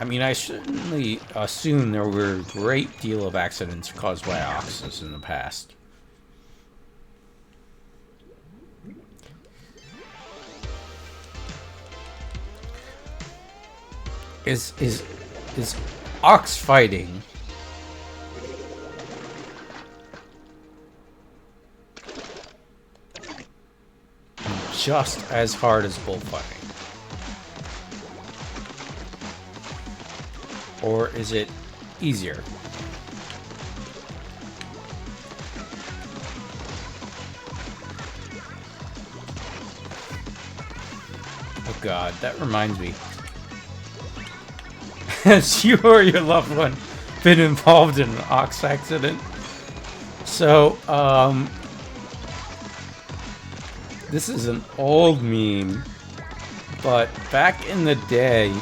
I mean, I certainly assume there were a great deal of accidents caused by oxes in the past. Is ox fighting just as hard as bullfighting? Or is it easier? Oh god, that reminds me. Has you or your loved one been involved in an ox accident? So, this is an old meme, but back in the day,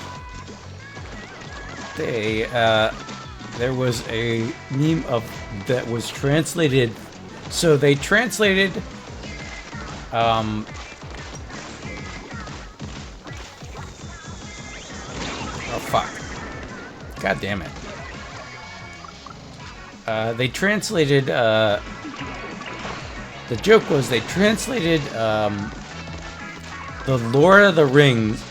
there was a meme that was translated. So they translated oh fuck, god damn it, the joke was they translated the Lord of the Rings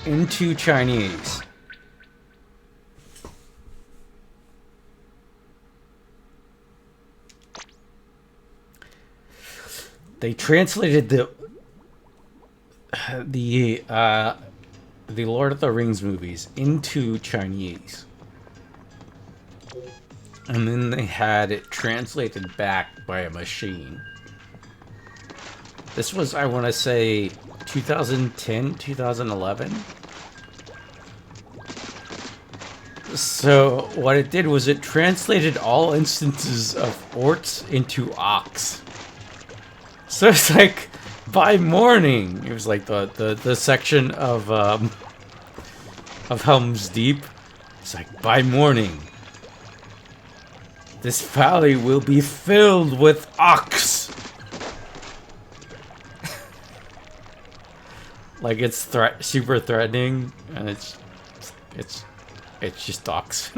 into Chinese. They translated the Lord of the Rings movies into Chinese. And then they had it translated back by a machine. This was, I want to say, 2010, 2011. So what it did was it translated all instances of orcs into ox. So it's like, by morning, it was like the section of Helm's Deep. It's like, by morning, this valley will be filled with ox. Like it's super threatening, and it's just ox.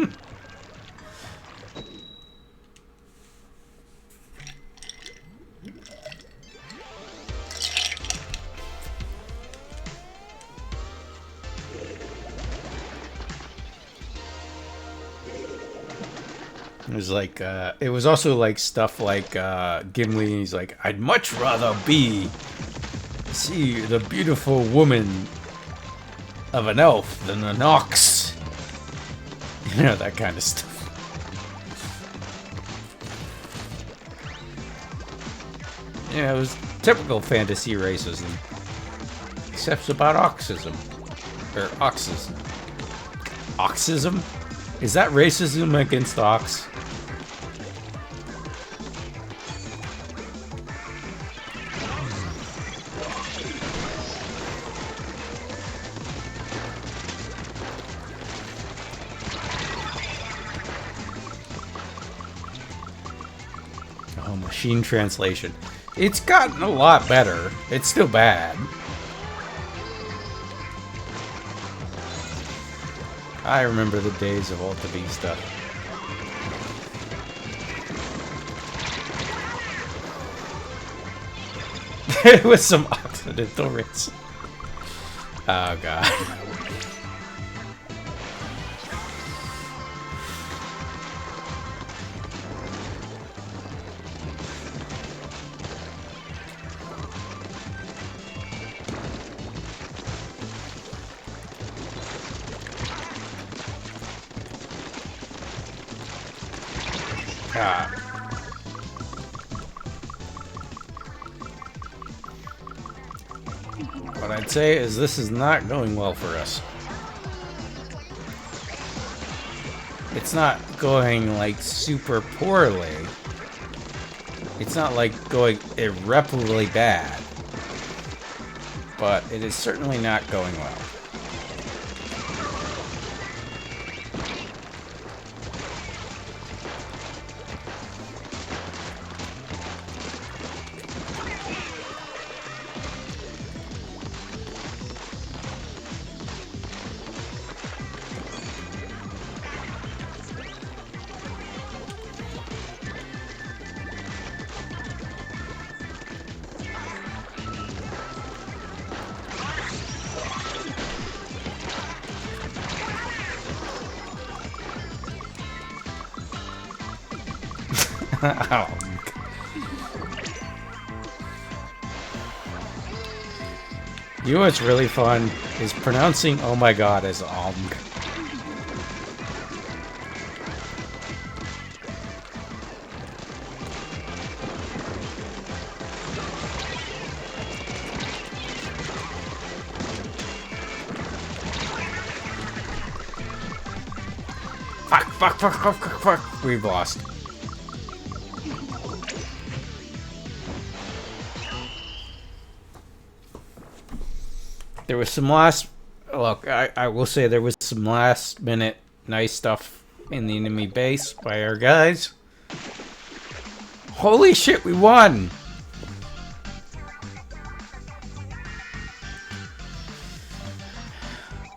It was like, it was also like stuff like Gimli. He's like, I'd much rather see the beautiful woman of an elf than an ox. You know, that kind of stuff. Yeah, it was typical fantasy racism. Except about oxism. Or oxism. Oxism? Is that racism against ox? Oh, machine translation. It's gotten a lot better. It's still bad. I remember the days of Ultra V stuff. With some Occidental race. Oh god. What I'd say is this is not going well for us. It's not going like super poorly. It's not like going irreparably bad. But it is certainly not going well. Oh. You know what's really fun is pronouncing "oh my god" as "omg." Fuck. We've lost. There was some last... Look, I will say there was some last minute nice stuff in the enemy base by our guys. Holy shit, we won!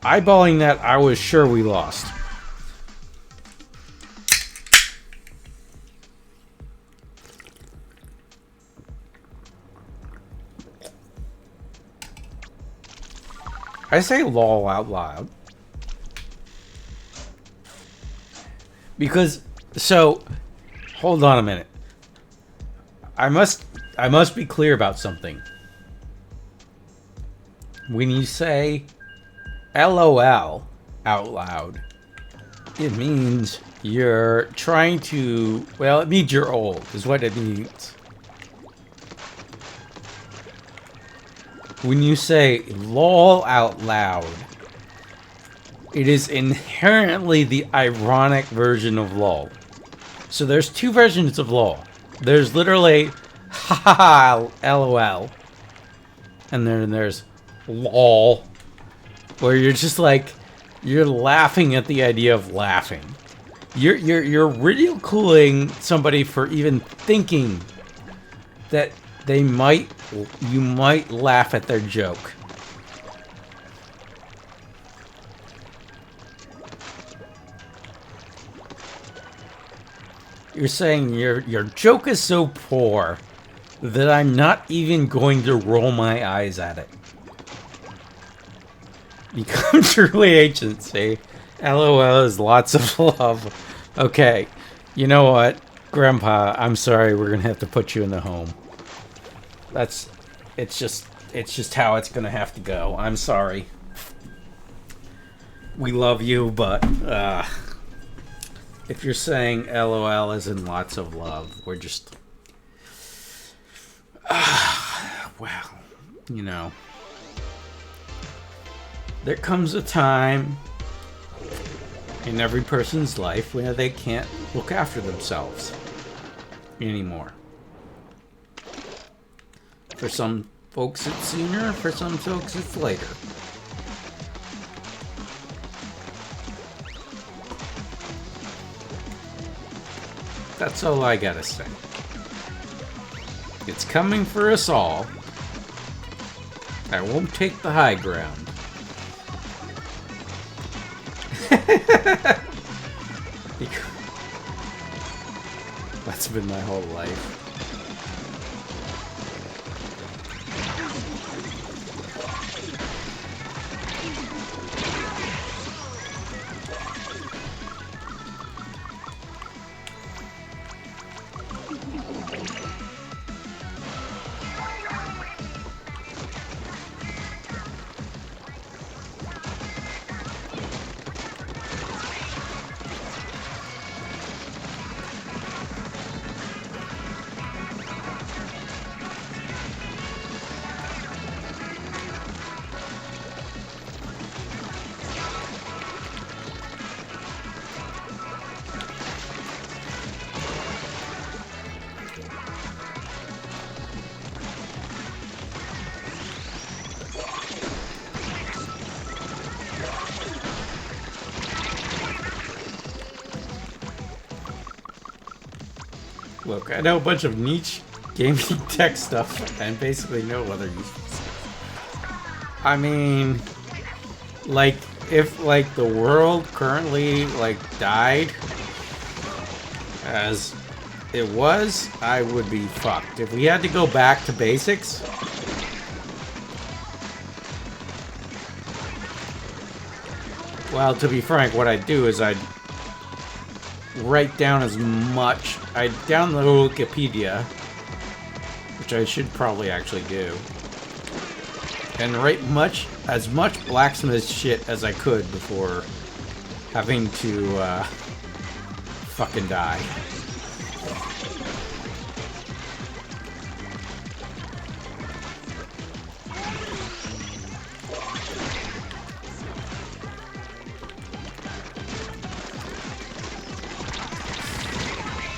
Eyeballing that, I was sure we lost. I say lol out loud. Because, so, hold on a minute. I must be clear about something. When you say LOL out loud, it means you're trying to, well, it means you're old, is what it means. When you say lol out loud, it is inherently the ironic version of lol. So there's two versions of lol. There's literally haha lol, and then there's lol, where you're just like, you're laughing at the idea of laughing. You're ridiculing somebody for even thinking that you might laugh at their joke. You're saying your joke is so poor that I'm not even going to roll my eyes at it. Become truly ancient, see? LOL is lots of love. Okay, you know what? Grandpa, I'm sorry, we're gonna have to put you in the home. It's just how it's gonna have to go. I'm sorry. We love you, but, if you're saying LOL as in lots of love, we're just... well, you know. There comes a time in every person's life where they can't look after themselves anymore. For some folks it's sooner, for some folks it's later. That's all I gotta say. It's coming for us all. I won't take the high ground. That's been my whole life. Look, I know a bunch of niche gaming tech stuff and basically no other uses. I mean, like, if, like, the world currently, like, died as it was, I would be fucked. If we had to go back to basics, well, to be frank, what I'd do is I'd write down as much. I'd download Wikipedia, which I should probably actually do, and write as much blacksmith shit as I could before having to fucking die.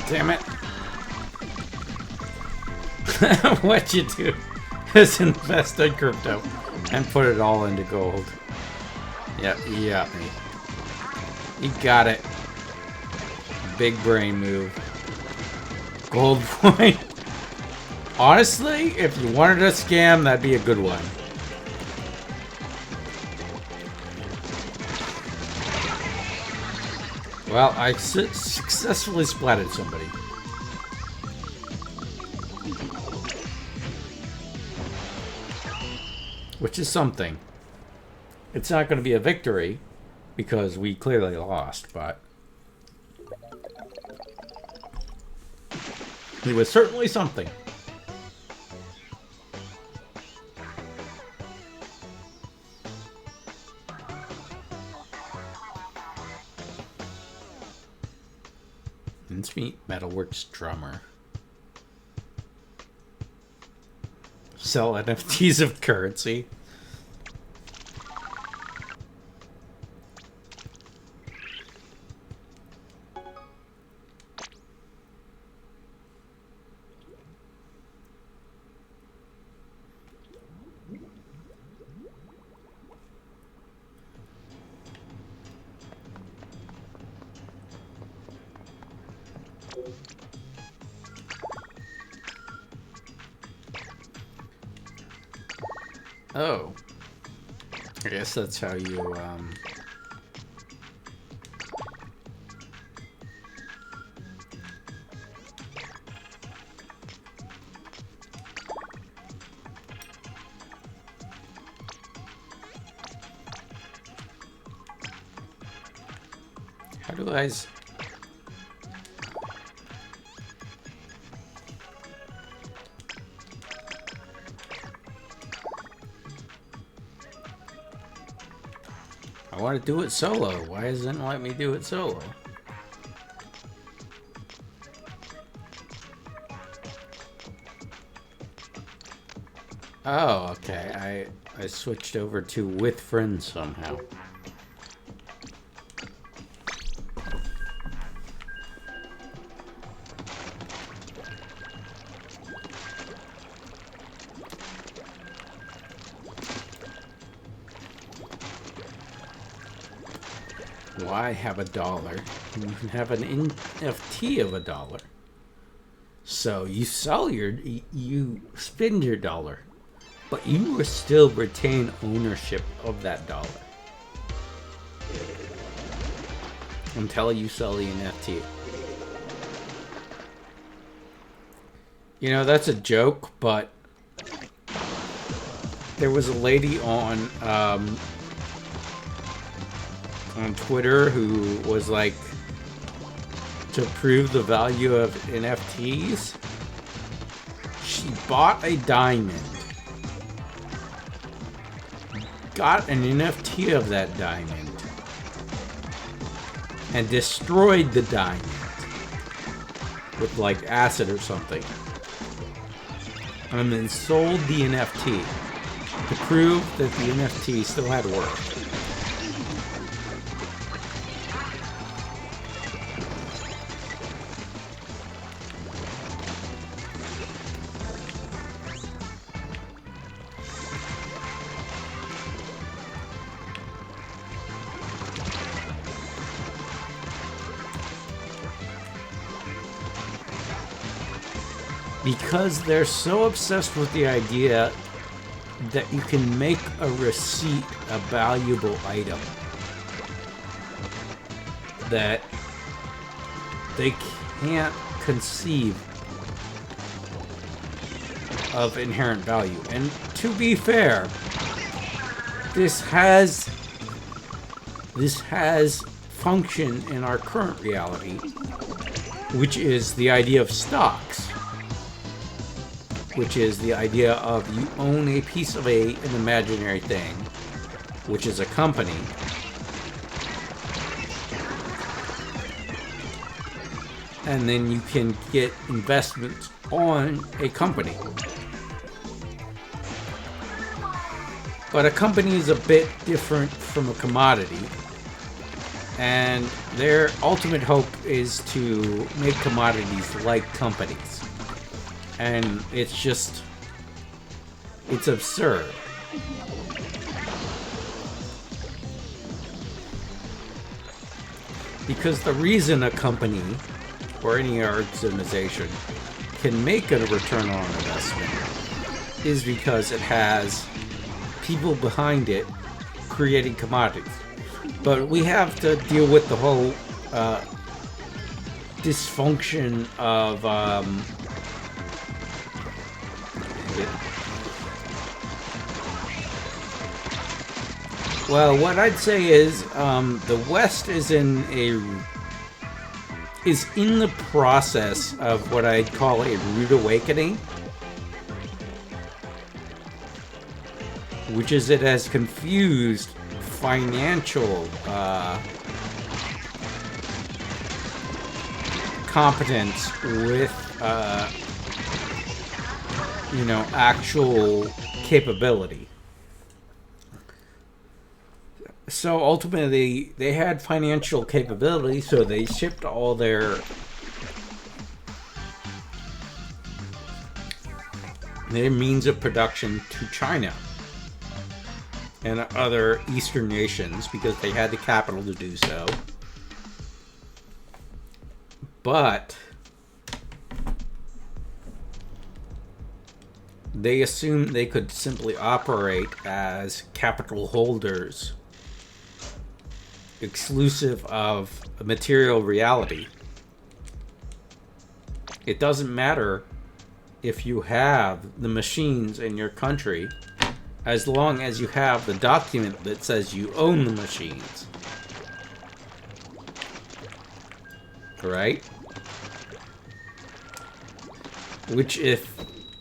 Damn it. What you do is invest in crypto and put it all into gold. Yep, you got me. You got it. Big brain move. Gold point. Honestly, if you wanted a scam, that'd be a good one. Well, I successfully splatted somebody. Which is something. It's not going to be a victory because we clearly lost, but it was certainly something. Let's meet Metalworks drummer. Sell NFTs of currency. Oh. I guess that's how you, How do I... I want to do it solo. Why doesn't it let me do it solo? Oh, okay. I switched over to with friends somehow. Why have $1? You can have an NFT of $1. So you sell you spend your dollar, but you will still retain ownership of that dollar until you sell the NFT. You know, that's a joke, but there was a lady on Twitter who was like, to prove the value of NFTs, she bought a diamond, got an NFT of that diamond, and destroyed the diamond with like acid or something, and then sold the NFT to prove that the NFT still had worth. Because they're so obsessed with the idea that you can make a receipt a valuable item, that they can't conceive of inherent value. And to be fair, this has function in our current reality, which is the idea of stocks. Which is the idea of you own a piece of an imaginary thing, which is a company, and then you can get investments on a company. But a company is a bit different from a commodity, and their ultimate hope is to make commodities like companies. And it's just, it's absurd. Because the reason a company or any organization can make a return on investment is because it has people behind it creating commodities. But we have to deal with the whole dysfunction of Well, what I'd say is the West is in the process of what I'd call a rude awakening, which is it has confused financial competence with actual capability. So ultimately, they had financial capability, so they shipped all their means of production to China and other Eastern nations because they had the capital to do so. But they assumed they could simply operate as capital holders, exclusive of material reality. It doesn't matter if you have the machines in your country, as long as you have the document that says you own the machines. Right? Which, if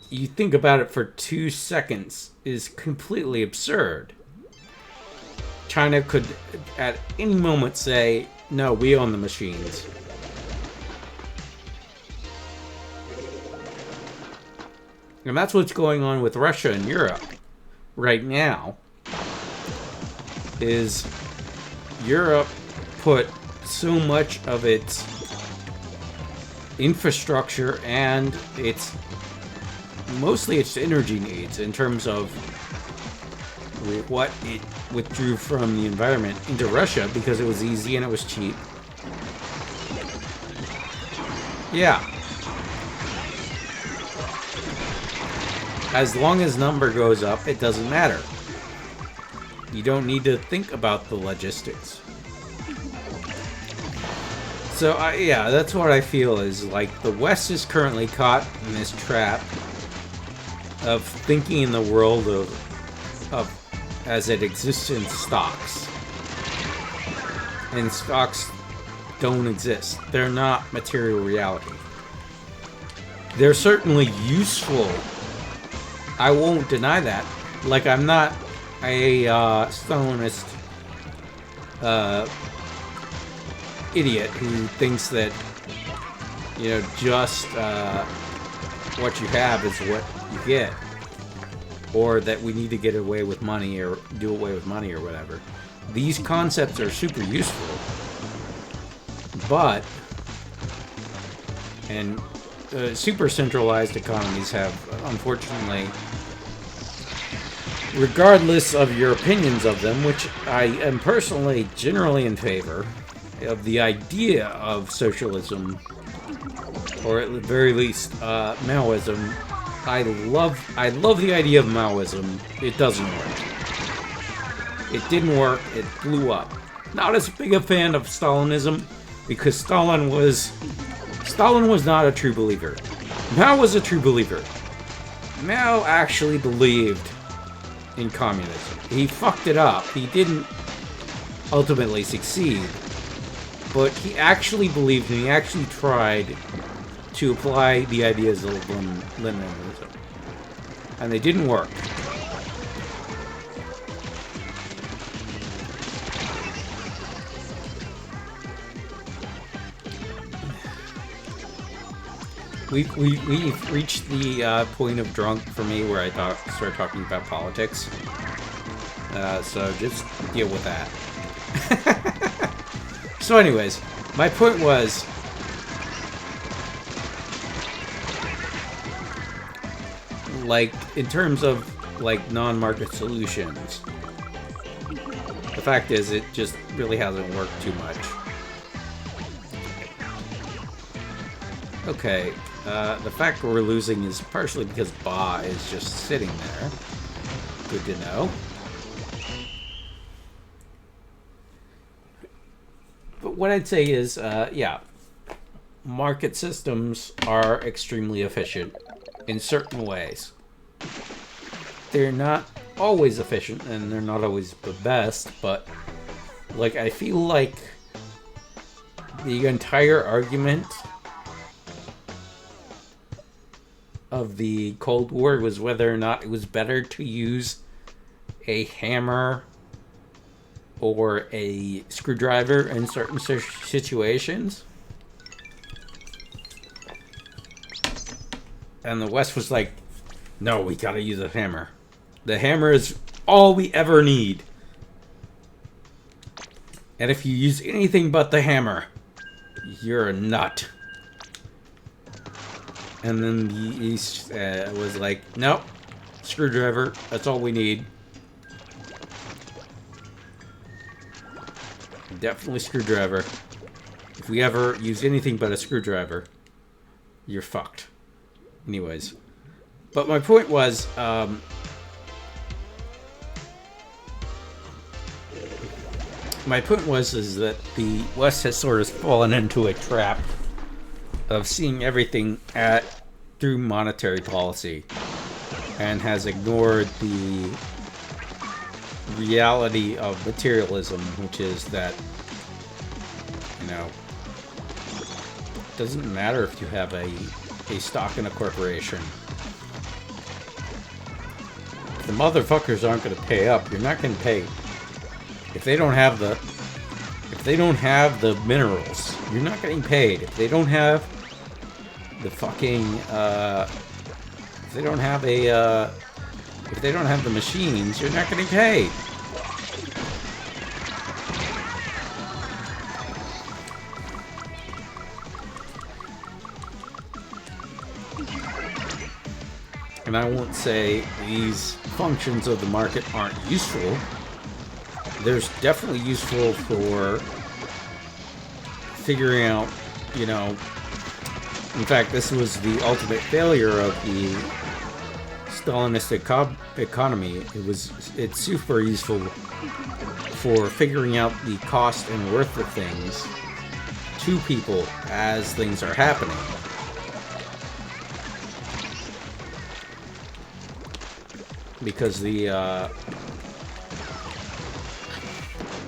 you think about it for 2 seconds, is completely absurd. China could at any moment say, no, we own the machines. And that's what's going on with Russia and Europe right now. Is Europe put so much of its infrastructure and mostly its energy needs in terms of what it withdrew from the environment into Russia because it was easy and it was cheap. Yeah. As long as number goes up, it doesn't matter. You don't need to think about the logistics. So, yeah, that's what I feel is, like, the West is currently caught in this trap of thinking in the world of as it exists in stocks. And stocks don't exist. They're not material reality. They're certainly useful. I won't deny that. Like, I'm not a Stalinist idiot who thinks that, just what you have is what you get. Or that we need to get away with money or do away with money or whatever. These concepts are super useful. But, and super centralized economies have, unfortunately, regardless of your opinions of them, which I am personally generally in favor of the idea of socialism, or at the very least, Maoism. I love the idea of Maoism. It doesn't work. It didn't work. It blew up. Not as big a fan of Stalinism, because Stalin was not a true believer. Mao was a true believer. Mao actually believed in communism. He fucked it up. He didn't ultimately succeed. But he actually believed, and he actually tried to apply the ideas of Leninism. And they didn't work. We've reached the point of drunk for me where I start talking about politics. So just deal with that. So anyways, my point was, like, in terms of, like, non-market solutions, the fact is it just really hasn't worked too much. Okay, the fact we're losing is partially because Ba is just sitting there. Good to know. But what I'd say is, yeah, market systems are extremely efficient in certain ways. They're not always efficient and they're not always the best, but like I feel like the entire argument of the Cold War was whether or not it was better to use a hammer or a screwdriver in certain situations. And the West was like, no, we gotta use a hammer. The hammer is all we ever need. And if you use anything but the hammer, you're a nut. And then the East was like, nope, screwdriver, that's all we need. Definitely screwdriver. If we ever use anything but a screwdriver, you're fucked. Anyways. But my point was, is that the West has sort of fallen into a trap of seeing everything through monetary policy and has ignored the reality of materialism, which is that, you know, it doesn't matter if you have a stock in a corporation. If the motherfuckers aren't going to pay up, you're not going to pay. If they don't have the minerals, you're not getting paid. If they don't have the fucking if they don't have the machines, you're not getting paid. And I won't say these functions of the market aren't useful. There's definitely useful for figuring out, you know, in fact, this was the ultimate failure of the Stalinist economy. It's super useful for figuring out the cost and worth of things to people as things are happening. Because the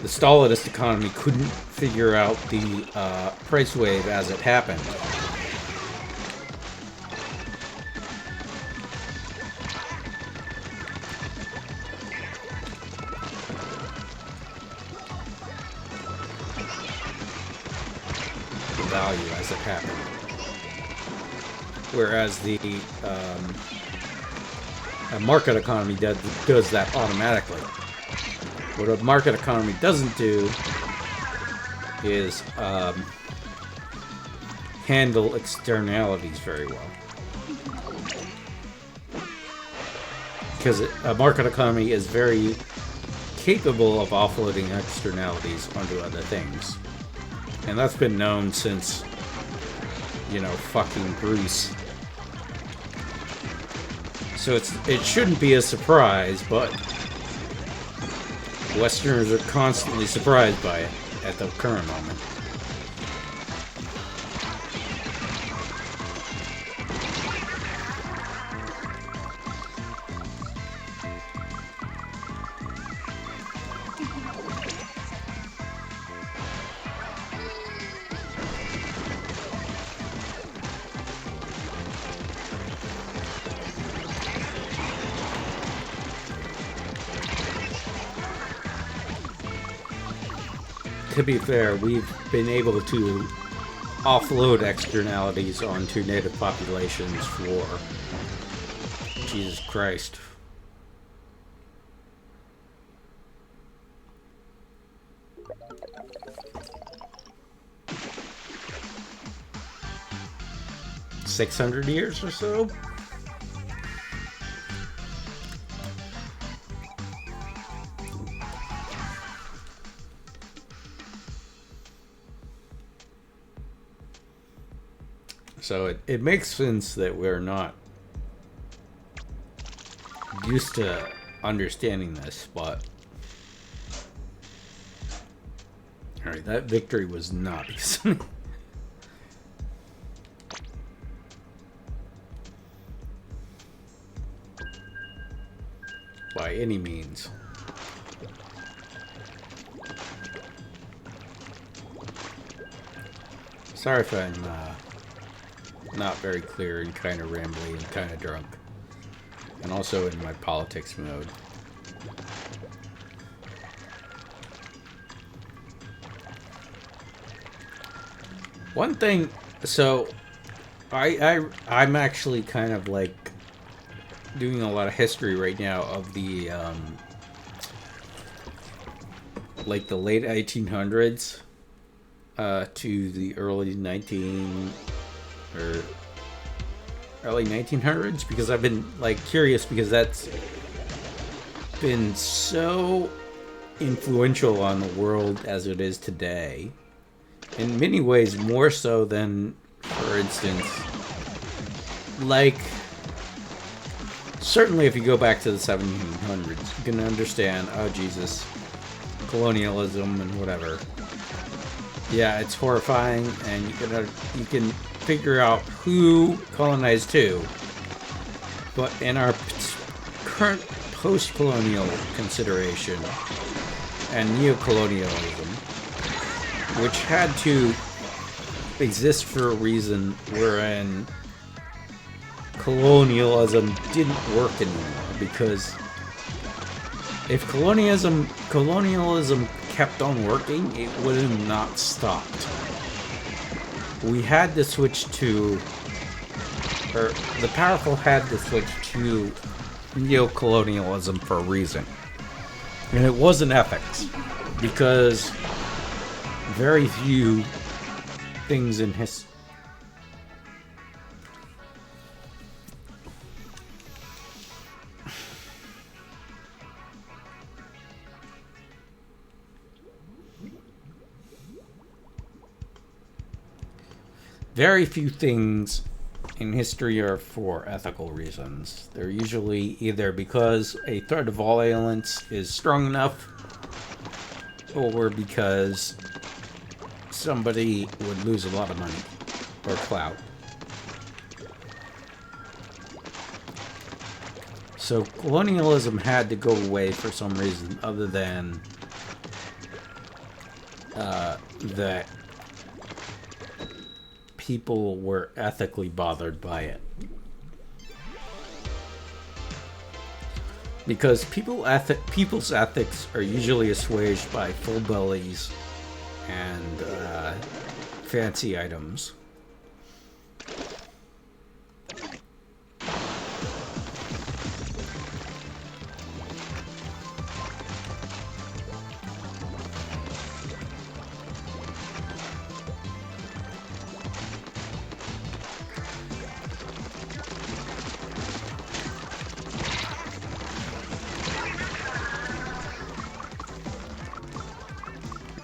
Stalinist economy couldn't figure out the price wave as it happened. The value as it happened. Whereas the a market economy does that automatically. What a market economy doesn't do is handle externalities very well. Because a market economy is very capable of offloading externalities onto other things. And that's been known since, you know, fucking Greece. So it shouldn't be a surprise, but Westerners are constantly surprised by it at the current moment. To be fair, we've been able to offload externalities onto native populations for Jesus Christ. $600 years or so? So it makes sense that we're not used to understanding this, but alright, that victory was not because by any means. Sorry if I'm not very clear and kind of rambly and kind of drunk. And also in my politics mode. One thing, so I'm actually kind of like doing a lot of history right now of the like the late 1800s to the early 1900s, because I've been like curious, because that's been so influential on the world as it is today. In many ways, more so than, for instance, like, certainly if you go back to the 1700s, you can understand, oh Jesus, colonialism and whatever. Yeah, it's horrifying, and you can figure out who colonized who. But in our current post-colonial consideration and neo-colonialism, which had to exist for a reason, wherein colonialism didn't work anymore, because if colonialism kept on working, it would have not stopped. We had to switch to, or the powerful had to switch to neo-colonialism for a reason. And it wasn't ethics, because very few things in history. Very few things in history are for ethical reasons. They're usually either because a threat of violence is strong enough, or because somebody would lose a lot of money or clout. So colonialism had to go away for some reason other than that people were ethically bothered by it. Because people's ethics are usually assuaged by full bellies and fancy items.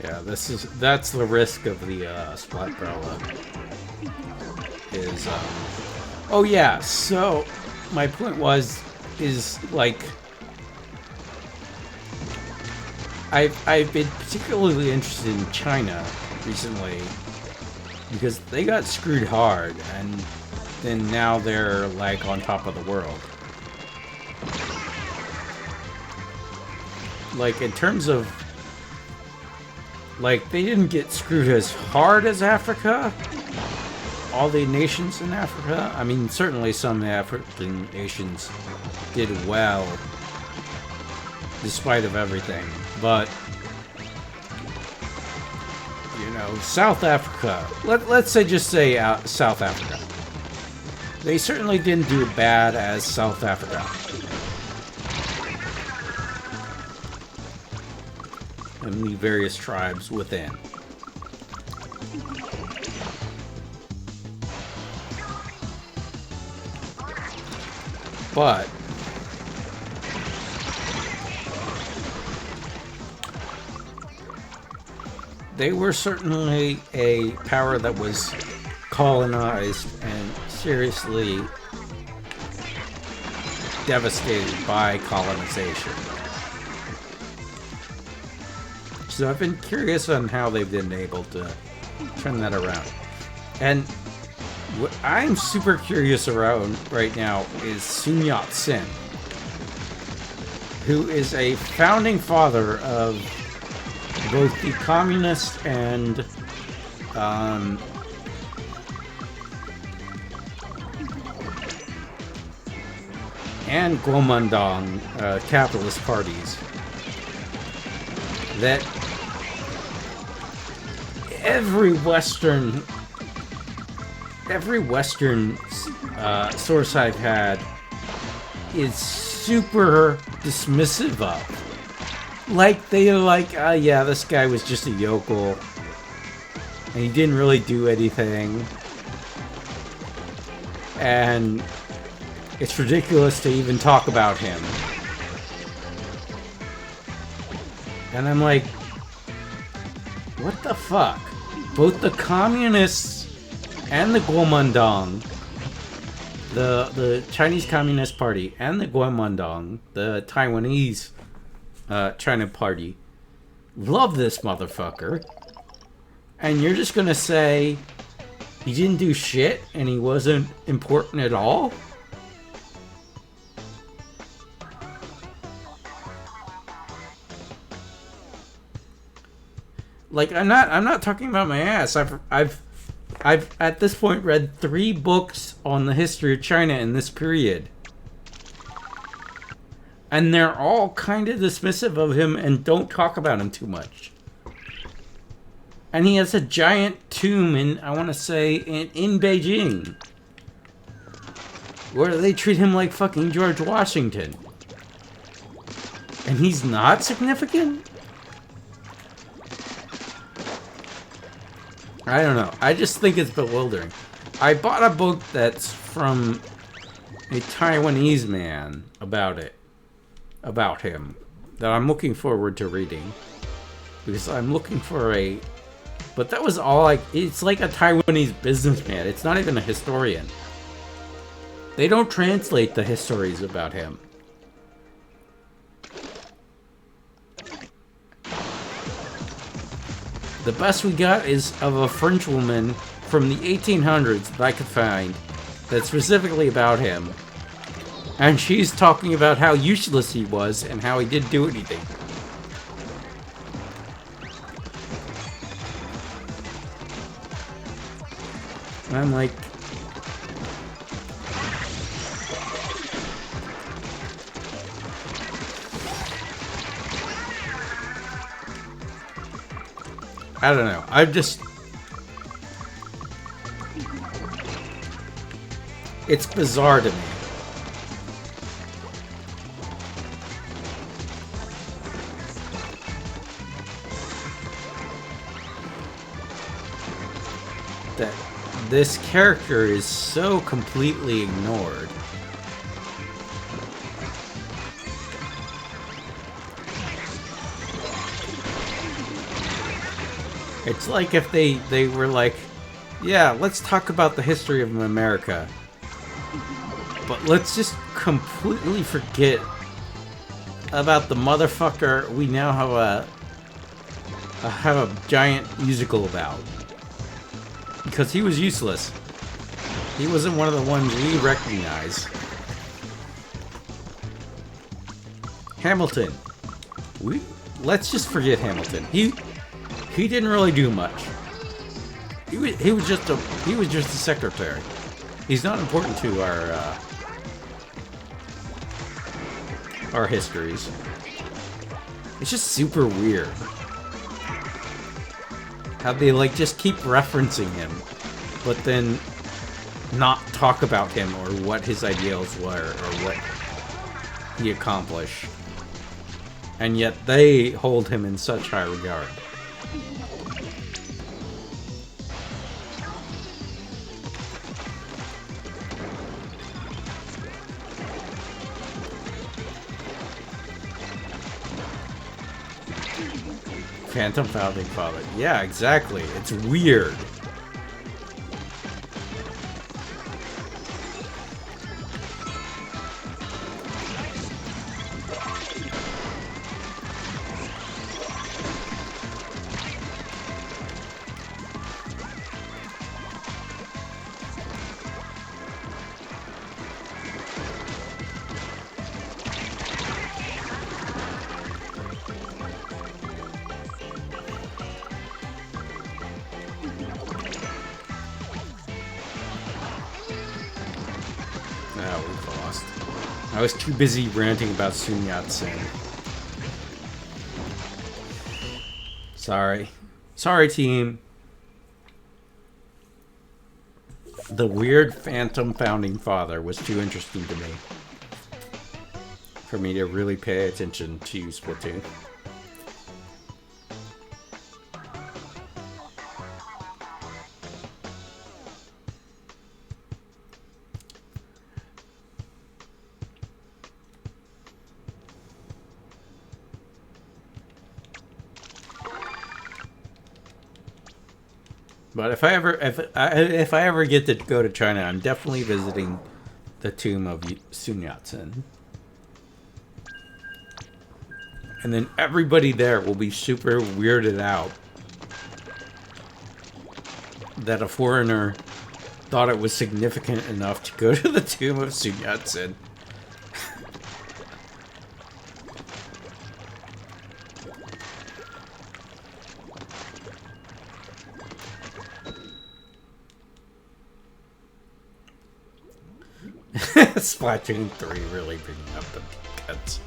Yeah, that's the risk of the Splatfest. Is oh yeah, so my point is like I've been particularly interested in China recently because they got screwed hard, and then now they're like on top of the world. Like in terms of, like, they didn't get screwed as hard as Africa. All the nations in Africa. I mean, certainly some African nations did well, despite of everything. But, you know, South Africa. Let's say, just say South Africa. They certainly didn't do bad as South Africa. And the various tribes within. But they were certainly a power that was colonized and seriously devastated by colonization. So I've been curious on how they've been able to turn that around. And what I'm super curious around right now is Sun Yat-sen, who is a founding father of both the communist and Kuomintang capitalist parties, that every Western source I've had is super dismissive of. Like, they're like, yeah, this guy was just a yokel, and he didn't really do anything, and it's ridiculous to even talk about him. And I'm like, what the fuck? Both the communists and the Kuomintang, the Chinese Communist Party, and the Kuomintang, the Taiwanese China Party, love this motherfucker. And you're just gonna say he didn't do shit and he wasn't important at all? Like, I'm not talking about my ass. I've at this point read 3 books on the history of China in this period. And they're all kind of dismissive of him and don't talk about him too much. And he has a giant tomb in, I want to say, in Beijing, where they treat him like fucking George Washington. And he's not significant? I don't know. I just think it's bewildering. I bought a book that's from a Taiwanese man about him, that I'm looking forward to reading. Because I'm looking for a... But that was all like... It's like a Taiwanese businessman. It's not even a historian. They don't translate the histories about him. The best we got is of a French woman from the 1800s that I could find that's specifically about him. And she's talking about how useless he was and how he didn't do anything. And I'm like... I don't know. I'm just... It's bizarre to me. That this character is so completely ignored. It's like if they were like, yeah, let's talk about the history of America, but let's just completely forget about the motherfucker we now have a giant musical about. Because he was useless. He wasn't one of the ones we recognize. Hamilton. Let's just forget Hamilton. He didn't really do much. He was just a secretary. He's not important to our histories. It's just super weird how they like just keep referencing him, but then not talk about him or what his ideals were or what he accomplished, and yet they hold him in such high regard. Phantom Founding Father. Yeah, exactly. It's weird. I was too busy ranting about Sun Yat-sen. Sorry. Sorry, team. The weird phantom founding father was too interesting to me for me to really pay attention to Splatoon. But if I ever get to go to China, I'm definitely visiting the tomb of Sun Yat-sen. And then everybody there will be super weirded out that a foreigner thought it was significant enough to go to the tomb of Sun Yat-sen. Splatoon 3 really bringing up the cuts.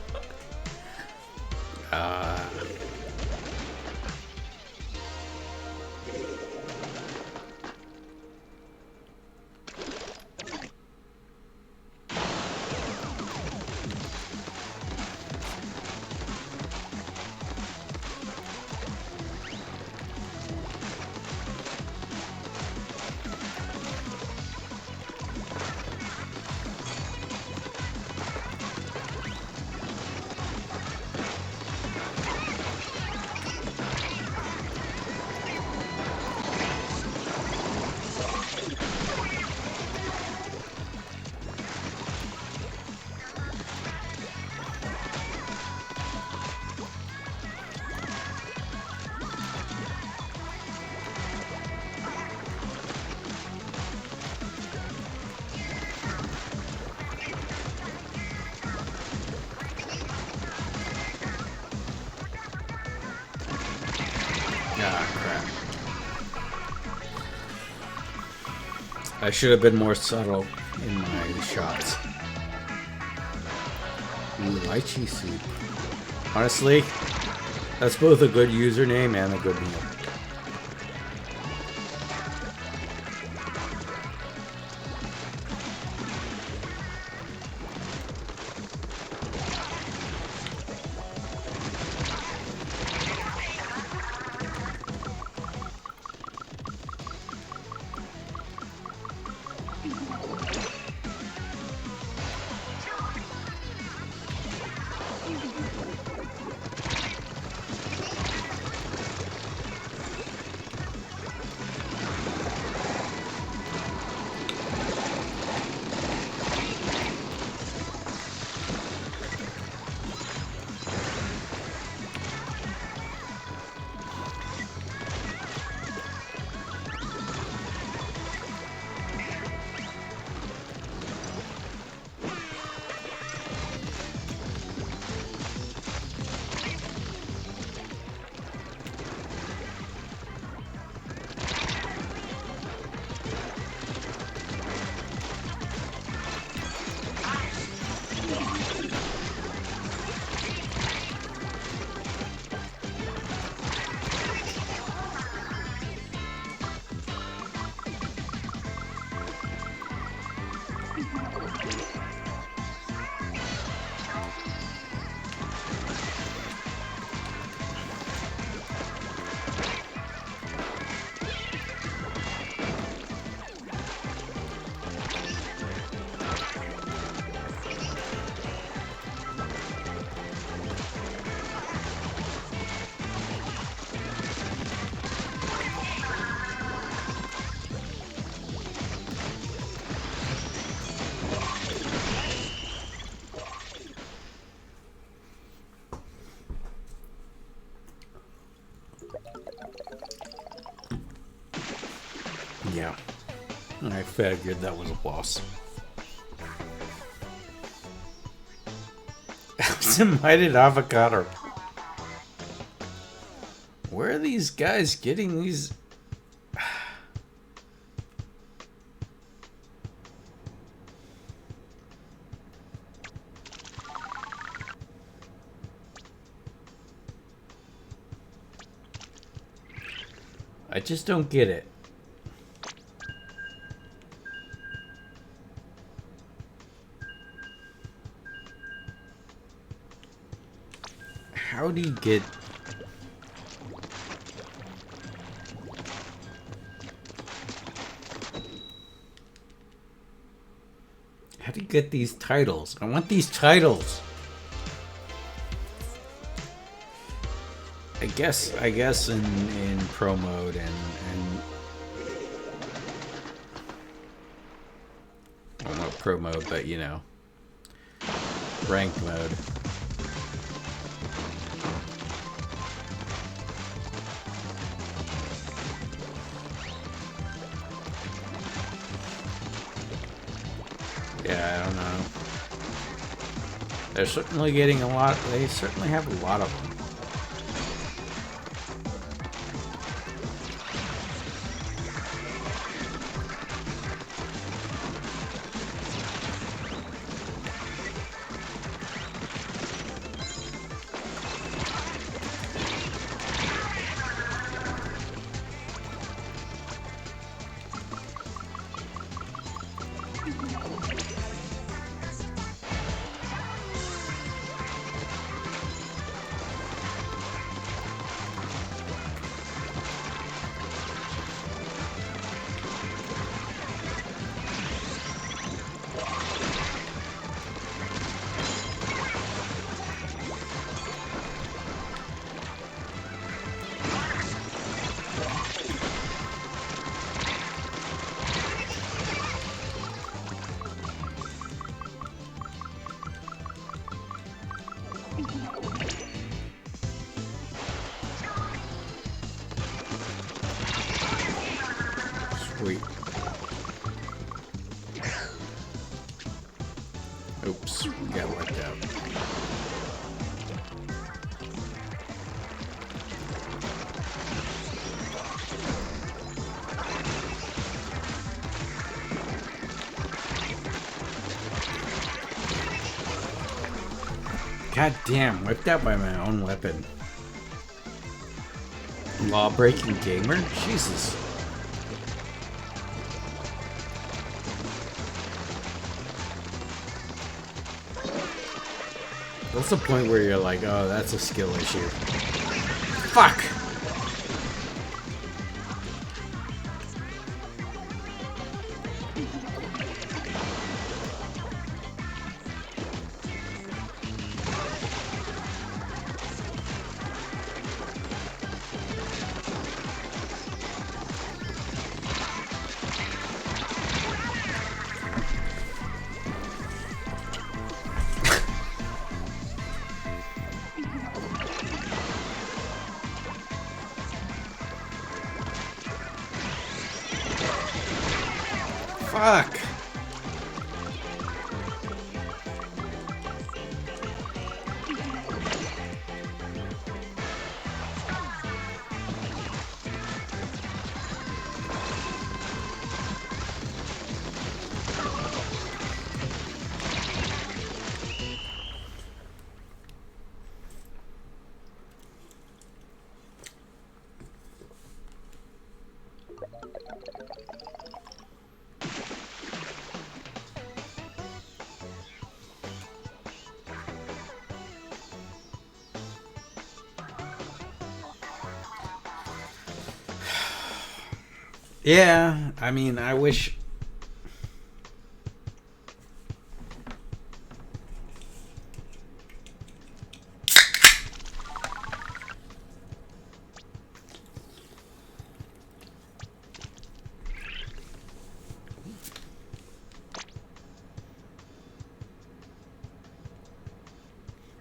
I should have been more subtle in my shots. Ooh, lychee soup. Honestly, that's both a good username and a good meal. Yeah. I figured that was a boss. I was invited avocado. Where are these guys getting these? I just don't get it. How do you get... How do you get these titles? I want these titles. I guess in pro mode and well, not pro mode, but you know, ranked mode. Yeah, I don't know. They're certainly getting a lot. They certainly have a lot of them. Sweet. Oops, got wiped out. God damn, wiped out by my own weapon. Law-breaking gamer? Jesus. That's the point where you're like, oh, that's a skill issue. Fuck! Fuck! Yeah, I mean, I wish...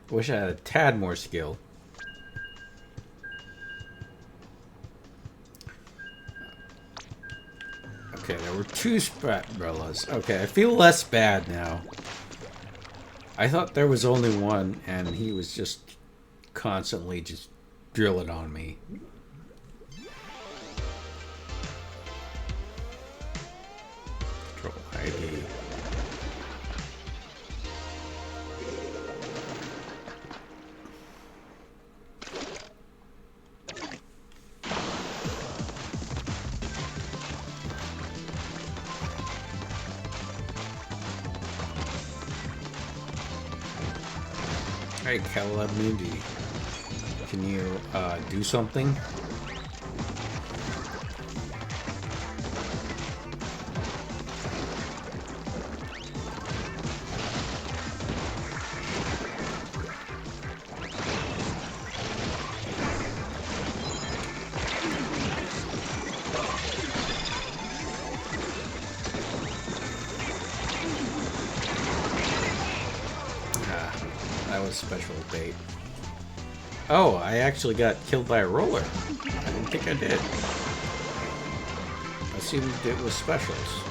Wish I had a tad more skill. Okay, there were two Splatbrellas. Okay, I feel less bad now. I thought there was only one, and he was just constantly just drilling on me. Control ID. Hey, Calamity. Can you do something? That was special bait. Oh, I actually got killed by a roller. I didn't think I did. I assumed it was specials.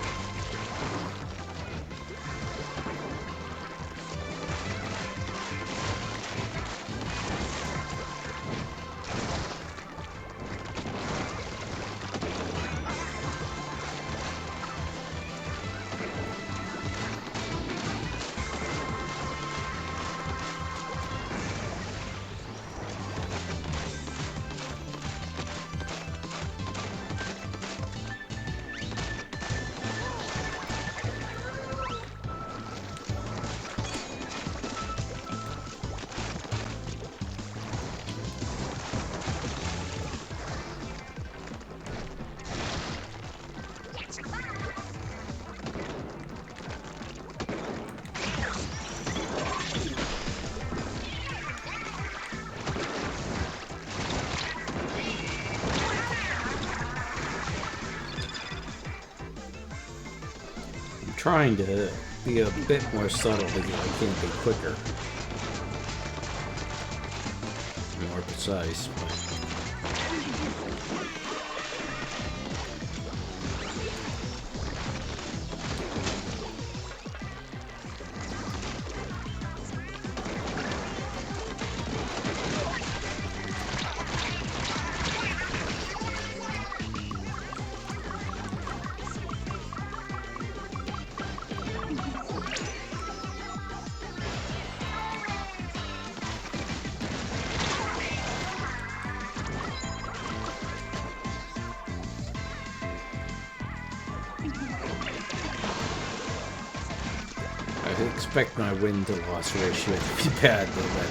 Trying to be a bit more subtle because I can't be quicker. More precise, but... I expect my win-to-loss ratio to be bad, though that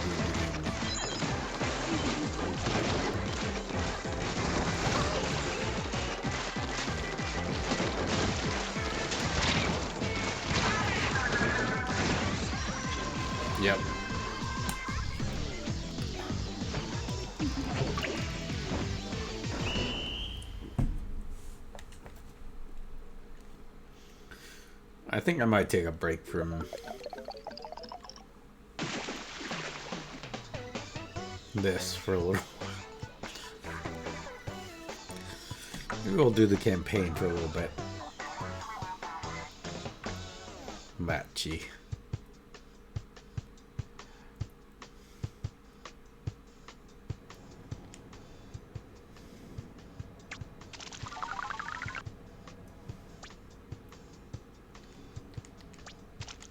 Yep. I think I might take a break from this for a little while. Maybe we'll do the campaign for a little bit. Matchy.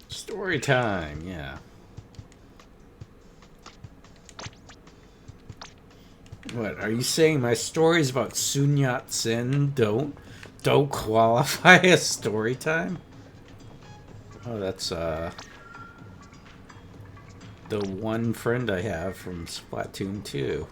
Story time, yeah. What, are you saying my stories about Sun Yat-sen don't qualify as story time? Oh, that's the one friend I have from Splatoon 2.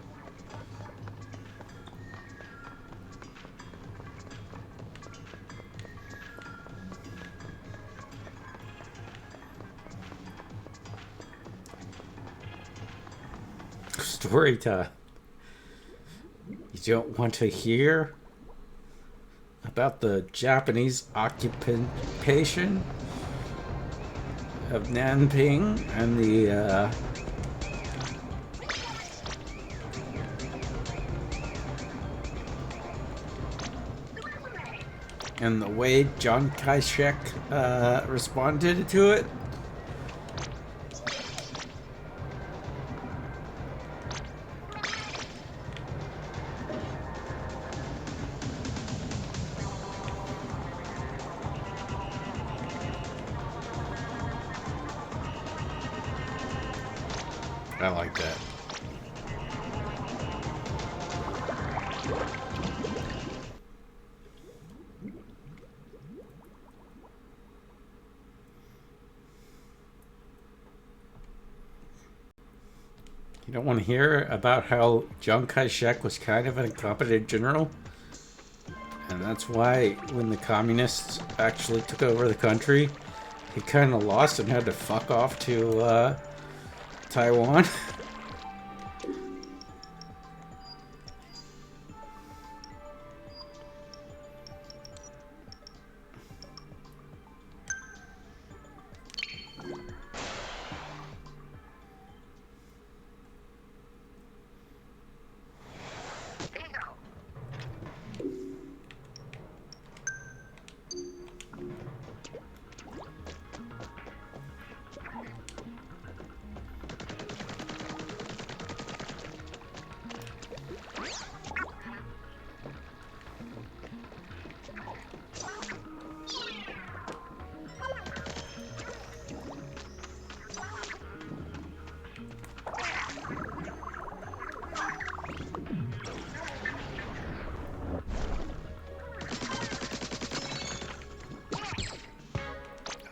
Story time. You don't want to hear about the Japanese occupation of Nanping and the way John Kai-shek responded to it? I like that. don't want to hear about how Chiang Kai-shek was kind of an incompetent general? And that's why when the communists actually took over the country, he kind of lost and had to fuck off to Taiwan.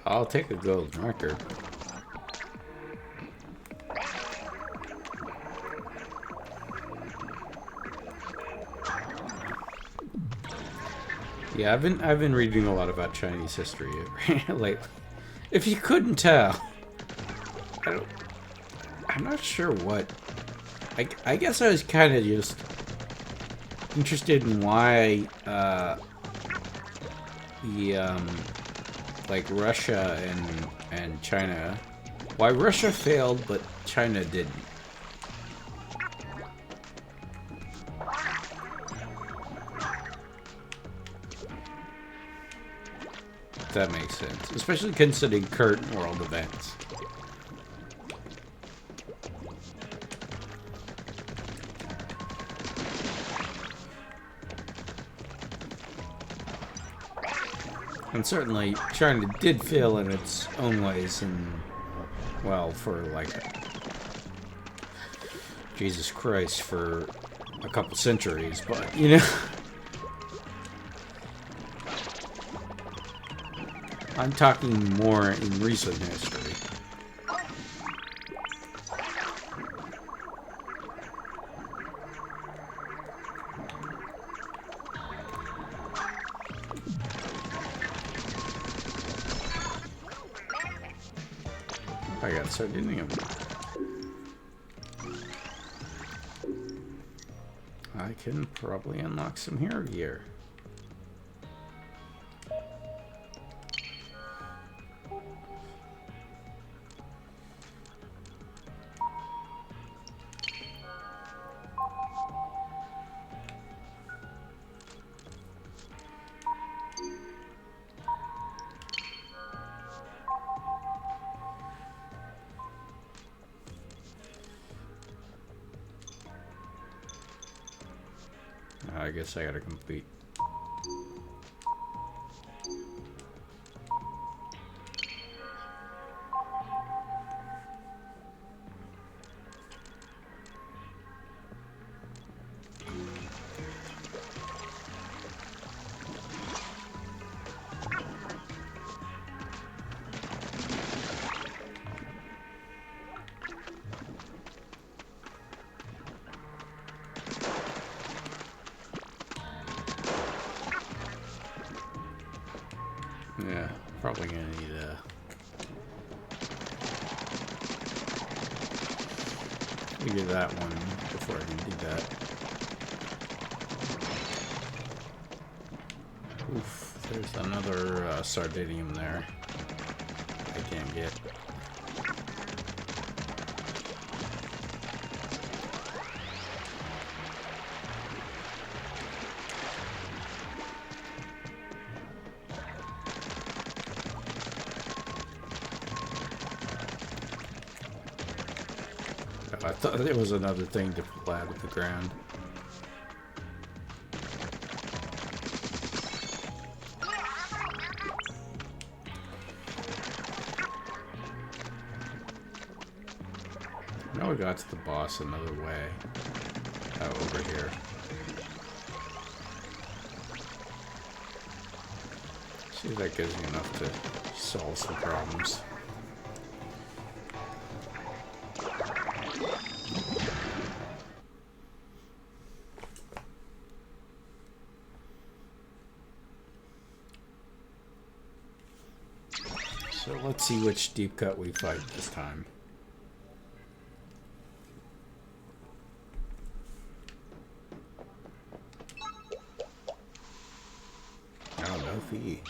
I'll take a gold marker. Yeah, I've been reading a lot about Chinese history lately. If you couldn't tell, I'm not sure what. I guess I was kind of just interested in why like Russia and China, why Russia failed but China didn't. If that makes sense, especially considering current world events. And certainly, China did fail in its own ways, and, well, for like, Jesus Christ, for a couple centuries, but, you know. I'm talking more in recent history. I got sardinium. I can probably unlock some hero gear. I guess I gotta complete. Yeah, probably gonna need figure that one before I can do that. Oof, there's another sardinium there. I can't get. I thought there was another thing to pull out of the ground. Now we got to the boss another way. Over here. See if that gives me enough to solve some problems. So let's see which deep cut we fight this time. I don't know, fee.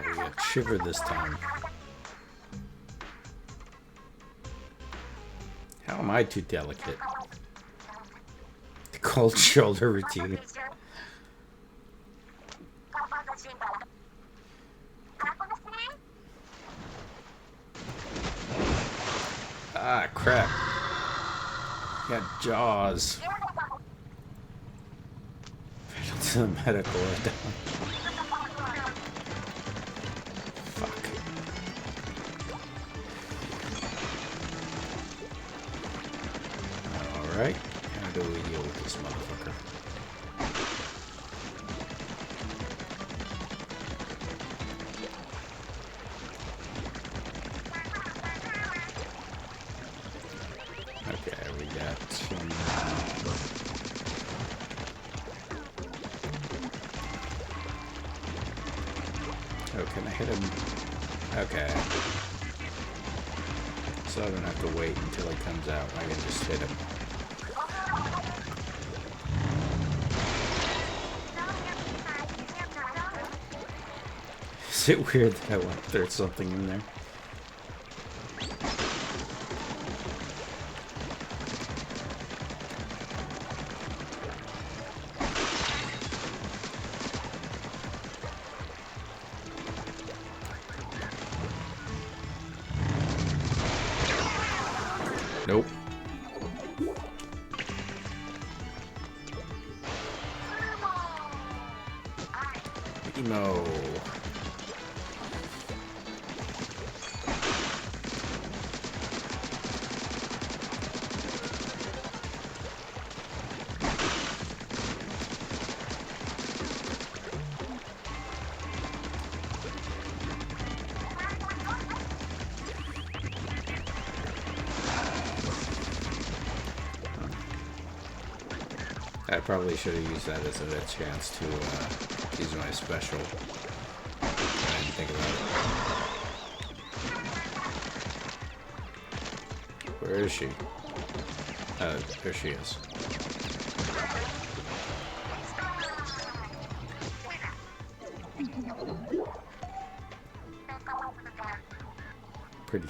We got Shiver this time. How am I too delicate? The cold shoulder routine. Ah, crap. Got jaws. Fatal to the medical. Fuck. Alright. How do we deal with this motherfucker? Okay, we got some... Oh, can I hit him? Okay. So I don't have to wait until he comes out. I can just hit him. Is it weird that there's something in there? Nope. Emo. I probably should have used that as a chance to use my special. I didn't think about it. Where is she? There she is. Pretty.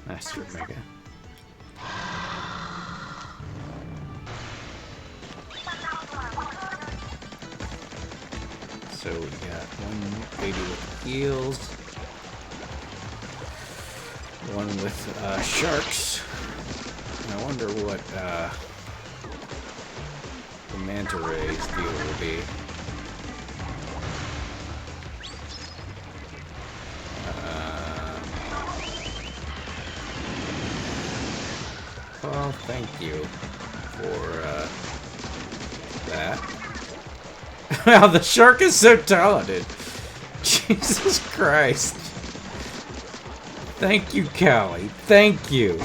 Master Mega. So we got one lady with heels, one with sharks. I wonder what the manta ray's deal will be. Well, thank you for that. Wow, the shark is so talented. Jesus Christ. Thank you, Callie. Thank you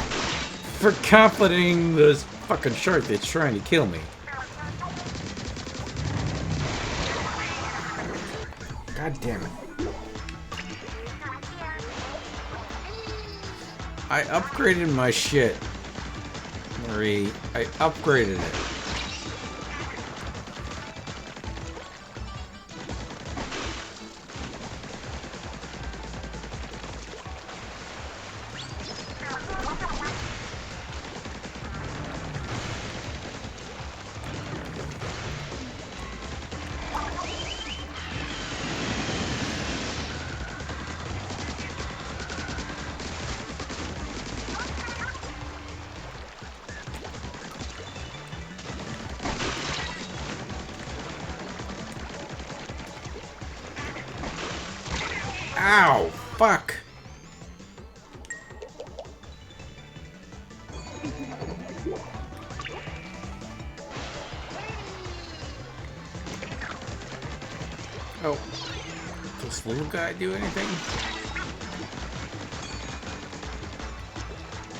for comforting this fucking shark that's trying to kill me. God damn it. I upgraded my shit. Marie, I upgraded it. Ow! Fuck! Oh, does this little guy do anything?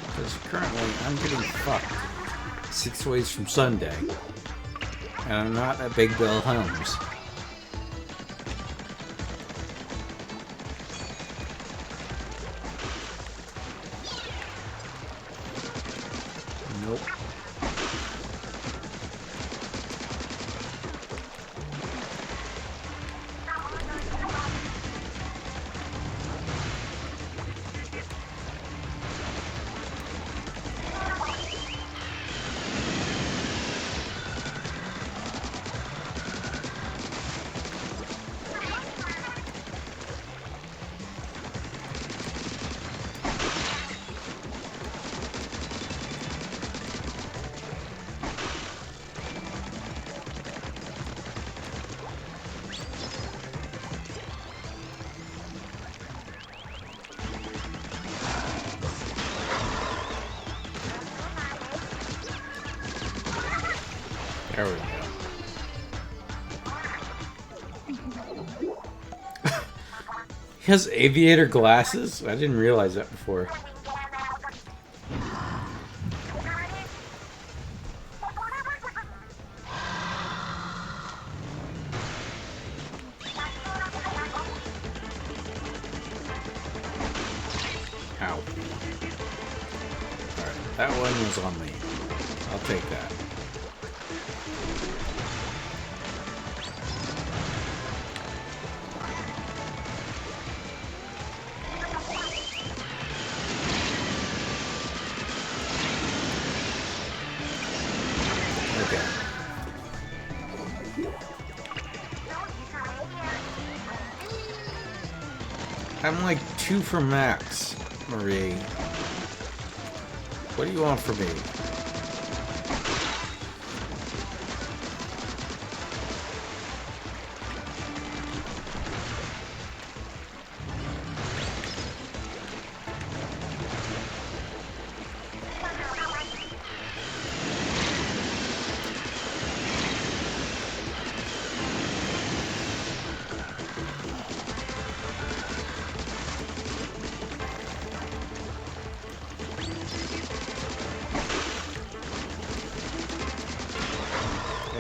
Because currently I'm getting fucked 6 ways from Sunday. And I'm not at Big Bill Homes. Nope. There we go. He has aviator glasses? I didn't realize that before. Ow. Alright, that one was on me. I'll take that. Okay. I'm like 2 for max, Marie. What do you want from me?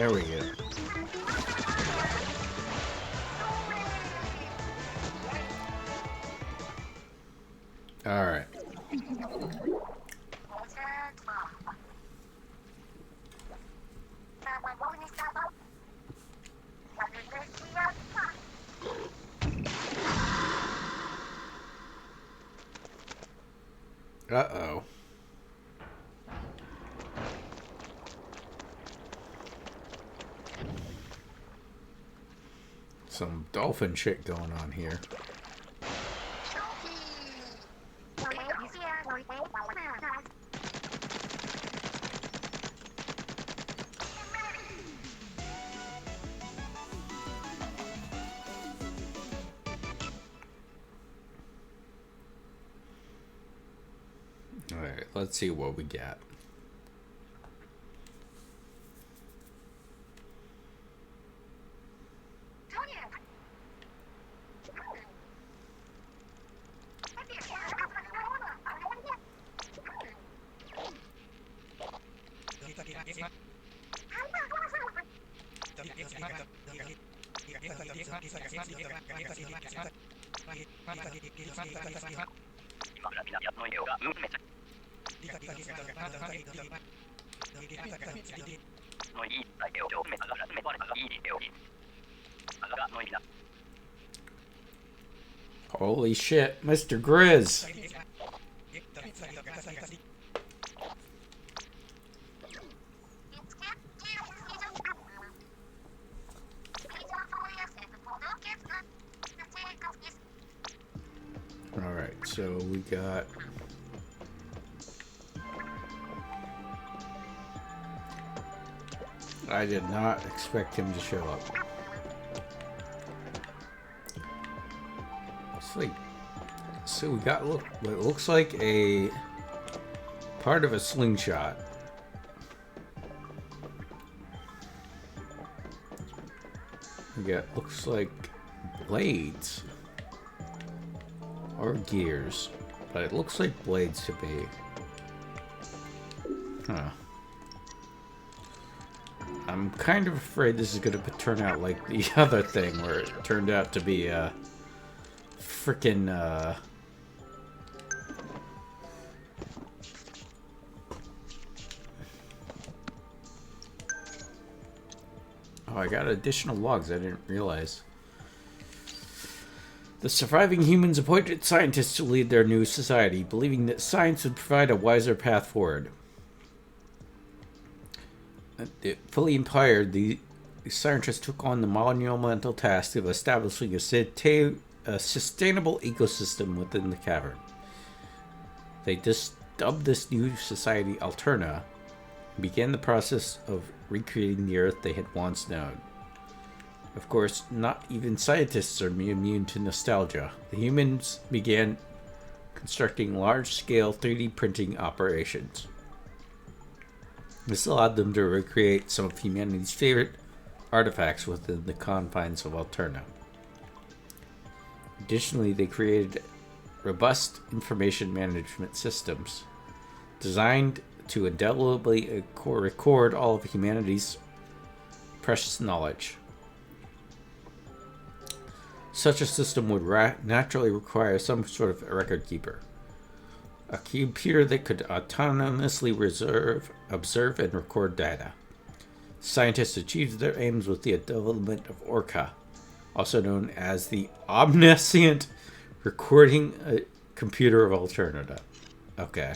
There we go. All right. Uh-oh. Some dolphin shit going on here. Alright, let's see what we got. Holy shit, Mr. Grizz. Alright, so we got... I did not expect him to show up. Sweet. So we got what looks like a part of a slingshot. We got looks like blades. Or gears. But it looks like blades to be. Huh. I'm kind of afraid this is going to turn out like the other thing, where it turned out to be a frickin' oh, I got additional logs I didn't realize. The surviving humans appointed scientists to lead their new society, believing that science would provide a wiser path forward. Fully empowered, the scientists took on the monumental task of establishing a sustainable ecosystem within the cavern. They dubbed this new society Alterna and began the process of recreating the Earth they had once known. Of course, not even scientists are immune to nostalgia. The humans began constructing large-scale 3D printing operations. This allowed them to recreate some of humanity's favorite artifacts within the confines of Alterna. Additionally, they created robust information management systems designed to indelibly record all of humanity's precious knowledge. Such a system would naturally require some sort of record keeper. A computer that could autonomously observe, and record data. Scientists achieved their aims with the development of Orca, also known as the Omniscient Recording Computer of Alterna. Okay.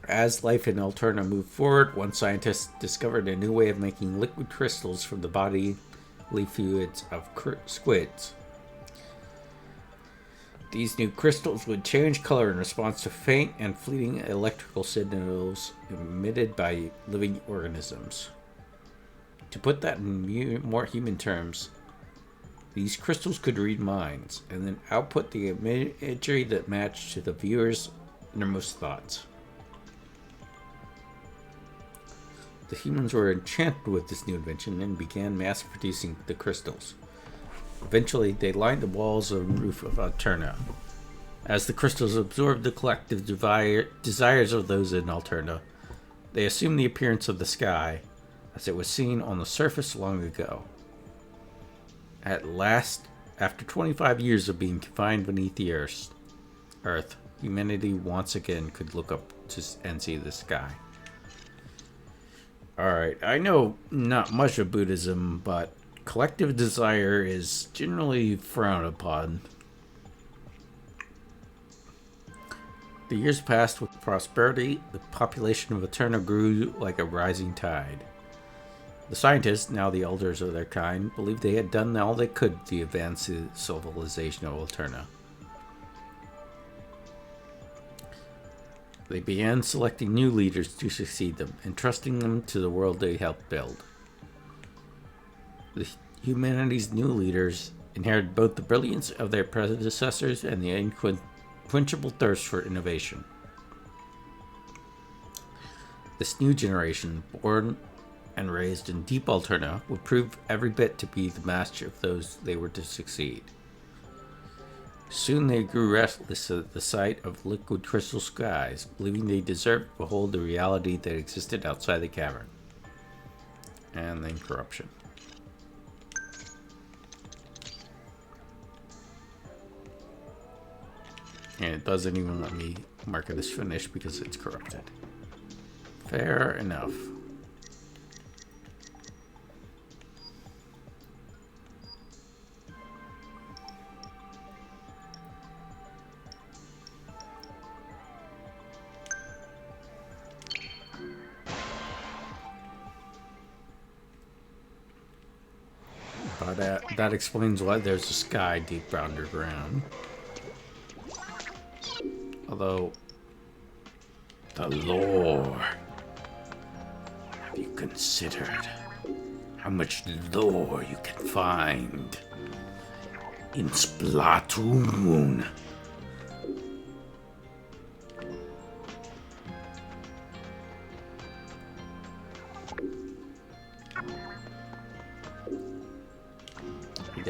As life in Alterna moved forward, one scientist discovered a new way of making liquid crystals from the bodily fluids of squids. These new crystals would change color in response to faint and fleeting electrical signals emitted by living organisms. To put that in more human terms, these crystals could read minds and then output the imagery that matched to the viewer's innermost thoughts. The humans were enchanted with this new invention and began mass producing the crystals. Eventually, they lined the walls and roof of Alterna. As the crystals absorbed the collective desires of those in Alterna, they assumed the appearance of the sky as it was seen on the surface long ago. At last, after 25 years of being confined beneath the Earth, humanity once again could look up and see the sky. Alright, I know not much of Buddhism, but collective desire is generally frowned upon. The years passed with prosperity. The population of Eterna grew like a rising tide. The scientists, now the elders of their kind, believed they had done all they could to advance the civilization of Eterna. They began selecting new leaders to succeed them, entrusting them to the world they helped build. The humanity's new leaders inherited both the brilliance of their predecessors and the unquenchable thirst for innovation. This new generation, born and raised in deep Alterna, would prove every bit to be the match of those they were to succeed. Soon they grew restless at the sight of liquid crystal skies, believing they deserved to behold the reality that existed outside the cavern. And then corruption. And it doesn't even let me mark it as finished because it's corrupted. Fair enough. But that explains why there's a sky deep underground. Although, The lore. Have you considered how much lore you can find in Splatoon?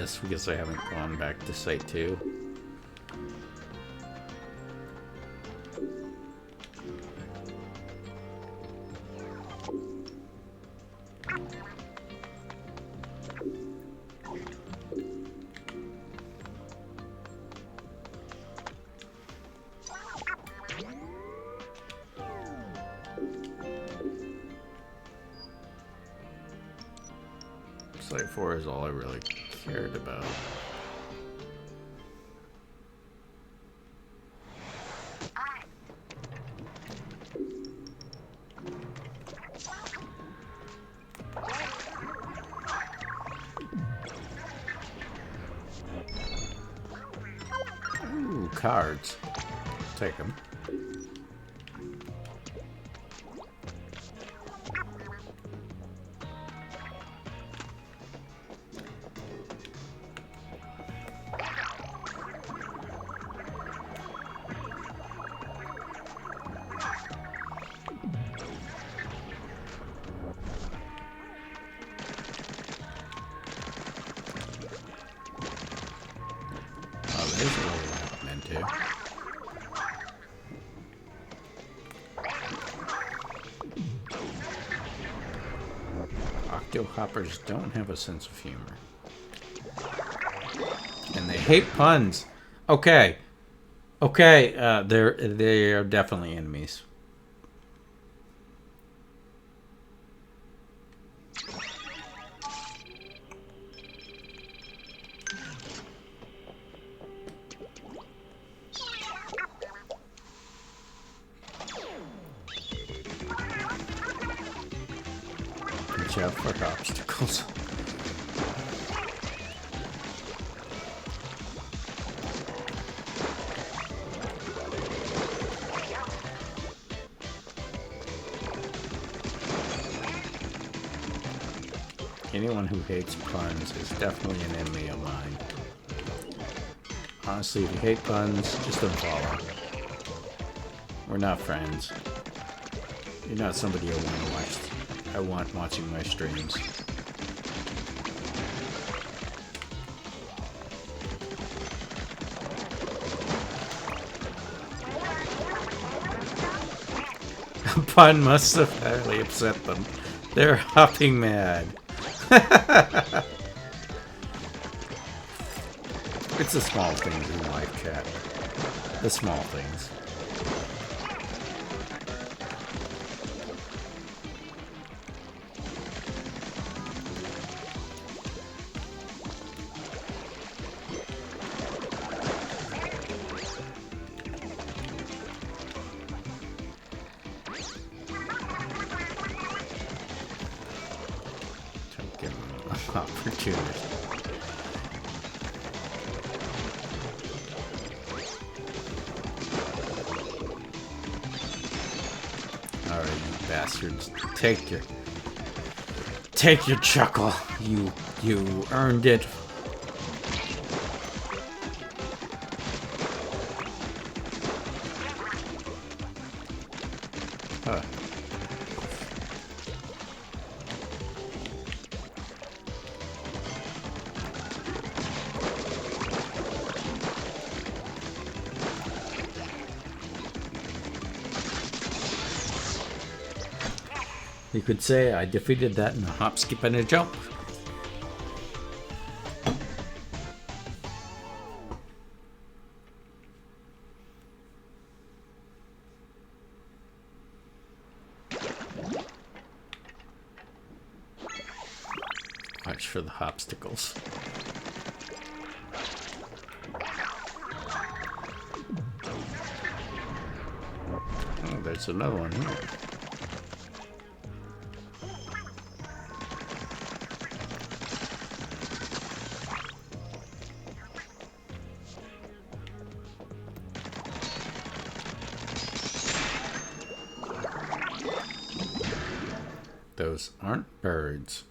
this because I haven't gone back to Site 2. Site 4 is all I really cared about. Ooh, cards. Take them. There's a little I'm into. Octo-hoppers don't have a sense of humor. And they hate puns. Okay. Okay, they are definitely enemies. Watch out for obstacles. Anyone who hates puns is definitely an enemy of mine. Honestly, if you hate puns, just don't follow. We're not friends. You're not somebody I want watching my streams. A pun must have fairly upset them. They're hopping mad. It's the small things in life, chat. The small things. Don't give them an opportunity. Alright, you bastards. Take your chuckle. You earned it. Huh. You could say I defeated that in a hop, skip, and a jump. Watch for the hopsticles. Oh, there's another one here. Those aren't birds.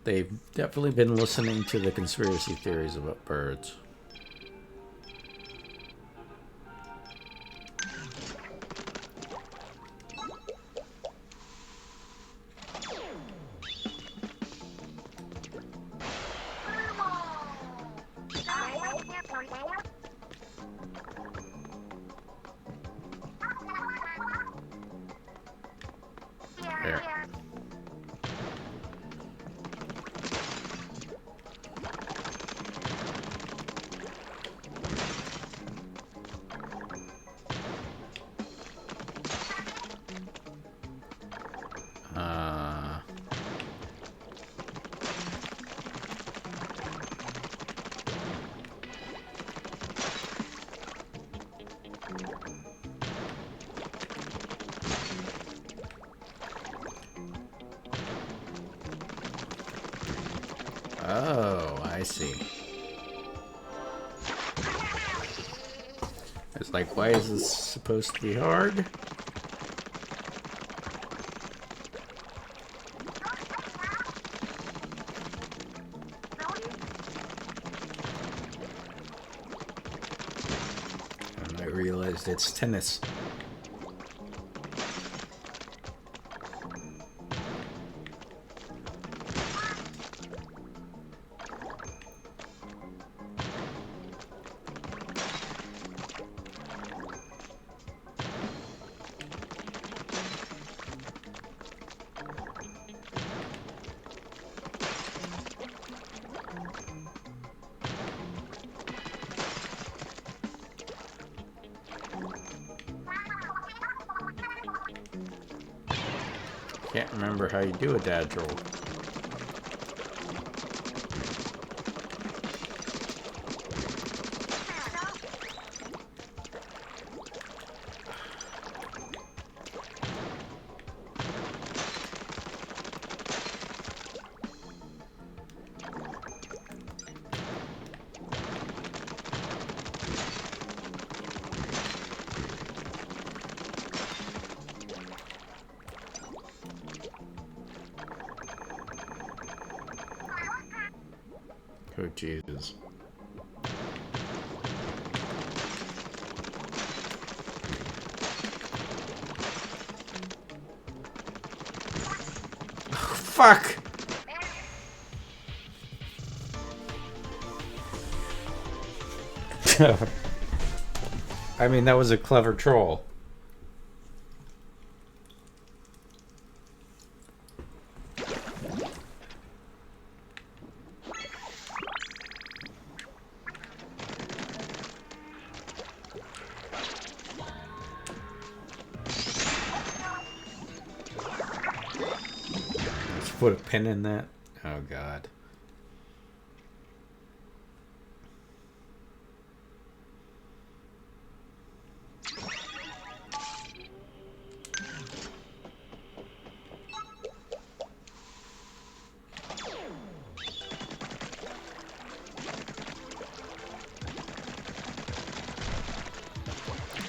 They've definitely been listening to the conspiracy theories about birds. I see. It's like, why is this supposed to be hard? And I realized it's tennis. Can't remember how you do a dodge roll. Oh, Jesus. Oh, fuck! I mean, that was a clever troll. Let's put a pin in that. Oh, God.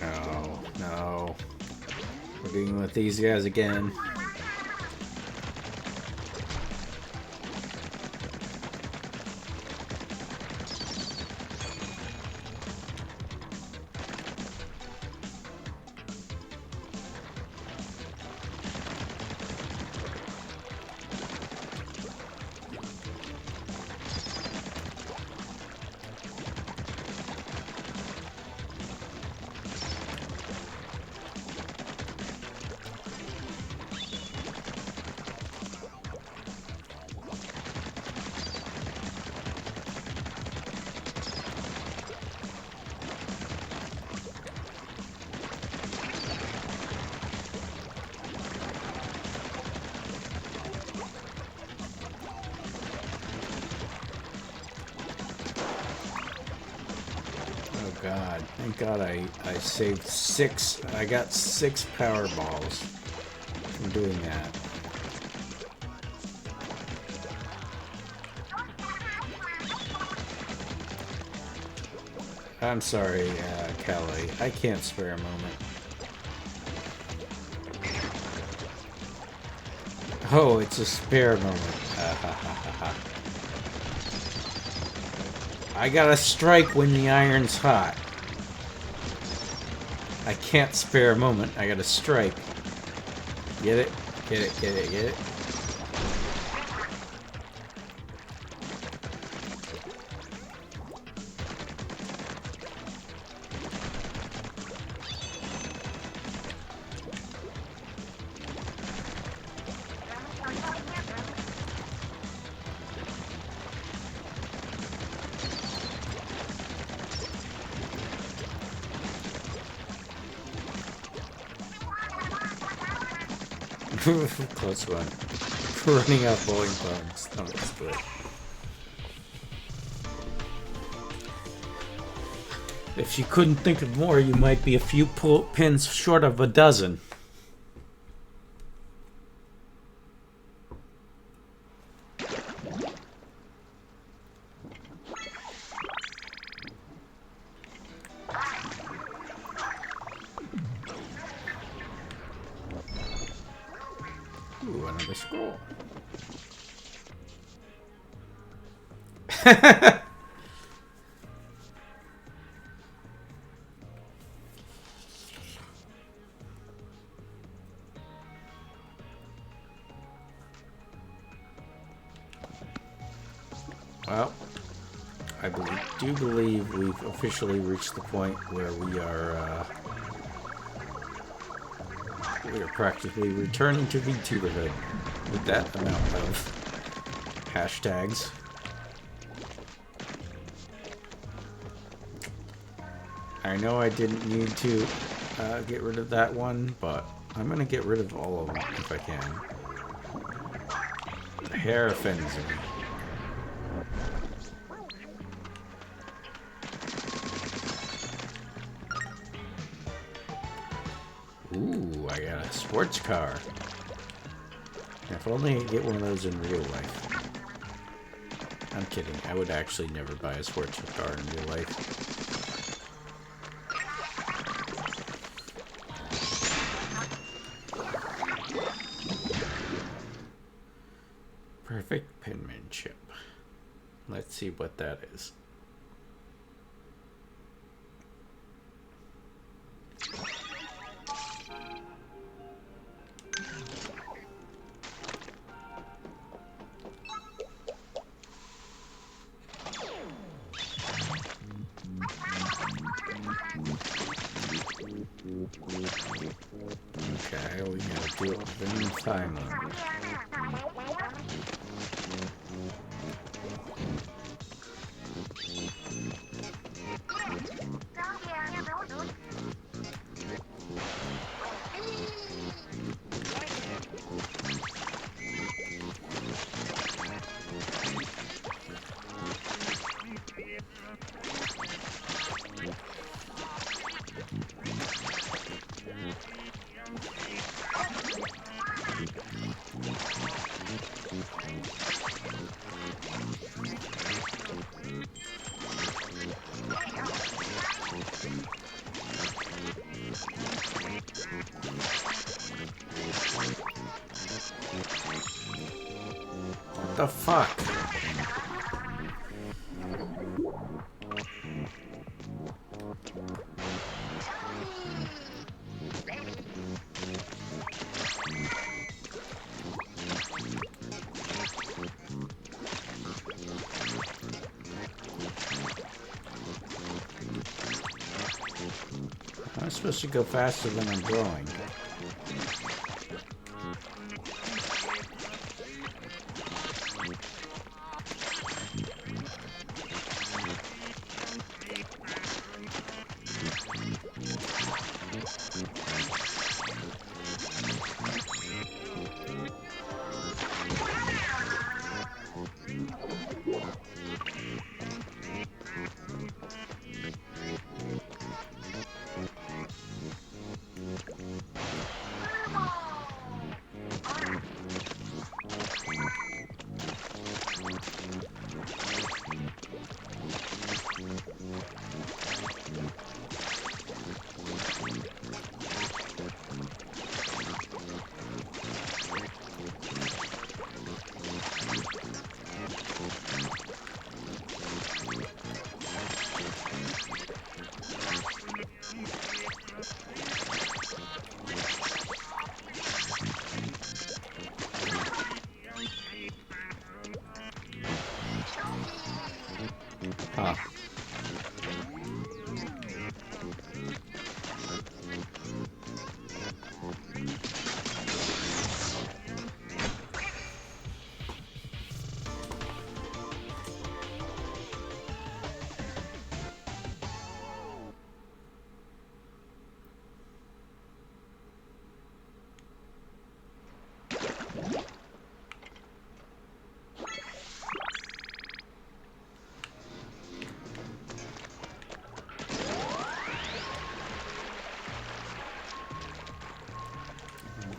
Oh, no. We're dealing with these guys again. God. Thank God I saved 6. I got 6 power balls from doing that. I'm sorry, Kelly. I can't spare a moment. Oh, it's a spare moment. I gotta strike when the iron's hot. I can't spare a moment. I gotta strike. Get it? Get it, get it, get it. Close one. Running out bowling bones. Oh, that's good. If you couldn't think of more, you might be a few pins short of a dozen. Ooh, another scroll. Well, I do believe we've officially reached the point where we are practically returning to VTuberhood with that amount of hashtags. I know I didn't need to get rid of that one, but I'm gonna get rid of all of them if I can. The hair offends me. Ooh, I got a sports car. If only I could get one of those in real life. I'm kidding. I would actually never buy a sports car in real life. Perfect penmanship. Let's see what that is. Okay, we gotta do it within the time limit. What the fuck? I'm supposed to go faster than I'm going. Huh.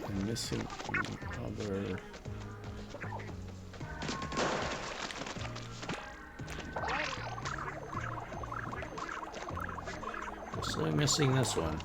I'm missing other... Still missing this one.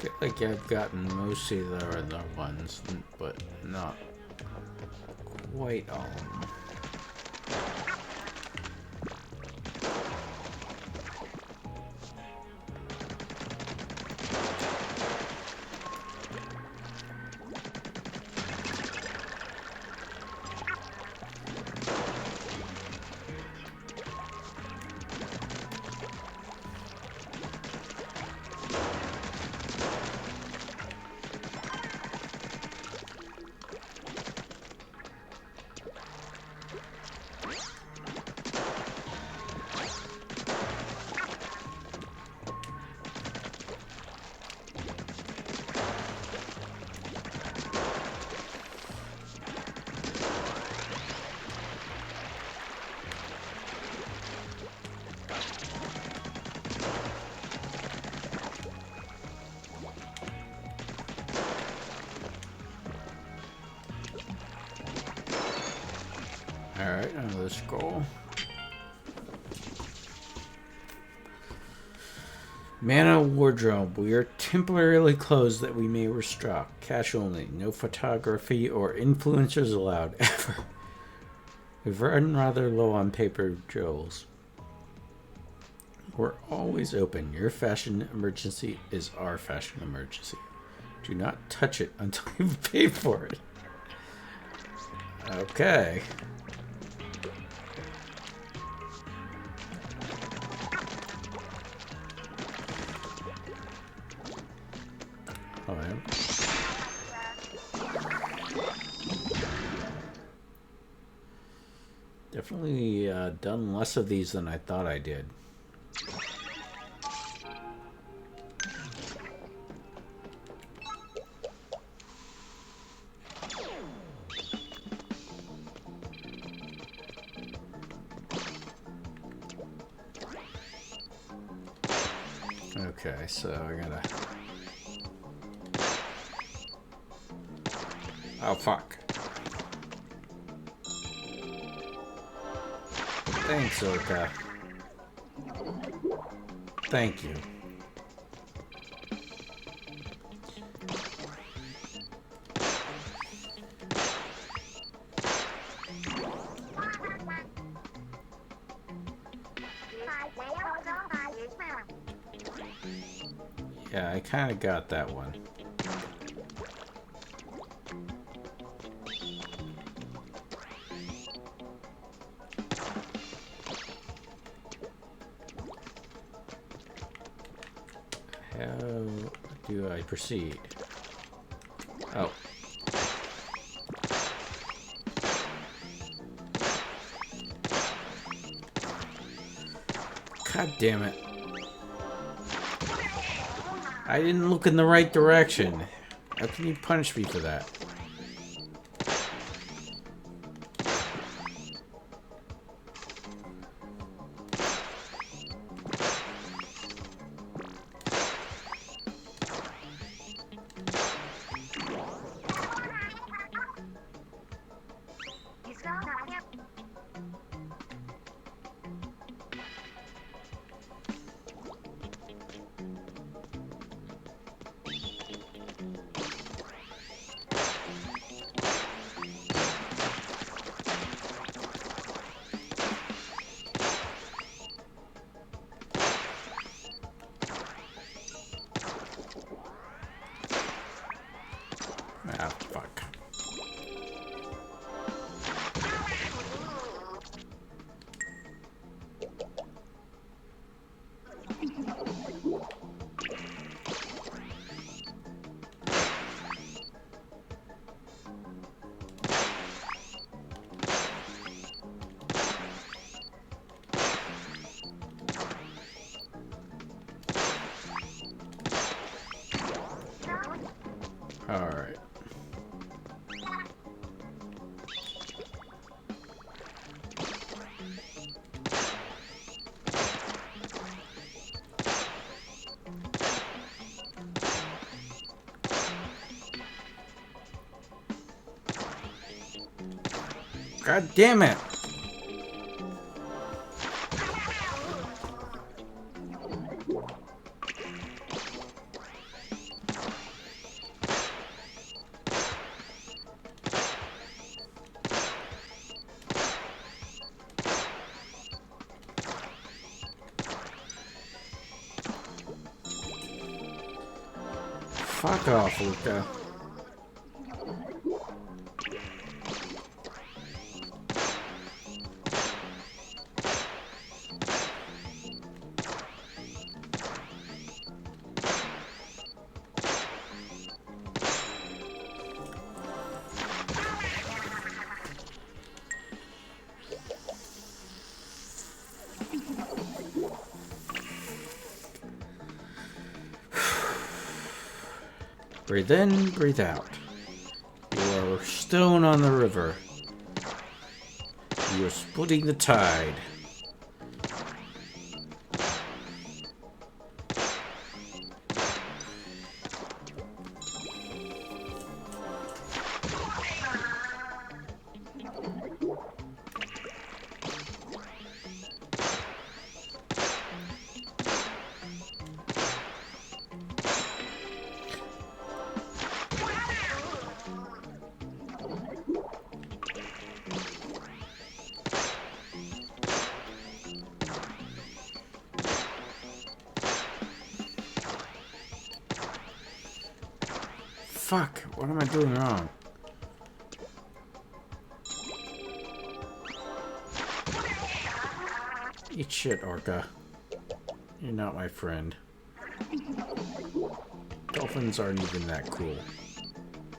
feel like I've gotten most of the other ones, but not quite all of them. Alright, another scroll. Mana wardrobe. We are temporarily closed that we may restock. Cash only. No photography or influencers allowed ever. We've run rather low on paper jewels. We're always open. Your fashion emergency is our fashion emergency. Do not touch it until you've paid for it. Okay. Oh, yeah. Definitely done less of these than I thought I did. Okay, so I gotta... Oh, fuck. Thanks, Oka. Thank you. Yeah, I kind of got that one. How do I proceed? Oh. God damn it. I didn't look in the right direction. How can you punish me for that? Ah, fuck. All right. God damn it! Fuck off, Luca. Breathe in, breathe out. You are stone on the river. You are splitting the tide. Fuck, what am I doing wrong? Eat shit, Orca. You're not my friend. Dolphins aren't even that cool.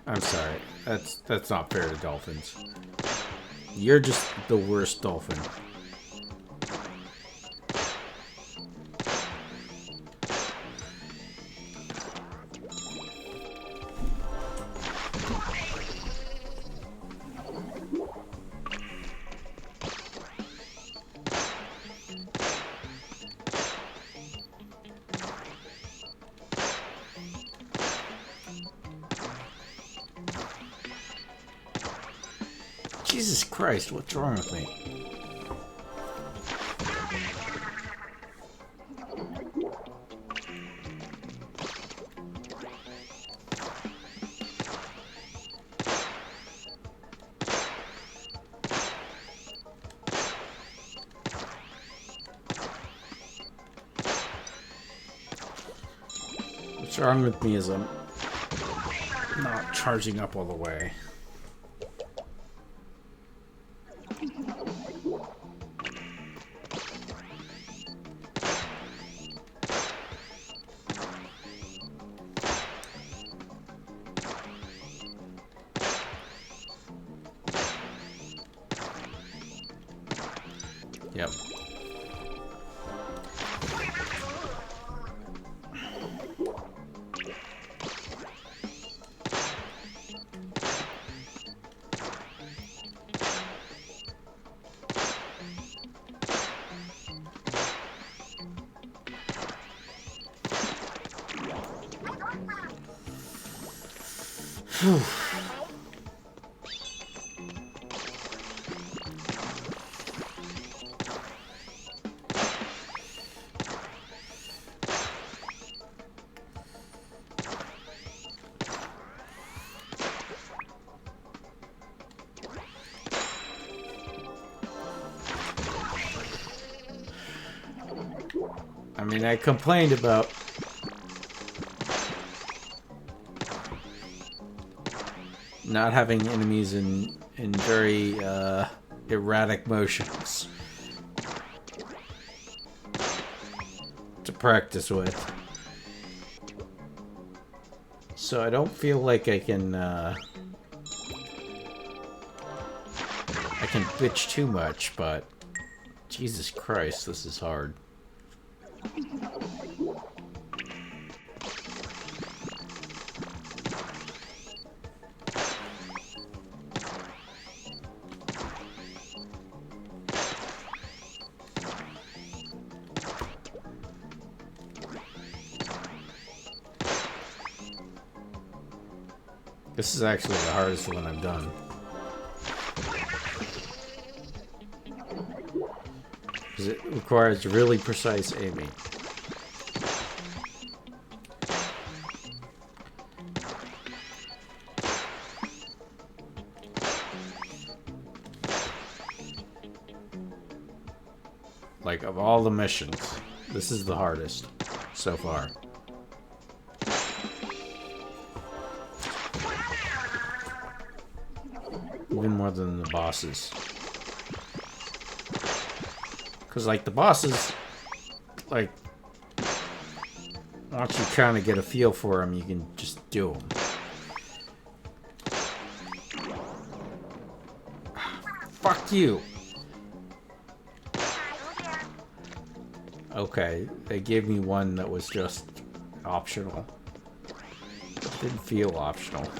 I'm sorry. That's not fair to dolphins. You're just the worst dolphin. Jesus Christ, what's wrong with me? What's wrong with me is I'm not charging up all the way. Yep. Phew. I mean, I complained about not having enemies in very erratic motions to practice with. So I don't feel like I can bitch too much, but Jesus Christ, this is hard. This is actually the hardest one I've done. Because it requires really precise aiming. Like, of all the missions, this is the hardest so far. Even more than the bosses. Because, like, the bosses, like, once you kind of get a feel for them, you can just do them. Fuck you! Okay, they gave me one that was just optional. Didn't feel optional.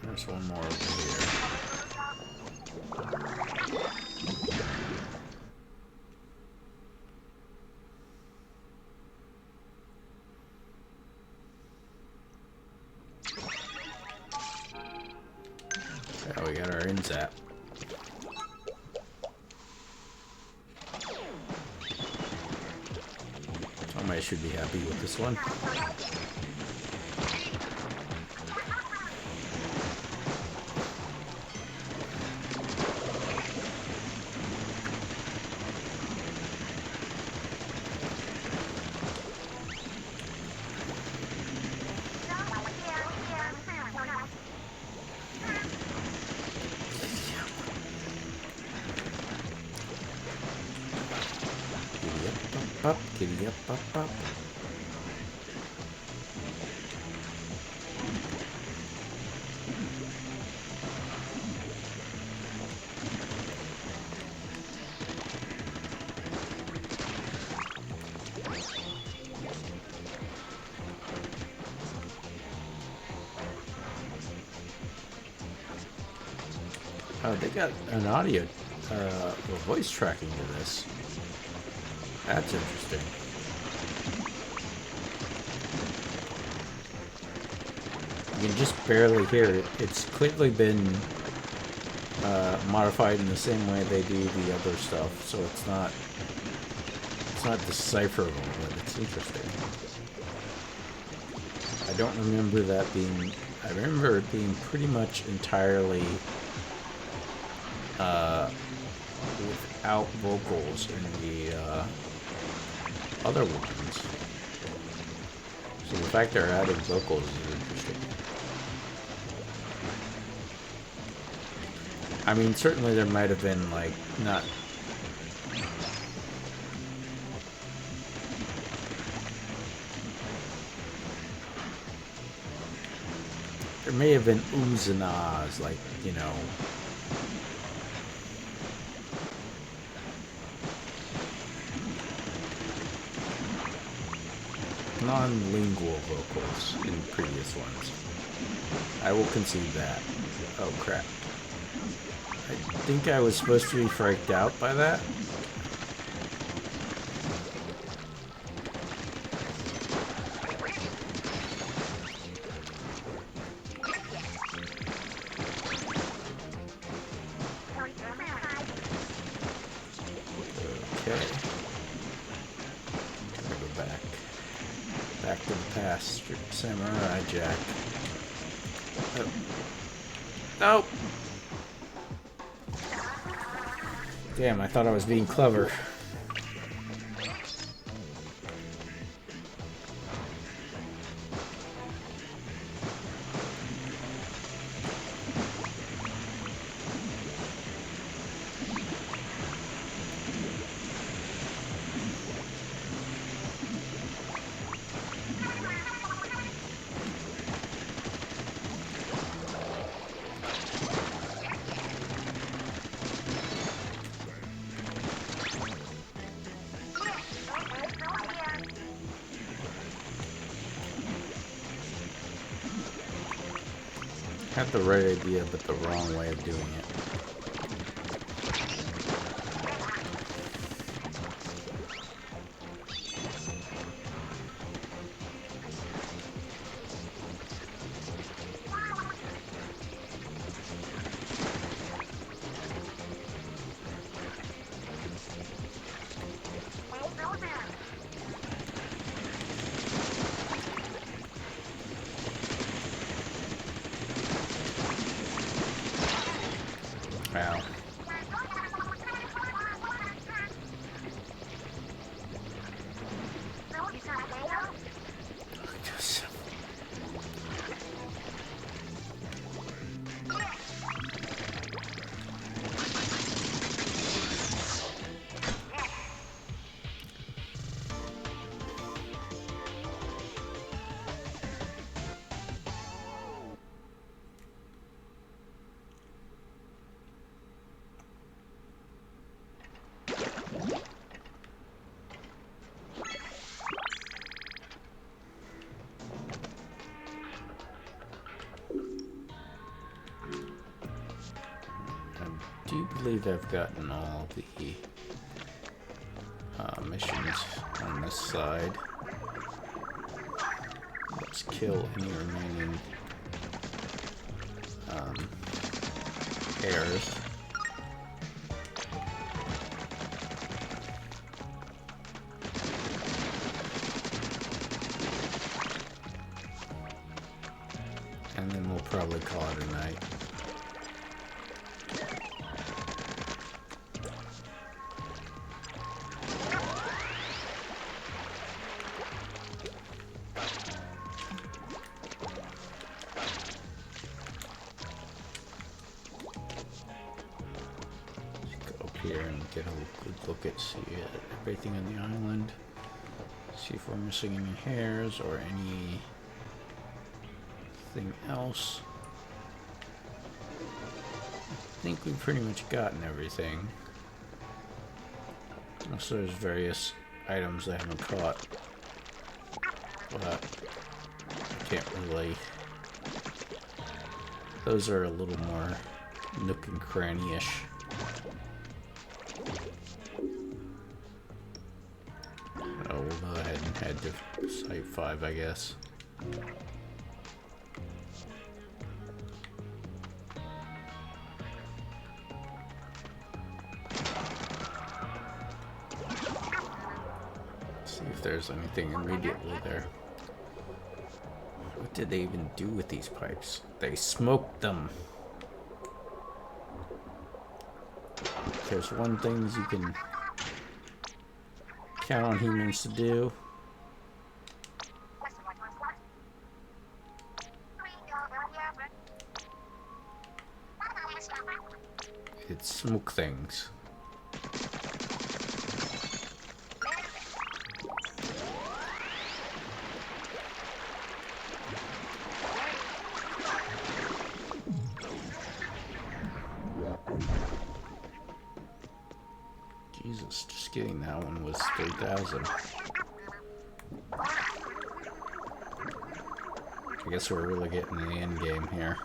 There's one more over here. Yeah, we got our inzap. Somebody should be happy with this one. Up, giddy up, up. Oh, they got an audio, or voice tracking to this. That's interesting. You can just barely hear it. It's clearly been modified in the same way they do the other stuff, so it's not decipherable, but it's interesting. I don't remember that being. I remember it being pretty much entirely without vocals in the other ones. So the fact they're adding vocals is interesting. I mean, certainly there might have been, like, not... There may have been oohs and ahs, like, you know... non-lingual vocals in previous ones. I will concede that. Oh, crap. I think I was supposed to be freaked out by that. Okay. Gotta go back. Back to the past. Samurai Jack. Oh. Nope. Damn, I thought I was being clever. Had the right idea, but the wrong way of doing it. Wow. I do believe I've gotten all the missions on this side. Let's kill any remaining hairs. And then we'll probably call it a night. Here and get a good look at everything on the island. See if we're missing any hairs or anything else. I think we've pretty much gotten everything. Also, there's various items I haven't caught, but I can't really. Those are a little more nook and cranny-ish. We'll go ahead and head to Site 5, I guess. See if there's anything immediately there. What did they even do with these pipes? They smoked them. If there's one thing you can count on humans to do, it's smoke things. Jesus, just getting that one was 3,000. I guess we're really getting the end game here.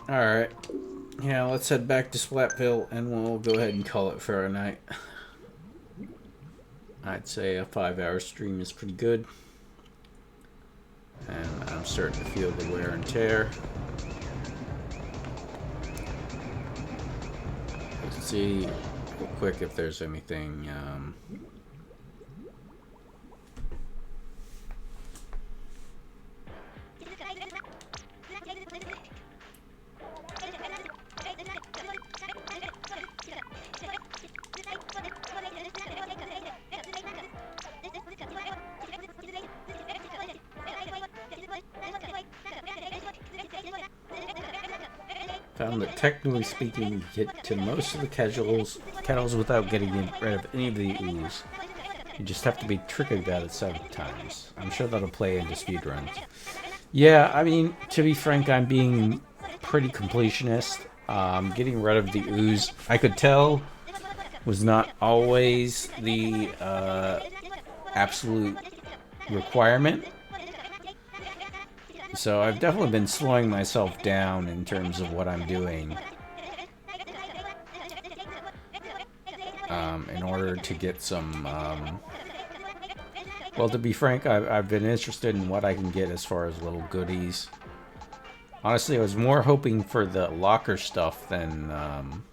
Alright. Yeah, let's head back to Splatville and we'll go ahead and call it for a night. I'd say a 5-hour stream is pretty good. And I'm starting to feel the wear and tear. Let's see real quick if there's anything found that technically speaking, you get to most of the kettles without getting rid of any of the ooze. You just have to be tricky about it 7 times. I'm sure that'll play into speedruns. Yeah, I mean, to be frank, I'm being pretty completionist. Getting rid of the ooze, I could tell, was not always the absolute requirement. So I've definitely been slowing myself down in terms of what I'm doing. In order to get some, well, to be frank, I've been interested in what I can get as far as little goodies. Honestly, I was more hoping for the locker stuff than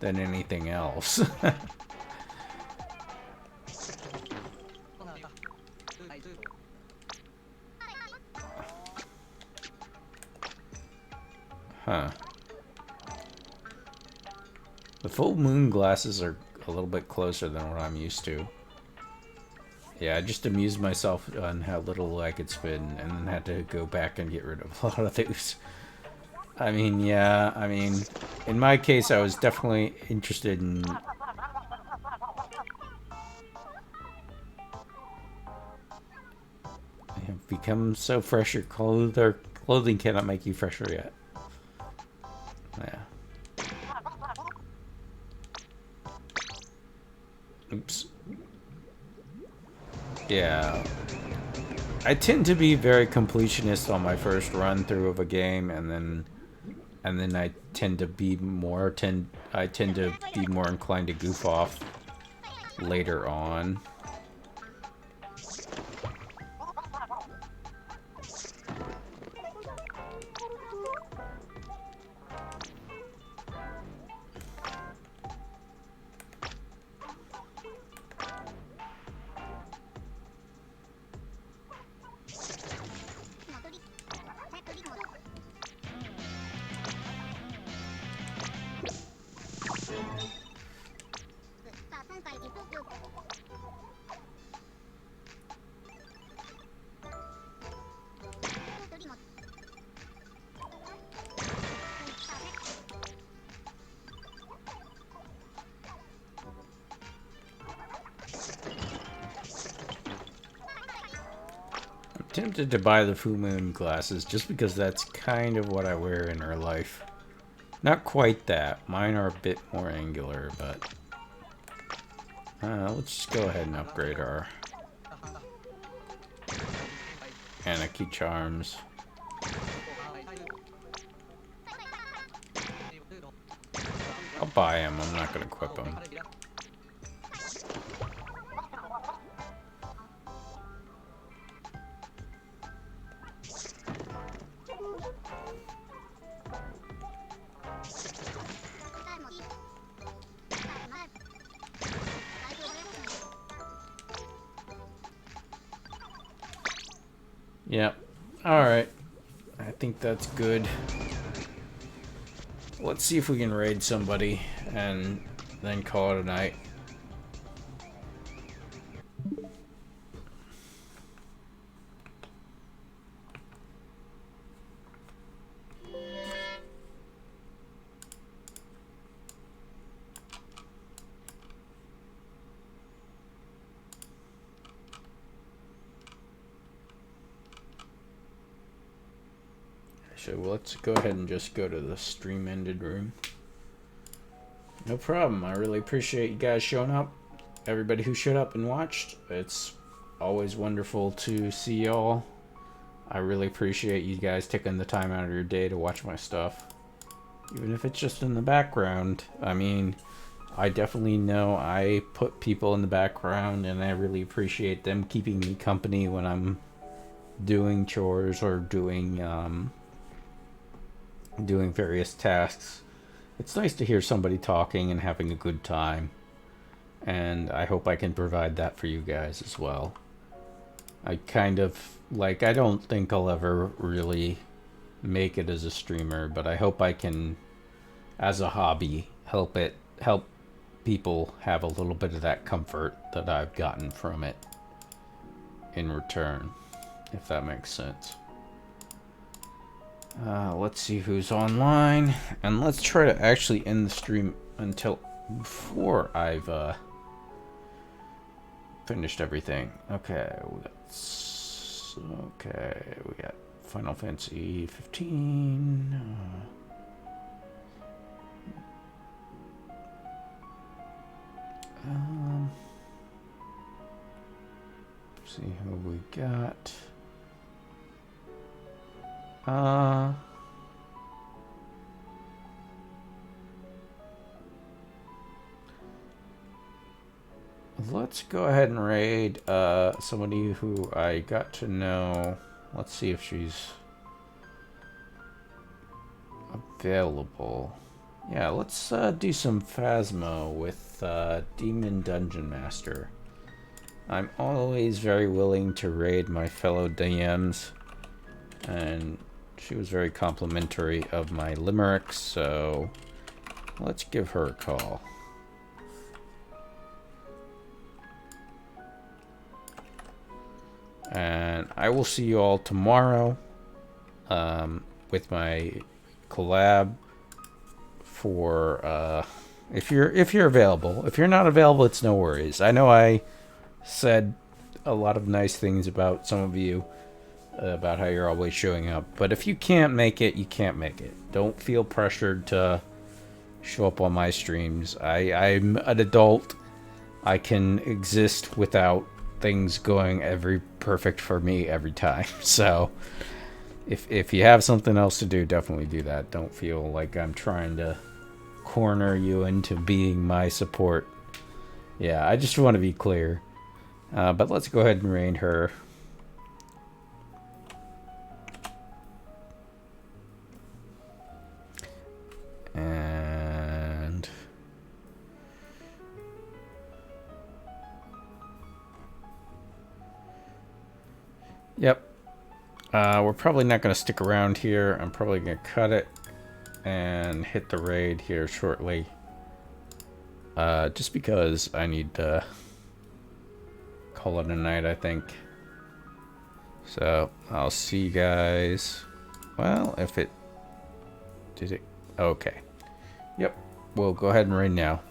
anything else. Huh. The full moon glasses are a little bit closer than what I'm used to. Yeah, I just amused myself on how little I could spin and then had to go back and get rid of a lot of those. I mean, yeah, I mean, in my case, I was definitely interested in... I have become so fresh, your clothing cannot make you fresher yet. Yeah. Oops. Yeah. I tend to be very completionist on my first run through of a game, and then I tend to be more inclined to goof off later on. Tempted to buy the full moon glasses just because that's kind of what I wear in real life. Not quite that. Mine are a bit more angular, but let's just go ahead and upgrade our Anarchy charms. I'll buy them. I'm not gonna equip them. Yep. Alright. I think that's good. Let's see if we can raid somebody and then call it a night. So let's go ahead and just go to the stream ended room. No problem. I really appreciate you guys showing up. Everybody who showed up and watched. It's always wonderful to see y'all. I really appreciate you guys taking the time out of your day to watch my stuff. Even if it's just in the background. I mean, I definitely know I put people in the background and I really appreciate them keeping me company when I'm doing chores or doing various tasks. It's nice to hear somebody talking and having a good time, and I hope I can provide that for you guys as well. I kind of like, I don't think I'll ever really make it as a streamer, but I hope I can, as a hobby, help people have a little bit of that comfort that I've gotten from it in return, if that makes sense. Let's see who's online, and let's try to actually end the stream before I've finished everything. Okay, we got Final Fantasy 15. See who we got. Let's go ahead and raid somebody who I got to know. Let's see if she's available. Yeah, let's do some Phasmo with Demon Dungeon Master. I'm always very willing to raid my fellow DMs, and she was very complimentary of my limericks, so let's give her a call. And I will see you all tomorrow with my collab for if you're available. If you're not available, it's no worries. I know I said a lot of nice things about some of you about how you're always showing up, but if you can't make it, you can't make it. Don't feel pressured to show up on my streams. I'm an adult. I can exist without things going perfect for me every time. So if you have something else to do, definitely do that. Don't feel like I'm trying to corner you into being my support. Yeah, I just want to be clear. But let's go ahead and raid her. And yep. We're probably not going to stick around here. I'm probably going to cut it and hit the raid here shortly. Just because I need to call it a night, I think. So I'll see you guys. Well, if it did it. Okay. Yep. We'll go ahead and raid now.